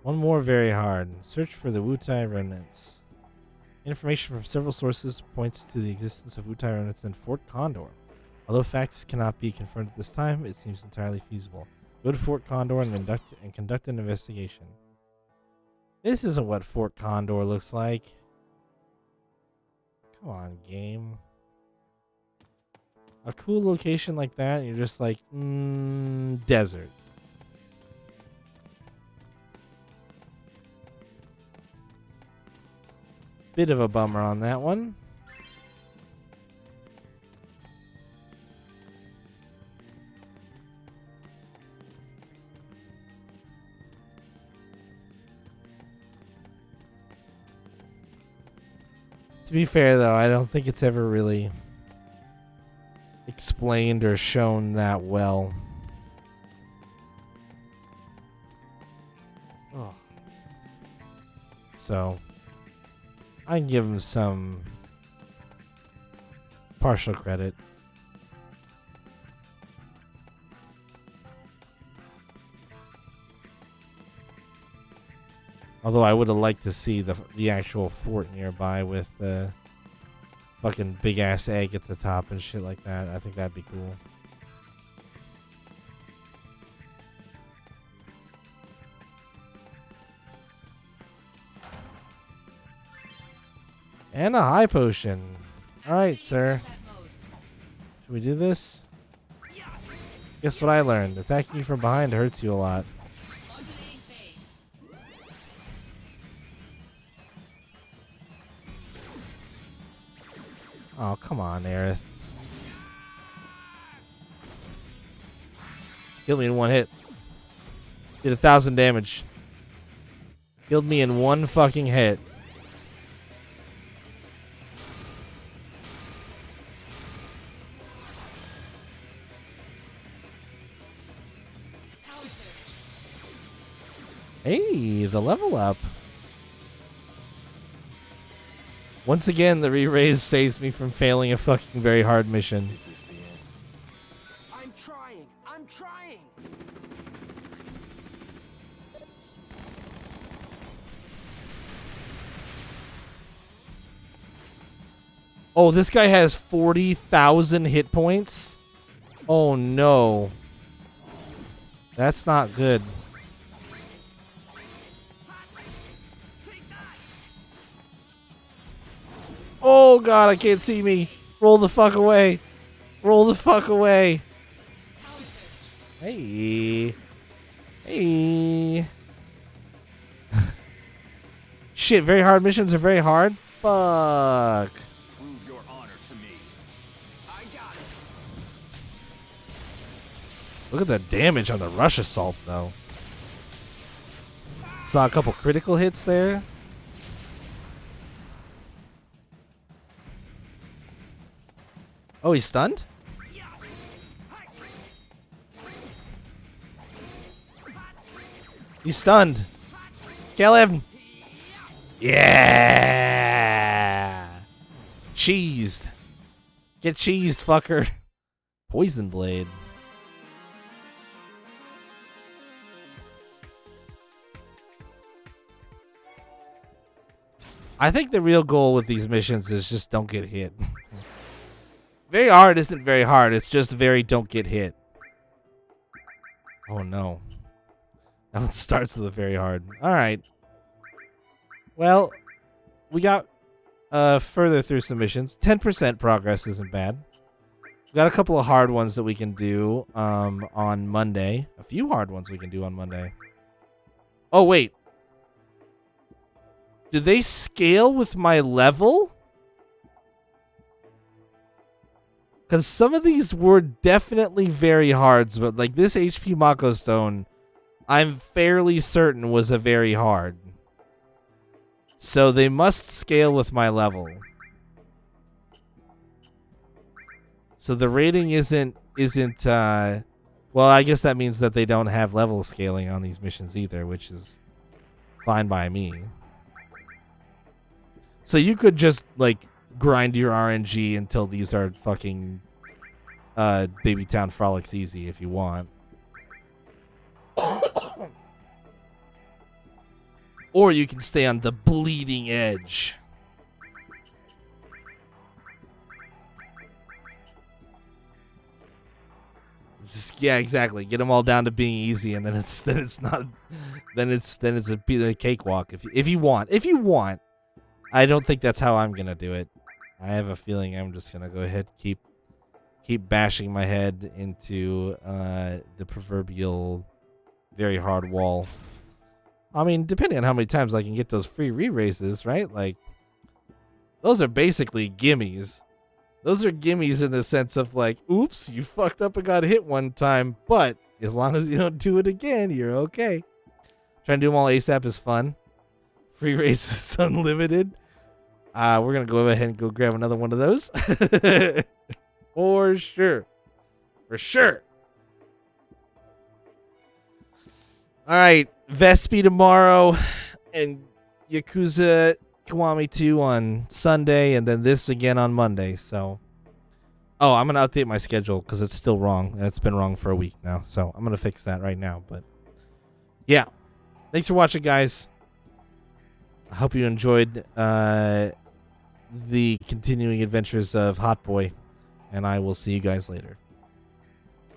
One more very hard. Search for the Wutai remnants. Information from several sources points to the existence of Wutai remnants in Fort Condor. Although facts cannot be confirmed at this time, it seems entirely feasible. Go to Fort Condor and conduct an investigation. This isn't what Fort Condor looks like. Come on, game. A cool location like that, and you're just like, desert. Bit of a bummer on that one. To be fair, though, I don't think it's ever really explained or shown that well. Oh. So I can give him some partial credit. Although I would have liked to see the actual fort nearby with the fucking big ass egg at the top and shit like that. I think that'd be cool. And a high potion. Alright, sir. Should we do this? Guess what I learned? Attacking you from behind hurts you a lot. Oh, come on, Aerith. Killed me in one hit. Did 1,000 damage. Killed me in one fucking hit. Hey, the level up. Once again, the re-raise saves me from failing a fucking very hard mission. Is this the end? I'm trying. I'm trying. Oh, this guy has 40,000 hit points? Oh, no. That's not good. Oh, God, I can't see me. Roll the fuck away. Roll the fuck away. Hey. Hey. Shit, very hard missions are very hard? Fuck. Prove your honor to me. I got it. Look at the damage on the rush assault, though. Saw a couple critical hits there. Oh, he's stunned? He's stunned. Kill him. Yeah. Cheesed. Get cheesed, fucker. Poison blade. I think the real goal with these missions is just don't get hit. Very hard isn't very hard. It's just very don't get hit. Oh, no. That one starts with a very hard. All right. Well, we got further through some missions. 10% progress isn't bad. We got a couple of hard ones that we can do on Monday. A few hard ones we can do on Monday. Oh, wait. Do they scale with my level? Because some of these were definitely very hard, but like this HP Mako Stone, I'm fairly certain was a very hard. So they must scale with my level. So the rating isn't well, I guess that means that they don't have level scaling on these missions either, which is fine by me. So you could just like grind your RNG until these are fucking Baby Town Frolics easy if you want. Or you can stay on the bleeding edge. Just, yeah, exactly. Get them all down to being easy, and then it's a cakewalk if you want. I don't think that's how I'm gonna do it. I have a feeling I'm just gonna go ahead and keep bashing my head into the proverbial very hard wall. I mean, depending on how many times I can get those free re-races, right? Like, those are basically gimmies. Those are gimmies in the sense of like, oops, you fucked up and got hit one time, but as long as you don't do it again, you're okay. Trying to do them all ASAP is fun. Free races unlimited. We're going to go ahead and go grab another one of those. For sure. For sure. All right. Vespi tomorrow and Yakuza Kiwami 2 on Sunday, and then this again on Monday. So, I'm going to update my schedule because it's still wrong, and it's been wrong for a week now. So, I'm going to fix that right now. But, yeah. Thanks for watching, guys. I hope you enjoyed the continuing adventures of Hot Boy, and I will see you guys later.